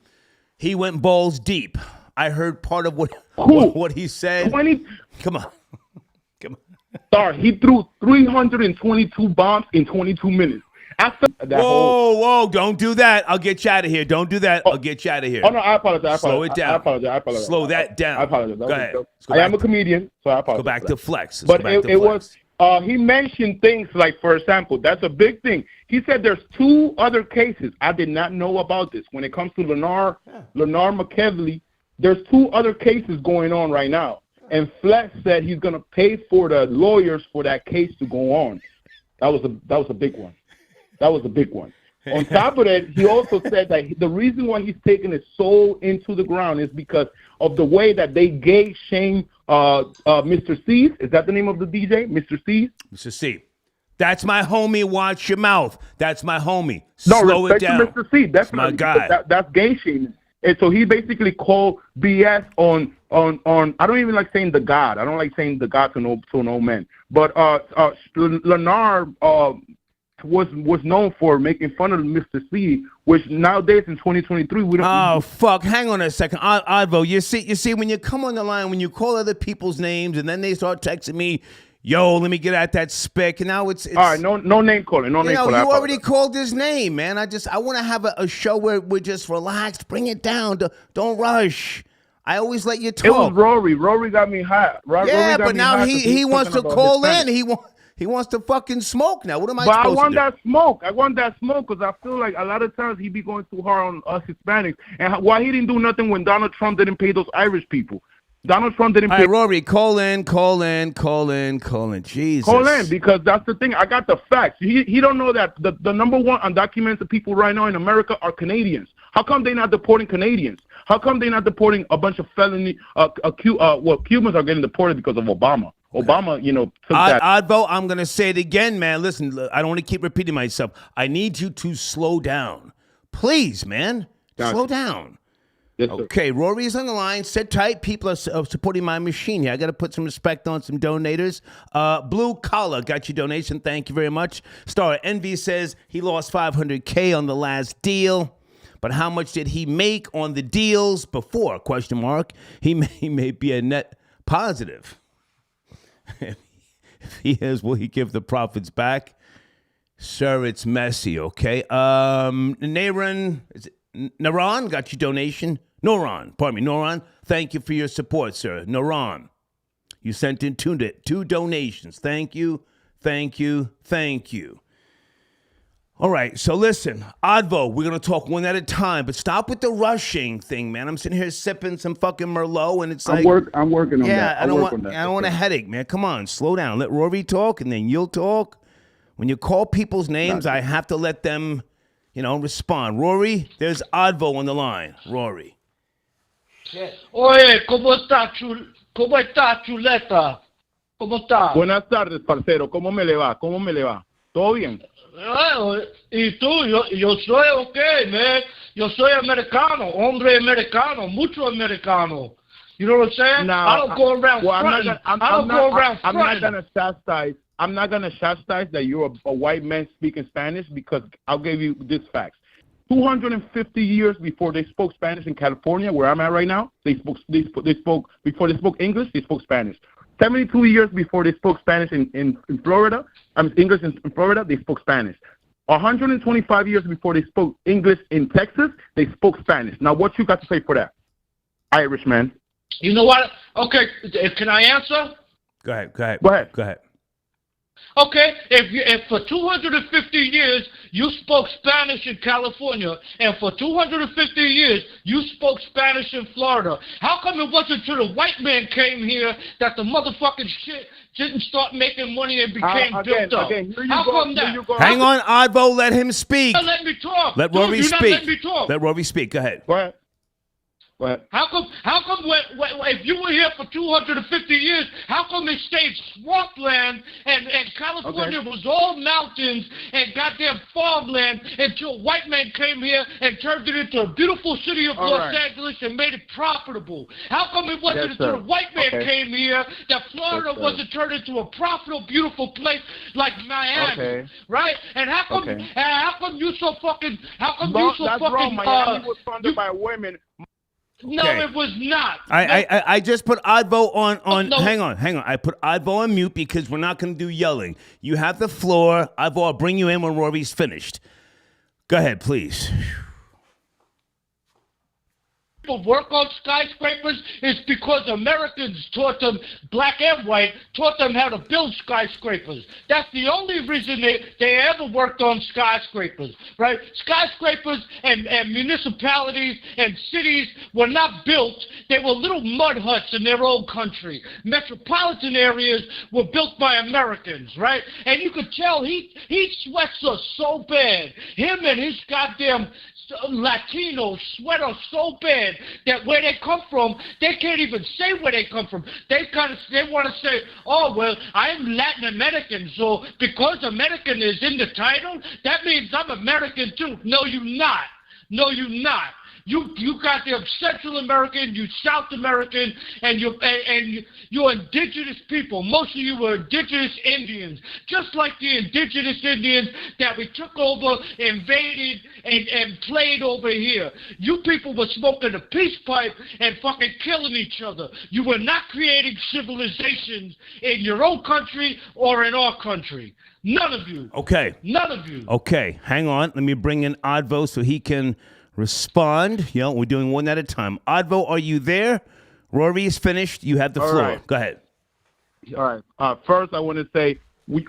He went balls deep. I heard part of what he said. Come on. Sorry, he threw 322 bombs in 22 minutes. Whoa, don't do that. I'll get you out of here. Don't do that. I'll get you out of here. Oh, no, I apologize. Slow it down. I apologize. Slow that down. I apologize. Go ahead. I am a comedian, so I apologize. Go back to Flex. But it was, he mentioned things like, for example, that's a big thing. He said there's 2 other cases. I did not know about this. When it comes to Lenar McKevely, there's 2 other cases going on right now. And Flex said he's going to pay for the lawyers for that case to go on. That was a big one. That was a big one. On top of that, he also said that the reason why he's taking his soul into the ground is because of the way that they gave Shane Mr. C's. Is that the name of the DJ? Mr. C's? Mr. C. That's my homie. Watch your mouth. That's my homie. No, slow it down. To Mr. C. That's my guy. That's gay shaming. And so he basically called BS on I don't even like saying the God. I don't like saying the God to no man. But Lenar was known for making fun of Mr. C, which nowadays in 2023 we don't. Oh fuck! Hang on a second, Advo. You see, when you come on the line, when you call other people's names, and then they start texting me, "Yo, let me get at that spick." And now it's all right. No name calling. No name calling. You already called his name, man. I want to have a show where we're just relaxed. Bring it down. Don't rush. I always let you It was talk. Rory. Rory got me hot. Rory Yeah, got but me now hot 'cause he he's wants to talking about call Hispanic. in. He wants to fucking smoke now. What am I But I supposed want to do? that smoke. I want that smoke because I feel like a lot of times he be going too hard on us Hispanics. And why he didn't do nothing when Donald Trump didn't pay those Irish people. Donald Trump didn't All pay. right, Rory, call in. Jesus. Call in because that's the thing. I got the facts. He don't know that the number one undocumented people right now in America are Canadians. How come they not deporting Canadians? How come they not deporting a bunch of felony Cubans are getting deported because of Obama? Obama, took that. Oddvo, I'm going to say it again, man. Listen, I don't want to keep repeating myself. I need you to slow down. Please, man. Gotcha. Slow down. Yes, sir. Okay, Rory's on the line. Sit tight. People are supporting my machine here. I got to put some respect on some donators. Blue Collar got your donation. Thank you very much. Star Envy says he lost $500K on the last deal. But how much did he make on the deals before? Question mark. He may be a net positive. If he is, will he give the profits back? Sir, it's messy, okay? Naran, is it Naran got your donation. Noran, thank you for your support, sir. Noran, you sent in two donations. Thank you. All right, so listen, Oddvo, we're going to talk one at a time, but stop with the rushing thing, man. I'm sitting here sipping some fucking Merlot, and it's like... I'm working on that. Yeah, I don't want a headache, man. Come on, slow down. Let Rory talk, and then you'll talk. When you call people's names, I have to let them, respond. Rory, there's Oddvo on the line. Rory. Oye, ¿cómo está, chuleta? ¿Cómo está? Buenas tardes, parcero. ¿Cómo me le va? ¿Todo bien? Y tú, yo soy okay, man. Yo soy americano, hombre americano, mucho americano. You know what I'm saying? No, I don't go around fronting. I'm not gonna chastise that you're a white man speaking Spanish because I'll give you this fact. 250 years before they spoke Spanish in California, where I'm at right now, they spoke before they spoke English, they spoke Spanish. 72 years before they spoke Spanish in Florida, English in Florida, they spoke Spanish. 125 years before they spoke English in Texas, they spoke Spanish. Now, what you got to say for that, Irishman? You know what? Okay, can I answer? Go ahead. Okay, if for 250 years you spoke Spanish in California, and for 250 years you spoke Spanish in Florida, how come it wasn't until the white man came here that the motherfucking shit didn't start making money and became built up? How come that? Hang on, Oddvo, let him speak. Let me talk. Let Rory speak. Let me talk. Let Rory speak. Go ahead. What? How come if you were here for 250 years, how come it stayed swampland and California was all mountains and goddamn farmland until white men came here and turned it into a beautiful city of Los Angeles and made it profitable? How come it wasn't until the white man came here that Florida wasn't turned into a profitable, beautiful place like Miami, right? And how come you so fucking wrong. Miami was founded by women. No, it was not. I just put Oddvo on. No. Hang on. I put Oddvo on mute because we're not going to do yelling. You have the floor. Oddvo, I'll bring you in when Rory's finished. Go ahead, please. People work on skyscrapers is because Americans taught them, black and white, taught them how to build skyscrapers. That's the only reason they ever worked on skyscrapers, right? Skyscrapers and municipalities and cities were not built. They were little mud huts in their own country. Metropolitan areas were built by Americans, right? And you could tell he sweats us so bad. Him and his goddamn Latinos sweat us so bad that where they come from, they can't even say where they come from. They want to say, oh, well, I'm Latin American, so because American is in the title, that means I'm American too. No, you're not. You goddamn Central American, you South American, and you're indigenous people. Most of you were indigenous Indians, just like the indigenous Indians that we took over, invaded, and played over here. You people were smoking a peace pipe and fucking killing each other. You were not creating civilizations in your own country or in our country. None of you. Okay. None of you. Okay, hang on. Let me bring in Oddvo so he can respond. We're doing one at a time. Oddvo, are you there? Rory is finished. You have the All floor. right. Go ahead. All right. First, I want to say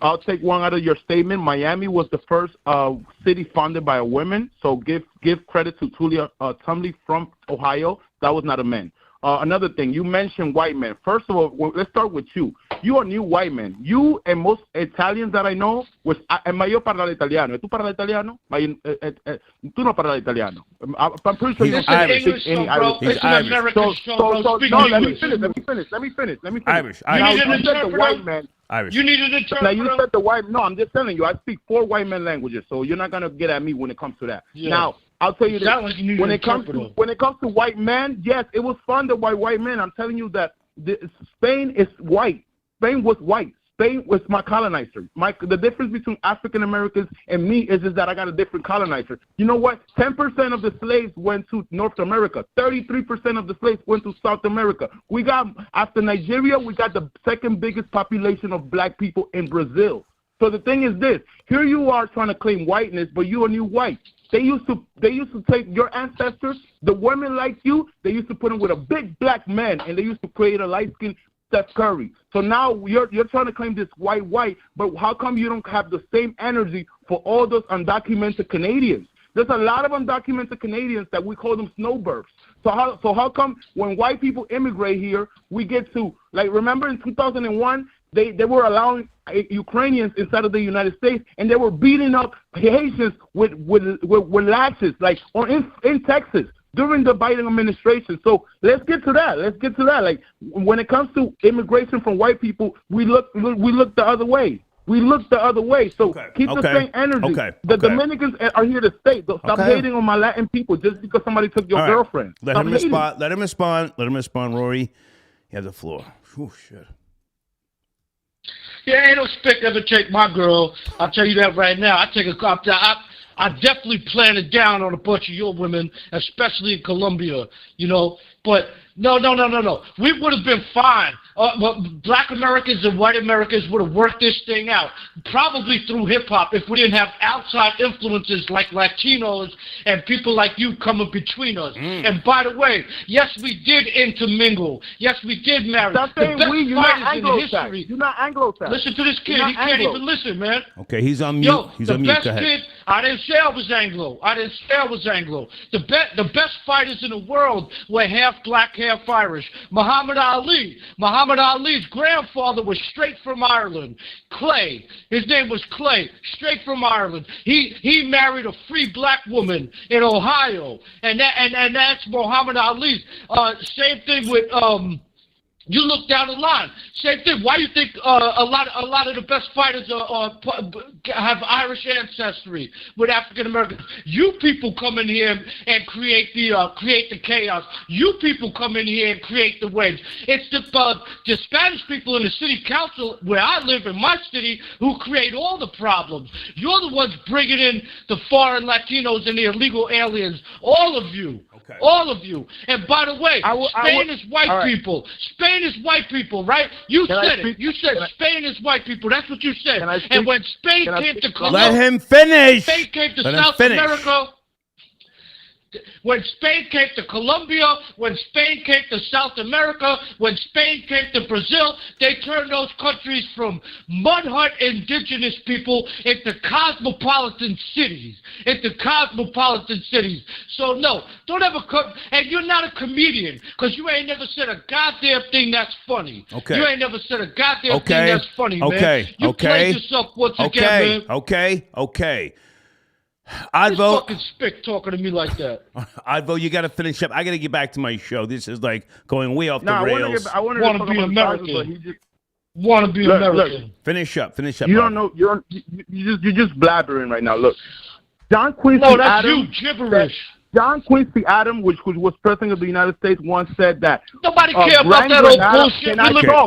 I'll take one out of your statement. Miami was the first city founded by a woman, so give credit to Tulia Tumley from Ohio. That was not a man. Another thing, you mentioned white men. First of all, let's start with you. You are new white men. You and most Italians that I know, ma io parlo italiano. E tu parli italiano? Ma tu non parli italiano. I'm pretty sure you don't speak English, any bro. Irish. It's an American show, bro. Speak No, English. let me finish. Irish. Now, You need you an said the interpreter? white man. Irish. You need an interpreter? Now, you said the white. No, I'm just telling you. I speak 4 white man languages, so you're not gonna get at me when it comes to that. Yeah. Now, I'll tell you this. Sound like you need When an it comes to white men, yes, it was fun to white men. I'm telling you that Spain is white. Spain was white. Spain was my colonizer. The difference between African Americans and me is that I got a different colonizer. You know what? 10% of the slaves went to North America. 33% of the slaves went to South America. We got, after Nigeria, we got the second biggest population of black people in Brazil. So the thing is this: here you are trying to claim whiteness, but you are new white. They used to take your ancestors, the women like you, they used to put them with a big black man, and they used to create a light-skinned Steph Curry. So now you're trying to claim this white, but how come you don't have the same energy for all those undocumented Canadians? There's a lot of undocumented Canadians that we call them snowbirds. So how come when white people immigrate here, we get to, like, remember in 2001, they were allowing Ukrainians inside of the United States, and they were beating up Haitians with lashes, like in Texas during the Biden administration. So let's get to that. Like, when it comes to immigration from white people, we look the other way. So keep the same energy. The Dominicans are here to stay. Stop hating on my Latin people just because somebody took your girlfriend. Let him respond. Rory, you have the floor. Oh, shit. Yeah, ain't no spec ever take my girl. I'll tell you that right now. I definitely plan it down on a bunch of your women, especially in Colombia, But no. We would have been fine. Black Americans and white Americans would have worked this thing out, probably through hip-hop, if we didn't have outside influences like Latinos and people like you coming between us. And by the way, yes, we did intermingle. Yes, we did marry. Stop saying you're not Anglo-Saxon. You're not Anglo-Saxon. Listen to this kid. He can't even listen, man. Okay, he's on mute. Yo, he's the on mute. best Go ahead. kid, I didn't say I was Anglo. The best fighters in the world were half black, half Irish. Muhammad Ali. Muhammad Ali's grandfather was straight from Ireland. Clay. His name was Clay. Straight from Ireland. He married a free black woman in Ohio. And that's Muhammad Ali's. Same thing with you look down the line. Same thing. Why do you think a lot of the best fighters have Irish ancestry with African Americans? You people come in here and create the chaos. You people come in here and create the wedge. It's the Spanish people in the city council where I live in my city who create all the problems. You're the ones bringing in the foreign Latinos and the illegal aliens. All of you. Okay. All of you. And by the way, Spain is white people. Spain is white people, right? You said it. You said Spain is white people. That's what you said. And when Spain came to Colombia, let him finish. Spain came to South America. When Spain came to Colombia, when Spain came to South America, when Spain came to Brazil, they turned those countries from mud hut indigenous people into cosmopolitan cities. So no, don't ever come, and you're not a comedian, because you ain't never said a goddamn thing that's funny. Okay. You ain't never said a goddamn thing that's funny, man. You played yourself once again, man. Okay. I'd vote. Fucking spick talking to me like that. I'd vote. You got to finish up. I got to get back to my show. This is like going way off the rails. I want to be American. Want to be American. Look, finish up. You don't know. You're just blabbering right now. Look, John Quincy Adams. Adams. You gibberish. John Quincy Adams, which was president of the United States, once said that nobody cares about that old bullshit.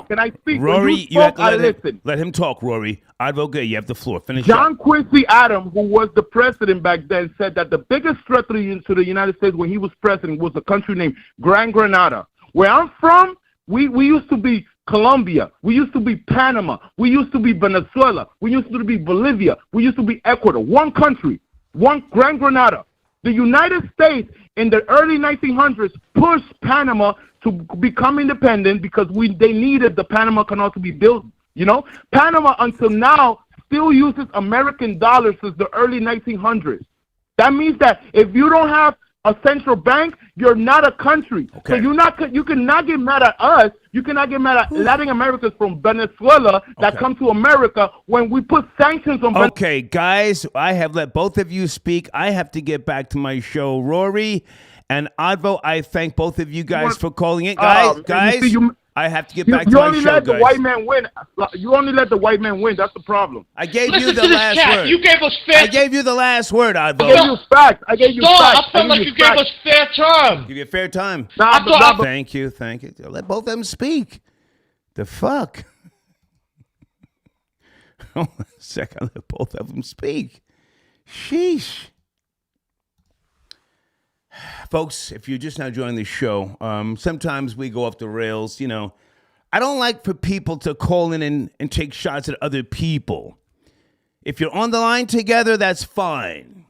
Can I speak? Rory, you have to let him talk. Rory, I'd vote good. You have the floor. Finish John Quincy Adams, who was the president back then, said that the biggest threat to the United States when he was president was a country named Grand Granada. Where I'm from, we used to be Colombia. We used to be Panama. We used to be Venezuela. We used to be Bolivia. We used to be Ecuador. One country. One Grand Granada. The United States in the early 1900s pushed Panama to become independent because they needed the Panama Canal to be built. You know, Panama until now still uses American dollars since the early 1900s. That means that if you don't have a central bank, you're not a country. Okay. So you cannot get mad at us. You cannot get mad at Latin Americans from Venezuela that come to America when we put sanctions on Venezuela. Okay, guys, I have let both of you speak. I have to get back to my show. Rory and Advo, I thank both of you guys for calling in. Guys, I have to get back to my show, guys. You only let the white man win. You only let the white man win. That's the problem. I gave you the last word. You gave us fair. I gave you the last word, Advo. I gave you facts. I gave you facts. I felt like you gave us fair time. Give you a fair time. Thank you. Let both of them speak. The fuck? Hold on a second. Let both of them speak. Sheesh. Folks, if you're just now joining the show, sometimes we go off the rails. You know, I don't like for people to call in and take shots at other people. If you're on the line together, that's fine.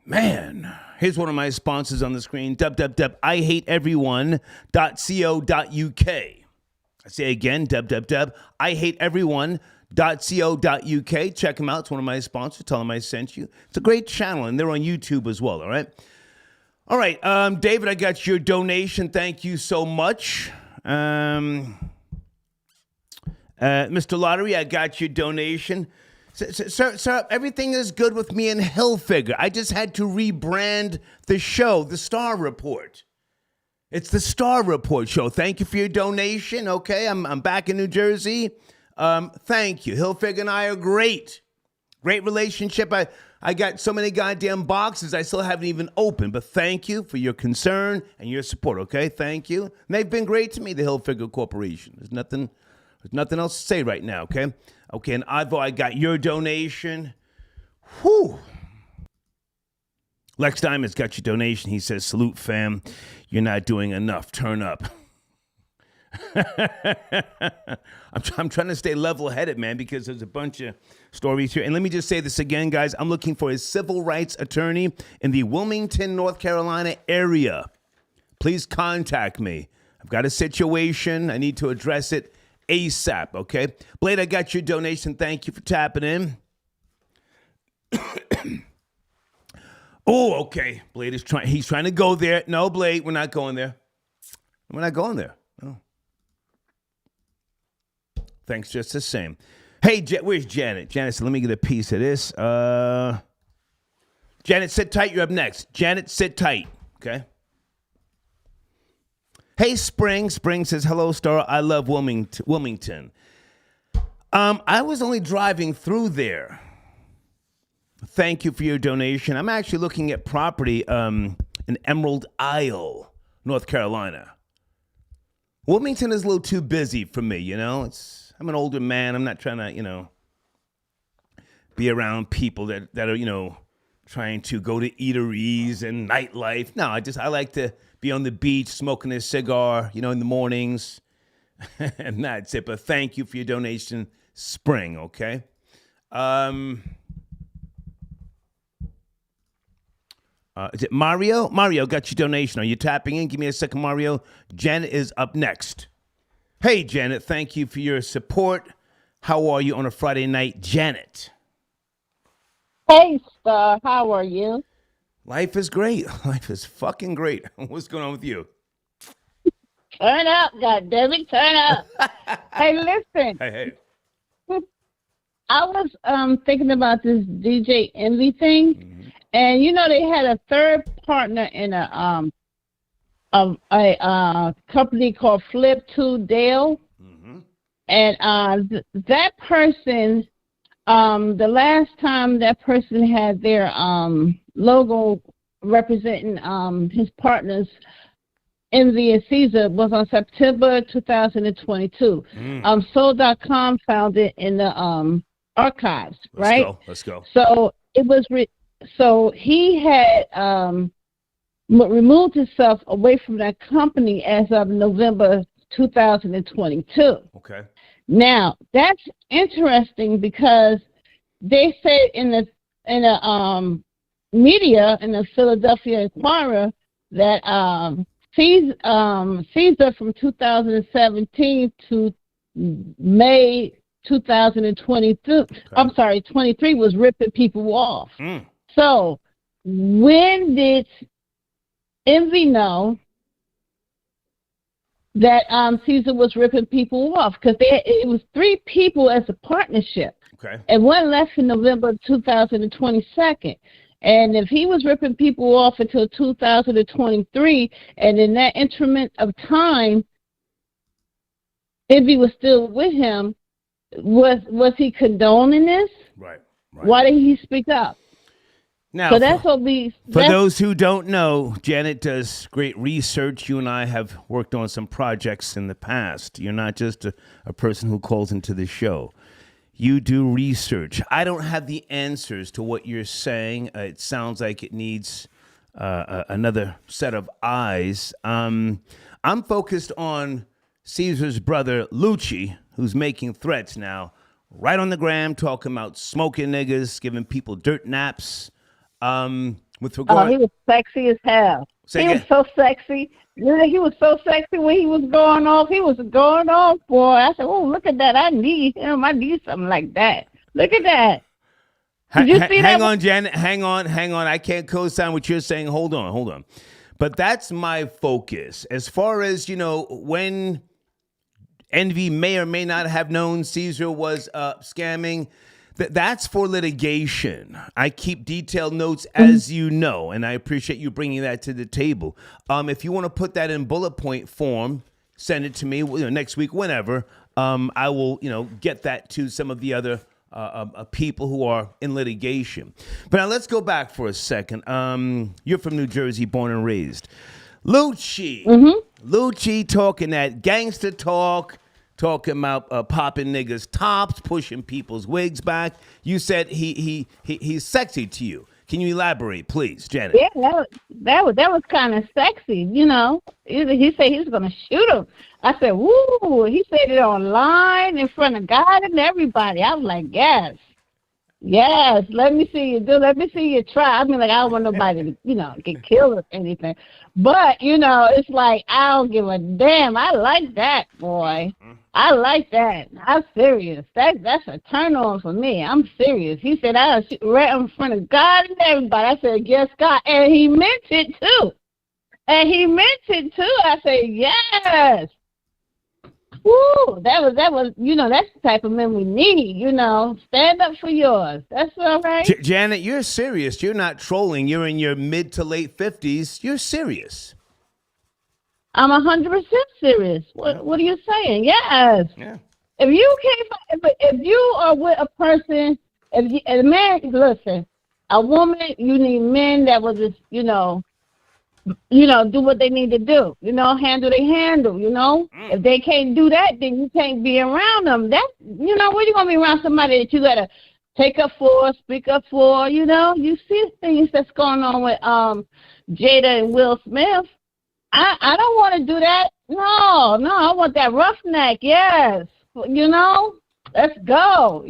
Man, here's one of my sponsors on the screen, www.ihateeveryone.co.uk. I say again, www.ihateeveryone.co.uk. Check them out. It's one of my sponsors. Tell them I sent you. It's a great channel, and they're on YouTube as well, all right? All right, David, I got your donation. Thank you so much. Mr. Lottery, I got your donation. Sir, everything is good with me and Hilfiger. I just had to rebrand the show, The Star Report. It's The Star Report show. Thank you for your donation, okay? I'm back in New Jersey. Thank you. Hilfiger and I are great. Great relationship. I got so many goddamn boxes I still haven't even opened, but thank you for your concern and your support, okay? Thank you. And they've been great to me, the Hilfiger Corporation. There's nothing else to say right now, okay? Okay, and Advo, I got your donation. Whew. Lex Diamond's got your donation. He says, salute, fam. You're not doing enough. Turn up. I'm trying to stay level-headed, man, because there's a bunch of stories here. And let me just say this again, guys. I'm looking for a civil rights attorney in the Wilmington, North Carolina area. Please contact me. I've got a situation. I need to address it ASAP, okay? Blade, I got your donation. Thank you for tapping in. Oh, okay. Blade is he's trying to go there. No, Blade, we're not going there. We're not going there. Oh. Thanks just the same. Hey, where's Janet? Janet said, let me get a piece of this. Janet, sit tight. You're up next. Janet, sit tight. Okay? Hey, Spring. Spring says, hello, Star. I love Wilmington. I was only driving through there. Thank you for your donation. I'm actually looking at property in Emerald Isle, North Carolina. Wilmington is a little too busy for me, you know. I'm an older man. I'm not trying to, you know, be around people that are, you know, trying to go to eateries and nightlife. No, I like to be on the beach smoking a cigar, you know, in the mornings. And that's it. But thank you for your donation, Spring, okay? Is it Mario? Mario got your donation. Are you tapping in? Give me a second, Mario. Janet is up next. Hey, Janet, thank you for your support. How are you on a Friday night, Janet? Hey, Star. How are you? Life is great. Life is fucking great. What's going on with you? Turn up, goddammit, turn up. Hey, listen. Hey. I was thinking about this DJ Envy thing. Mm-hmm. And you know they had a third partner in a company called Flip 2 Dale, and that person, the last time that person had their logo representing his partners, Envy and Caesar, was on September 2022. Soul.com found it in the archives, right? Let's go. So it was. So he had removed himself away from that company as of November 2022. Okay. Now, that's interesting because they said in the media in the Philadelphia Inquirer that Caesar from 2017 to May 2022, I'm sorry, 23 was ripping people off. So when did Envy know that Caesar was ripping people off? Because it was 3 people as a partnership. Okay. And one left in November 2022. And if he was ripping people off until 2023, and in that increment of time, Envy was still with him, was he condoning this? Right. Why did he speak up? Now, so that's what we. For those who don't know, Janet does great research. You and I have worked on some projects in the past. You're not just a person who calls into the show. You do research. I don't have the answers to what you're saying. It sounds like it needs another set of eyes. I'm focused on Caesar's brother, Luchie, who's making threats now, right on the gram, talking about smoking niggas, giving people dirt naps. With regard, he was sexy as hell. Was so sexy. Yeah, he was so sexy when he was going off. He was going off, boy. I said, "Oh, look at that! I need him. I need something like that. Look at that." Did you see that? Hang on, Janet. Hang on. I can't co-sign what you're saying. Hold on. But that's my focus. As far as, when Envy may or may not have known Caesar was scamming, that's for litigation. I keep detailed notes, as you know, and I appreciate you bringing that to the table. If you want to put that in bullet point form, send it to me next week, whenever. I will, get that to some of the other people who are in litigation. But now let's go back for a second. You're from New Jersey, born and raised. Luchie. Luchie talking that gangster talk. Talking about popping niggas' tops, pushing people's wigs back. You said he's sexy to you. Can you elaborate, please, Janet? Yeah, that was kind of sexy, He said he was going to shoot him. I said, woo. He said it online in front of God and everybody. I was like, yes. Let me see you do. Let me see you try. I mean, I don't want nobody to, get killed or anything. But, it's like, I don't give a damn. I like that, boy. I like that. I'm serious. That's a turn on for me. I'm serious. He said, I'll shoot right in front of God and everybody. I said, yes, God. And he meant it, too. I said, yes. Woo, that was, that's the type of men we need, Stand up for yours. That's all right. Janet, you're serious. You're not trolling. You're in your mid to late 50s. You're serious. I'm 100% serious. What are you saying? Yes. Yeah. If you are with a person, a man, listen, a woman, you need men that will just, do what they need to do. Handle they handle, If they can't do that, then you can't be around them. That, where you going to be around somebody that you got to take up for, speak up for, You see things that's going on with Jada and Will Smith. I don't want to do that. No, I want that roughneck. Yes, let's go.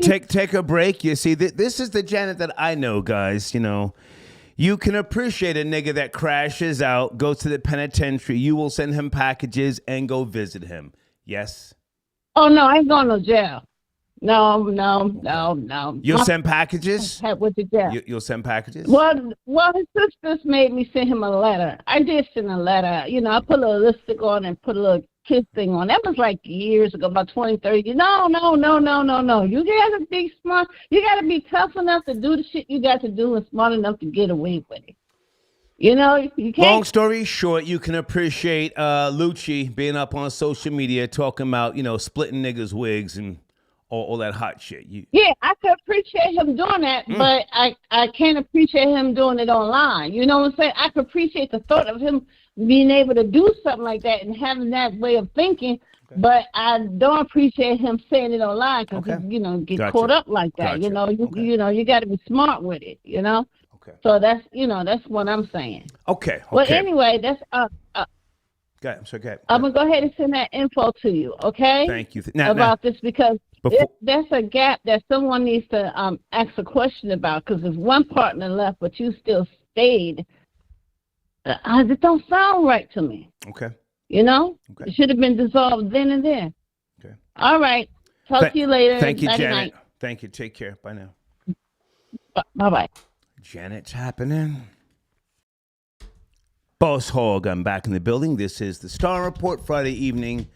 Take a break. You see, this is the Janet that I know, guys. You can appreciate a nigga that crashes out, goes to the penitentiary. You will send him packages and go visit him. Yes. Oh no, I ain't going to jail. No. You'll send packages? With the jail. You'll send packages? Well, his sisters made me send him a letter. I did send a letter. I put a little lipstick on and put a little kiss thing on. That was like years ago, about 20, 30 years. No. You got to be smart. You got to be tough enough to do the shit you got to do and smart enough to get away with it. You can't. Long story short, you can appreciate Luchie being up on social media talking about, splitting niggas' wigs and all that hot shit. Yeah, I could appreciate him doing that, but I can't appreciate him doing it online. You know what I'm saying? I could appreciate the thought of him being able to do something like that and having that way of thinking, but I don't appreciate him saying it online because get caught up like that. Gotcha. You got to be smart with it. Okay. So that's what I'm saying. Okay. Well, anyway, that's Okay. I'm gonna go ahead and send that info to you. Okay. Thank you. About this because That's a gap that someone needs to ask a question about. Because if one partner left, but you still stayed, it don't sound right to me. Okay. You know, Okay. it should have been dissolved then and there. Okay. All right. Talk to you later. Thank you, Nighty Janet. night. Thank you. Take care. Bye now. Bye-bye. Janet's happening. Boss Hog, I'm back in the building. This is the Star Report Friday evening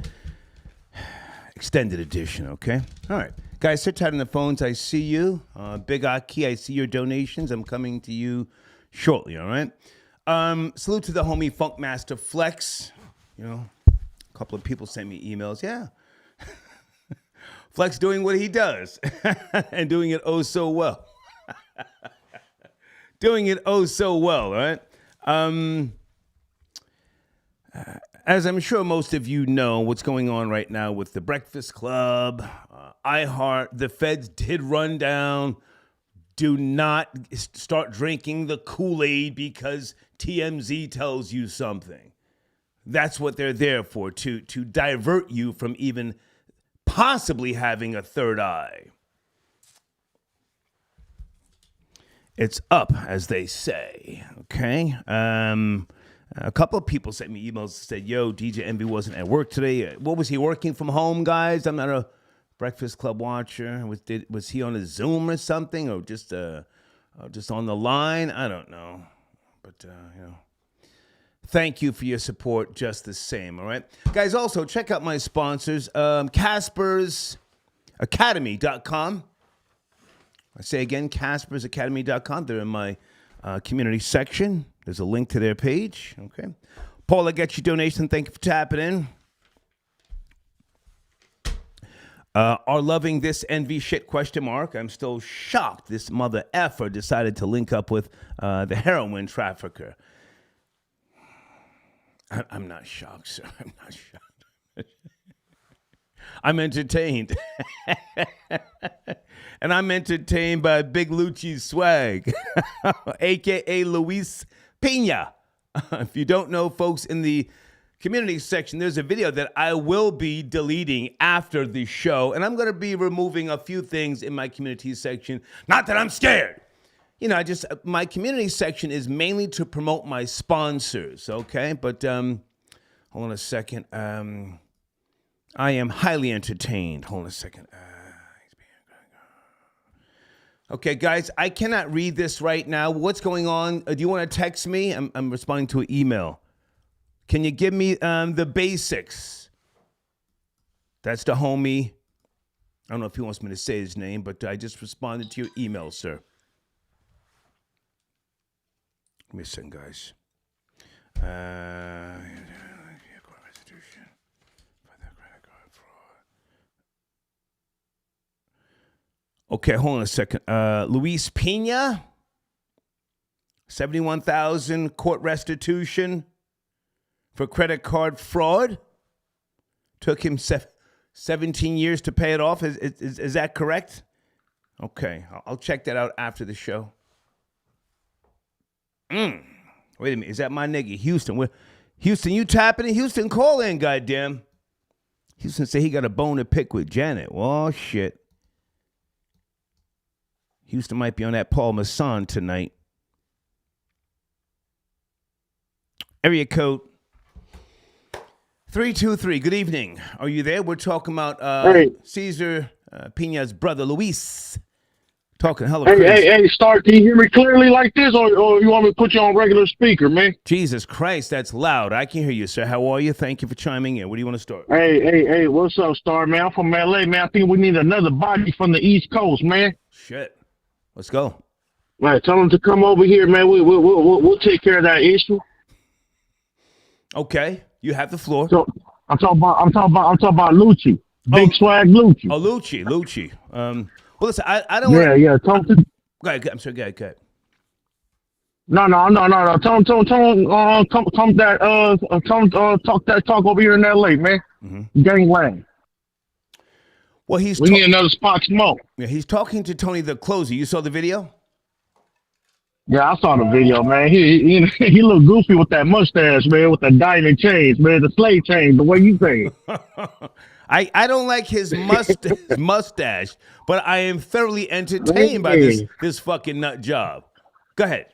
extended edition, okay? All right. Guys, sit tight on the phones. I see you. Big Aki, I see your donations. I'm coming to you shortly, all right? Salute to the homie Funkmaster Flex. You know, a couple of people sent me emails. Yeah. Flex doing what he does and doing it oh so well. Doing it oh so well, all right? As I'm sure most of you know, what's going on right now with the Breakfast Club, iHeart, the feds did run down. Do not start drinking the Kool-Aid because TMZ tells you something. That's what they're there for, to divert you from even possibly having a third eye. It's up, as they say, okay? A couple of people sent me emails that said, yo, DJ Envy wasn't at work today. What was he working from home, guys? I'm not a Breakfast Club watcher. Was he on a Zoom or something, or just on the line? I don't know. But, you know, thank you for your support just the same, all right? Guys, also, check out my sponsors, CaspersAcademy.com. I say again, CaspersAcademy.com. They're in my community section. There's a link to their page. Okay. Paul, I got your donation. Thank you for tapping in. Are loving this envy shit ? I'm still shocked this mother effer decided to link up with the heroin trafficker. I'm not shocked, sir. I'm not shocked. I'm entertained. And I'm entertained by Big Luchie's swag, a.k.a. Luis Pena. If you don't know, folks, in the community section, there's a video that I will be deleting after the show, and I'm going to be removing a few things in my community section. Not that I'm scared. You know, my community section is mainly to promote my sponsors, okay? But hold on a second. I am highly entertained. Hold on a second. Okay, guys, I cannot read this right now. What's going on? Do you want to text me? I'm responding to an email. Can you give me the basics? That's the homie. I don't know if he wants me to say his name, but I just responded to your email, sir. Give me a second, guys. Okay, hold on a second. Luis Pena, $71,000 court restitution for credit card fraud. Took him 17 years to pay it off. Is that correct? Okay, I'll check that out after the show. Wait a minute, is that my nigga Houston? Houston, you tapping in? Houston, call in, goddamn. Houston said he got a bone to pick with Janet. Well, shit. Houston might be on that Paul Masson tonight. Area code 323. Good evening. Are you there? We're talking about Cesar Pena's brother, Luis. Talking hello. Hey, Star, can you hear me clearly like this, or you want me to put you on regular speaker, man? Jesus Christ, that's loud. I can hear you, sir. How are you? Thank you for chiming in. Where do you want to start? Hey, what's up, Star, man? I'm from LA, man. I think we need another body from the East Coast, man. Shit. Let's go. All right, tell them to come over here, man. We'll take care of that issue. Okay, you have the floor. So I'm talking about Luchie, Big Swag Luchie. Oh, Luchie. Well, listen, I don't. Yeah. Talk to. Go ahead. I'm sorry. Go ahead. No. Tell them, talk over here in LA, man. Mm-hmm. Gangland. Well, we need another spot to smoke. Yeah, he's talking to Tony the Closer. You saw the video? Yeah, I saw the video, man. He looked goofy with that mustache, man, with the diamond chains, man, the slave chains, the way you say it. I don't like his mustache, but I am thoroughly entertained by this fucking nut job. Go ahead.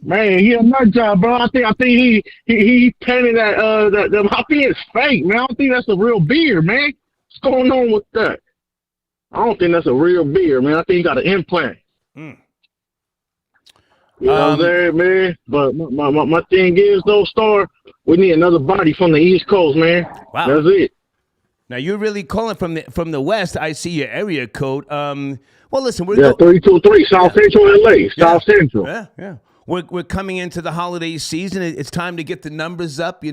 Man, he a nut job, bro. I think he painted that I think it's fake, man. I don't think that's a real beard, man. What's going on with that? I don't think that's a real beard, man. I think he got an implant. Mm. You know what I'm saying, man? But my thing is, though, Star, we need another body from the East Coast, man. Wow. That's it. Now you're really calling from the West. I see your area code. Well, listen, we're 323 South Central LA, South Central. Yeah. We're coming into the holiday season. It's time to get the numbers up.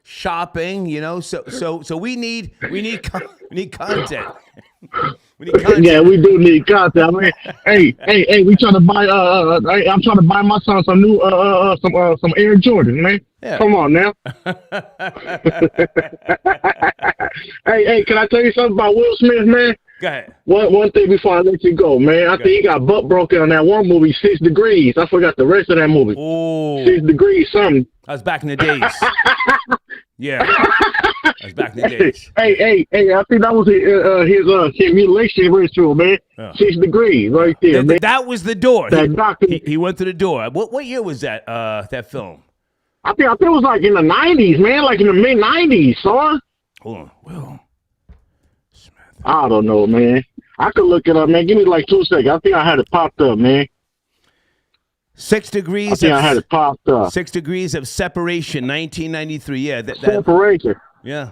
Shopping. So we need content. We need content. Yeah, we do need content. I mean, hey, we trying to buy. I'm trying to buy my son some new some Air Jordan, man. Yeah. Come on now. Hey, can I tell you something about Will Smith, man? Go ahead. One thing before I let you go, man. I think he got butt broken on that one movie, 6 Degrees. I forgot the rest of that movie. Oh. 6 Degrees something. That was back in the days. Yeah. That was back in the days. Hey, I think that was his mutilation ritual, man. 6 Degrees right there, man. That was the door. That doctor. He went through the door. What year was that that film? I think it was like in the 90s, man, like in the mid 90s, son. Hold on, Will. I don't know, man. I could look it up, man. Give me like 2 seconds. I think I had it popped up, man. 6 Degrees. I think I had it popped up. 6 Degrees of Separation, 1993. Yeah, Separation. Yeah.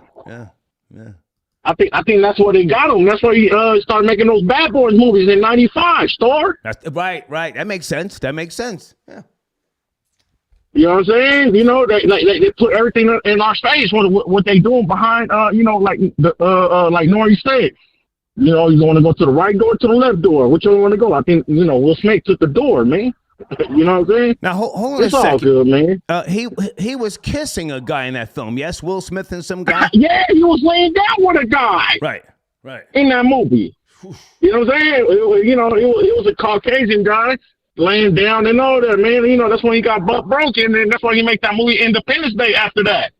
I think that's what they got him. That's why he started making those Bad Boys movies in '95. Star. That's right. That makes sense. Yeah. You know what I'm saying? They put everything in our face. What they doing behind? Like Nori said. You want to go to the right door, to the left door. Which one you want to go? I think Will Smith took the door, man. You know what I'm saying? Now hold on it's a second. It's all good, man. He was kissing a guy in that film. Yes, Will Smith and some guy. Yeah, he was laying down with a guy. Right. In that movie. You know what I'm saying? It was a Caucasian guy laying down and all that, man. That's when he got butt broken, and that's why he made that movie Independence Day after that.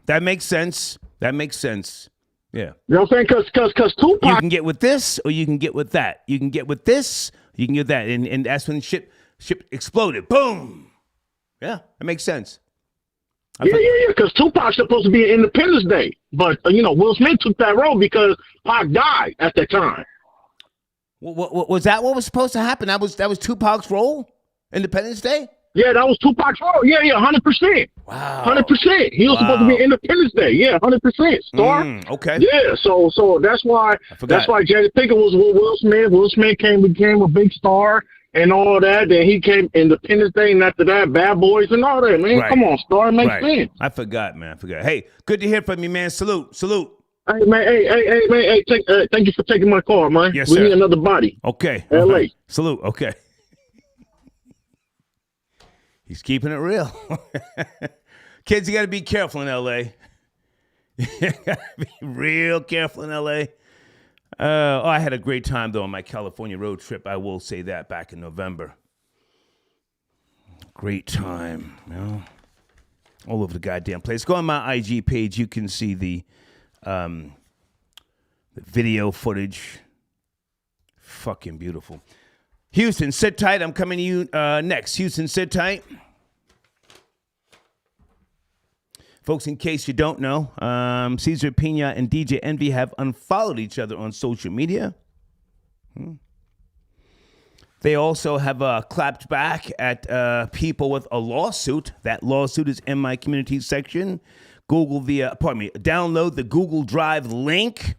That makes sense. Yeah. You know what I'm saying? Because Tupac. You can get with this, or you can get with that. You can get with this, you can get that, and that's when ship exploded. Boom. Yeah, that makes sense. Yeah. Because Tupac's supposed to be in Independence Day, but Will Smith took that role because Pac died at that time. What was that? What was supposed to happen? That was Tupac's role, Independence Day. Yeah, that was Tupac's role. Yeah, 100%. Wow. 100%. He was supposed to be Independence Day. Yeah, 100%. Star. Okay. Yeah, so that's why Jada Pinkett was with Will Smith. Will Smith became a big star and all that. Then he came Independence Day, and after that, Bad Boys and all that. Man, come on, Star, it makes sense. I forgot, man. Hey, good to hear from you, man. Salute. Hey, man. Hey. Thank you for taking my call, man. Yes, we sir. need another body. Okay. LA. Salute. Okay. He's keeping it real. Kids, you got to be careful in L.A. You got to be real careful in L.A. I had a great time, though, on my California road trip. I will say that, back in November. Great time, all over the goddamn place. Go on my IG page. You can see the video footage. Fucking beautiful. Houston, sit tight. I'm coming to you next. Houston, sit tight. Folks, in case you don't know, Cesar Pina and DJ Envy have unfollowed each other on social media. They also have clapped back at people with a lawsuit. That lawsuit is in my community section. Download the Google Drive link.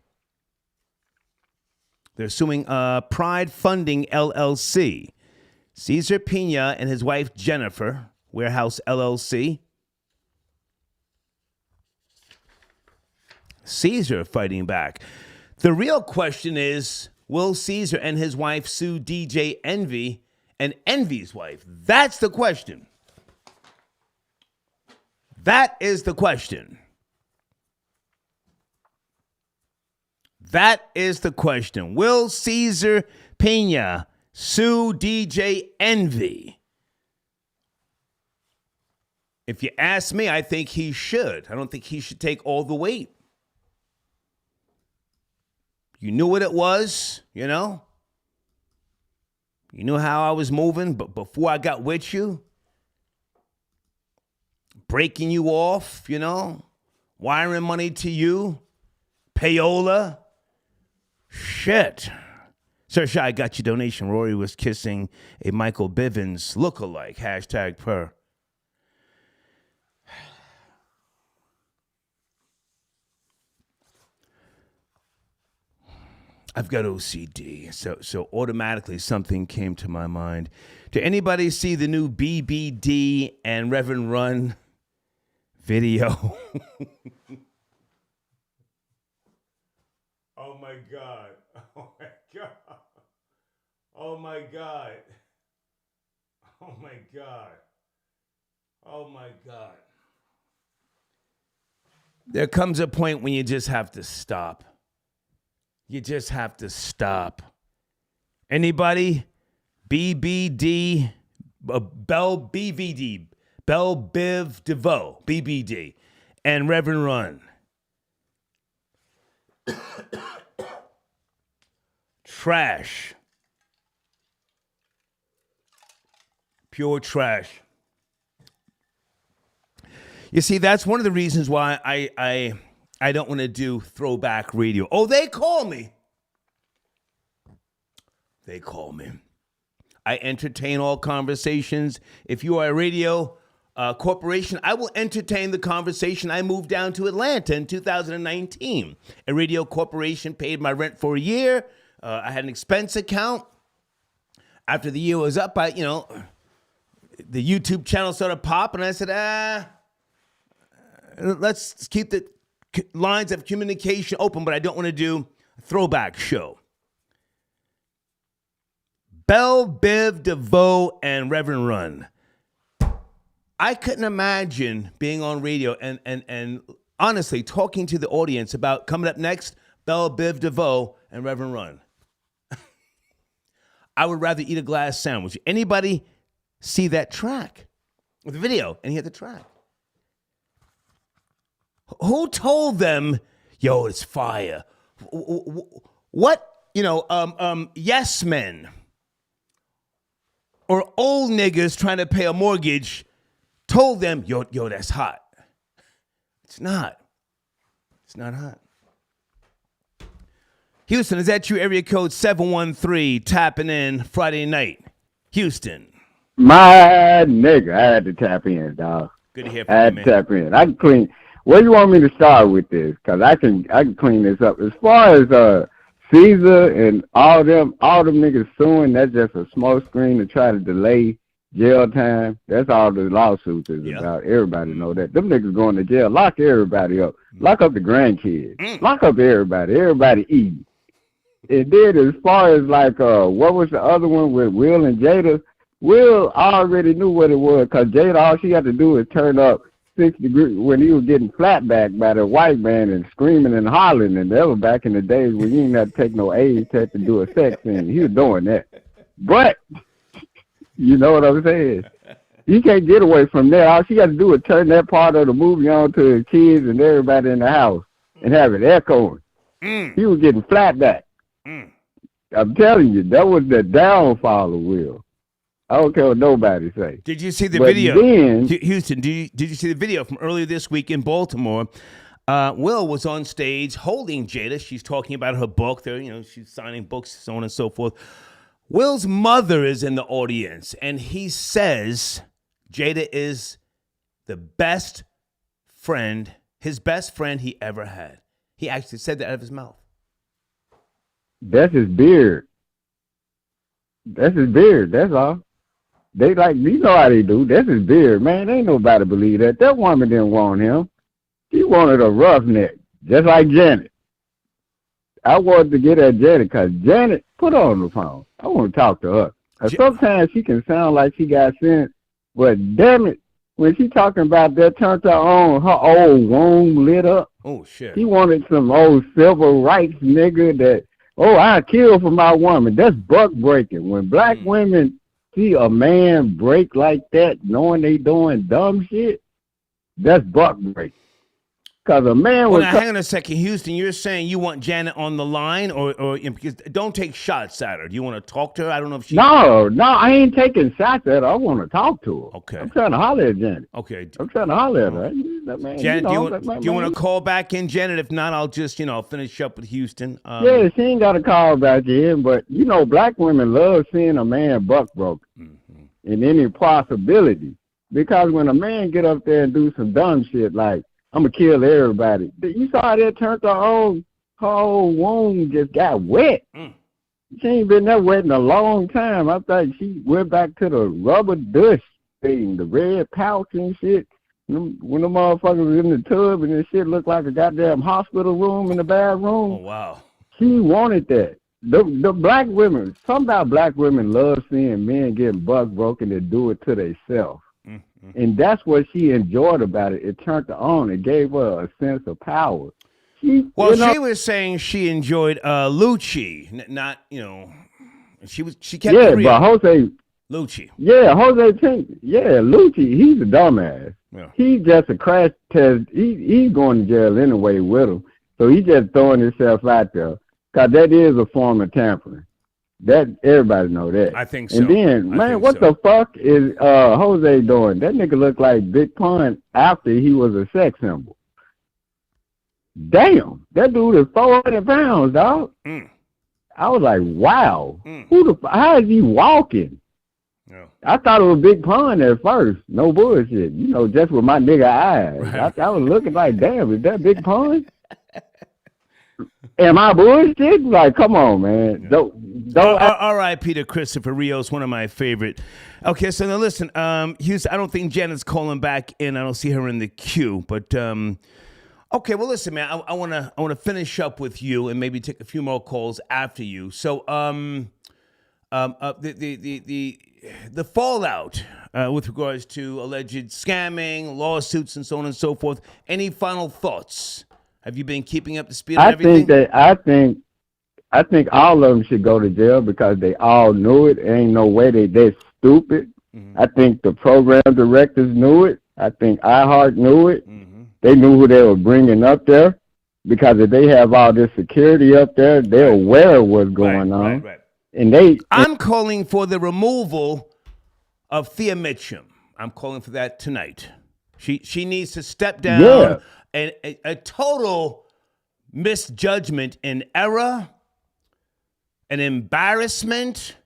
They're suing Pride Funding LLC. Cesar Pina and his wife Jennifer, Warehouse LLC. Cesar fighting back. The real question is, will Cesar and his wife sue DJ Envy and Envy's wife? That's the question. That is the question. That is the question. Will Cesar Pina sue DJ Envy? If you ask me, I think he should. I don't think he should take all the weight. You knew what it was, you know? You knew how I was moving, but before I got with you, breaking you off, you know, wiring money to you, payola. Shit. Sir Shy got your donation. Rory was kissing a Michael Bivins lookalike. Hashtag per. I've got OCD, so automatically something came to my mind. Did anybody see the new BBD and Reverend Run video? Oh my God. Oh my God. Oh my God. Oh my God. Oh my God. There comes a point when you just have to stop. You just have to stop. Anybody? BBD, Bell BVD, Bell Biv DeVoe, BBD, and Reverend Run. Trash. Pure trash. You see, that's one of the reasons why I don't want to do throwback radio. Oh, they call me. They call me. I entertain all conversations. If you are a radio corporation, I will entertain the conversation. I moved down to Atlanta in 2019. A radio corporation paid my rent for a year. I had an expense account. After the year was up, the YouTube channel started popping. I said, let's keep the lines of communication open, but I don't want to do a throwback show. Bell, Biv, DeVoe, and Reverend Run. I couldn't imagine being on radio and honestly talking to the audience about coming up next, Bell, Biv, DeVoe, and Reverend Run. I would rather eat a glass sandwich. Anybody see that track? The video, and hear the track. Who told them, yo, it's fire? What, yes men or old niggas trying to pay a mortgage told them, yo, that's hot. It's not. It's not hot. Houston, is that you? Area code 713, tapping in Friday night. Houston. My nigga, I had to tap in, dog. Good to hear from I you, had man. to tap in. I can clean. Where you want me to start with this? Because I can clean this up. As far as Caesar and all them niggas suing, that's just a smoke screen to try to delay jail time. That's all the lawsuits is about. Everybody know that. Them niggas going to jail. Lock everybody up. Lock up the grandkids. Lock up everybody. Everybody eating. And then as far as what was the other one with Will and Jada? Will already knew what it was because Jada, all she had to do is turn up 6 degrees when he was getting flatbacked by the white man and screaming and hollering. And that was back in the days when you didn't have to take no AIDS test to do a sex scene. He was doing that. But, you know what I'm saying? You can't get away from that. All she got to do is turn that part of the movie on to the kids and everybody in the house and have it echoing. He was getting flatbacked. I'm telling you, that was the downfall of Will. I don't care what nobody say. Did you see the But video? then- Houston, did you see the video from earlier this week in Baltimore? Will was on stage holding Jada. She's talking about her book. There, she's signing books, so on and so forth. Will's mother is in the audience, and he says Jada is the best friend, his best friend he ever had. He actually said that out of his mouth. That's his beard. That's his beard. That's all. They you know how they do. That's his beard, man. Ain't nobody believe that. That woman didn't want him. She wanted a roughneck, just like Janet. I wanted to get at Janet because Janet, put her on the phone. I want to talk to her. Sometimes she can sound like she got sense, but damn it, when she talking about that, turned her on, her old womb lit up. Oh, shit. She wanted some old civil rights nigga that, I kill for my woman. That's buck breaking. When black women see a man break like that, knowing they doing dumb shit, that's buck breaking. Because a man Well, would now, hang on a second, Houston. You're saying you want Janet on the line, or because don't take shots at her. Do you want to talk to her? I don't know if she. No, I ain't taking shots at her. I want to talk to her. Okay. I'm trying to holler at Janet. Okay. I'm trying to holler at her. That man, Janet, you know, do you want to call back in, Janet? If not, I'll just finish up with Houston. Yeah, she ain't got a call back in, but black women love seeing a man buck broken in any possibility. Because when a man get up there and do some dumb shit like, I'm going to kill everybody, you saw that turned her whole womb just got wet. She ain't been that wet in a long time. I thought she went back to the rubber dush thing, the red pouch and shit. When the motherfuckers was in the tub and this shit looked like a goddamn hospital room in the bathroom. Oh, wow. She wanted that. The black women, something about black women love seeing men getting buck broken and do it to themselves. And that's what she enjoyed about it. It turned her on. It gave her a sense of power. She was saying she enjoyed Luchie, not she kept it real. But Jose Luchie. Yeah, Jose Pink. Yeah, Luchie. He's a dumbass. Yeah. He's just a crash test. He's going to jail anyway with him. So he's just throwing himself out there because that is a form of tampering. That everybody know that. I think so. And then, man, what the fuck is Jose doing? That nigga look like Big Pun after he was a sex symbol. Damn, that dude is 400 pounds, dog. I was like, wow. How is he walking? Yeah. I thought it was Big Pun at first. No bullshit. Just with my nigga eyes. Right. I was looking like, damn, is that Big Pun? Am I bullshit? Like, come on, man. Yeah. Don't. All right, Peter Christopher Rios, one of my favorite. Okay, so now listen, Houston, I don't think Janet's calling back in. I don't see her in the queue, but okay. Well, listen, man, I wanna finish up with you and maybe take a few more calls after you. So, the fallout with regards to alleged scamming, lawsuits, and so on and so forth. Any final thoughts? Have you been keeping up to speed on everything? I think all of them should go to jail because they all knew it. Ain't no way they're stupid. I think the program directors knew it. I think iHeart knew it. They knew who they were bringing up there because if they have all this security up there, they're aware of what's going on. Right. And I'm calling for the removal of Thea Mitchum. I'm calling for that tonight. She needs to step down. Yeah. And a total misjudgment and error, an embarrassment.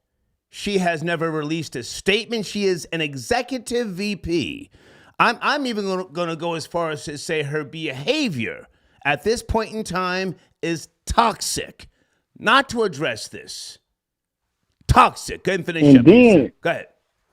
She has never released a statement. She is an executive VP. I'm even going to go as far as to say her behavior at this point in time is toxic. Not to address this. Toxic. Go ahead and finish up. Go ahead.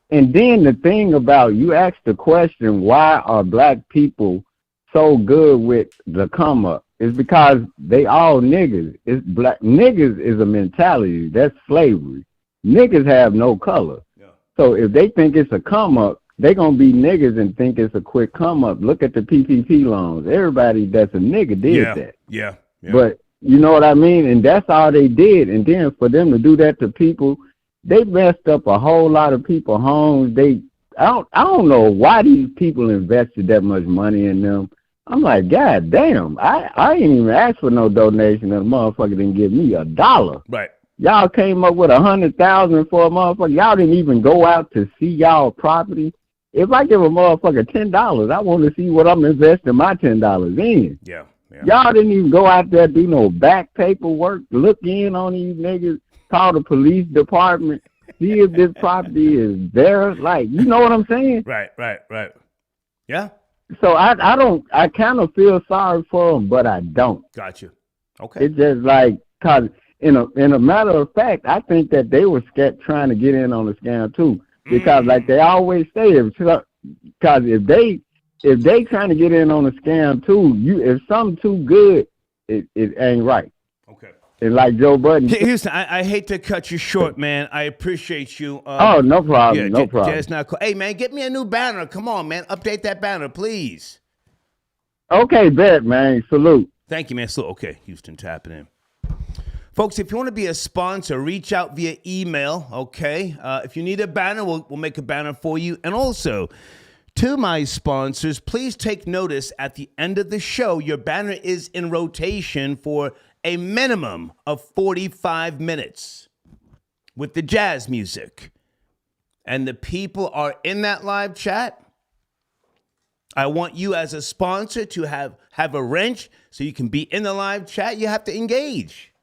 And then the thing about, you asked the question, why are black people so good with the come up? Is because they all niggas. Niggas is a mentality. That's slavery. Niggas have no color. Yeah. So if they think it's a come up, they gonna be niggas and think it's a quick come up. Look at the PPP loans. Everybody that's a nigga did that. Yeah. But you know what I mean? And that's all they did. And then for them to do that to people, they messed up a whole lot of people's homes. I don't know why these people invested that much money in them. I'm like, God damn, I ain't even asked for no donation and the motherfucker didn't give me $1. Right. Y'all came up with $100,000 for a motherfucker. Y'all didn't even go out to see y'all property. If I give a motherfucker $10, I want to see what I'm investing my $10 in. Yeah. Y'all didn't even go out there, do no back paperwork, look in on these niggas, call the police department, see if this property is there. Like, you know what I'm saying? Right. Yeah. So I kind of feel sorry for them, but I don't. Got you. Okay. It's just like, cause in a matter of fact, I think that they were trying to get in on the scam too, because like they always say, because if they trying to get in on the scam too, if something too good, it ain't right. Okay. And like Joe Budden. Houston, I hate to cut you short, man. I appreciate you. Oh, no problem. No problem. Just not cool. Hey, man, get me a new banner. Come on, man. Update that banner, please. Okay, bet, man. Salute. Thank you, man. Salute. Okay, Houston, tapping in. Folks, if you want to be a sponsor, reach out via email, okay? If you need a banner, we'll make a banner for you. And also, To my sponsors, please take notice at the end of the show, your banner is in rotation for a minimum of 45 minutes with the jazz music. And the people are in that live chat. I want you as a sponsor to have a wrench so you can be in the live chat. You have to engage.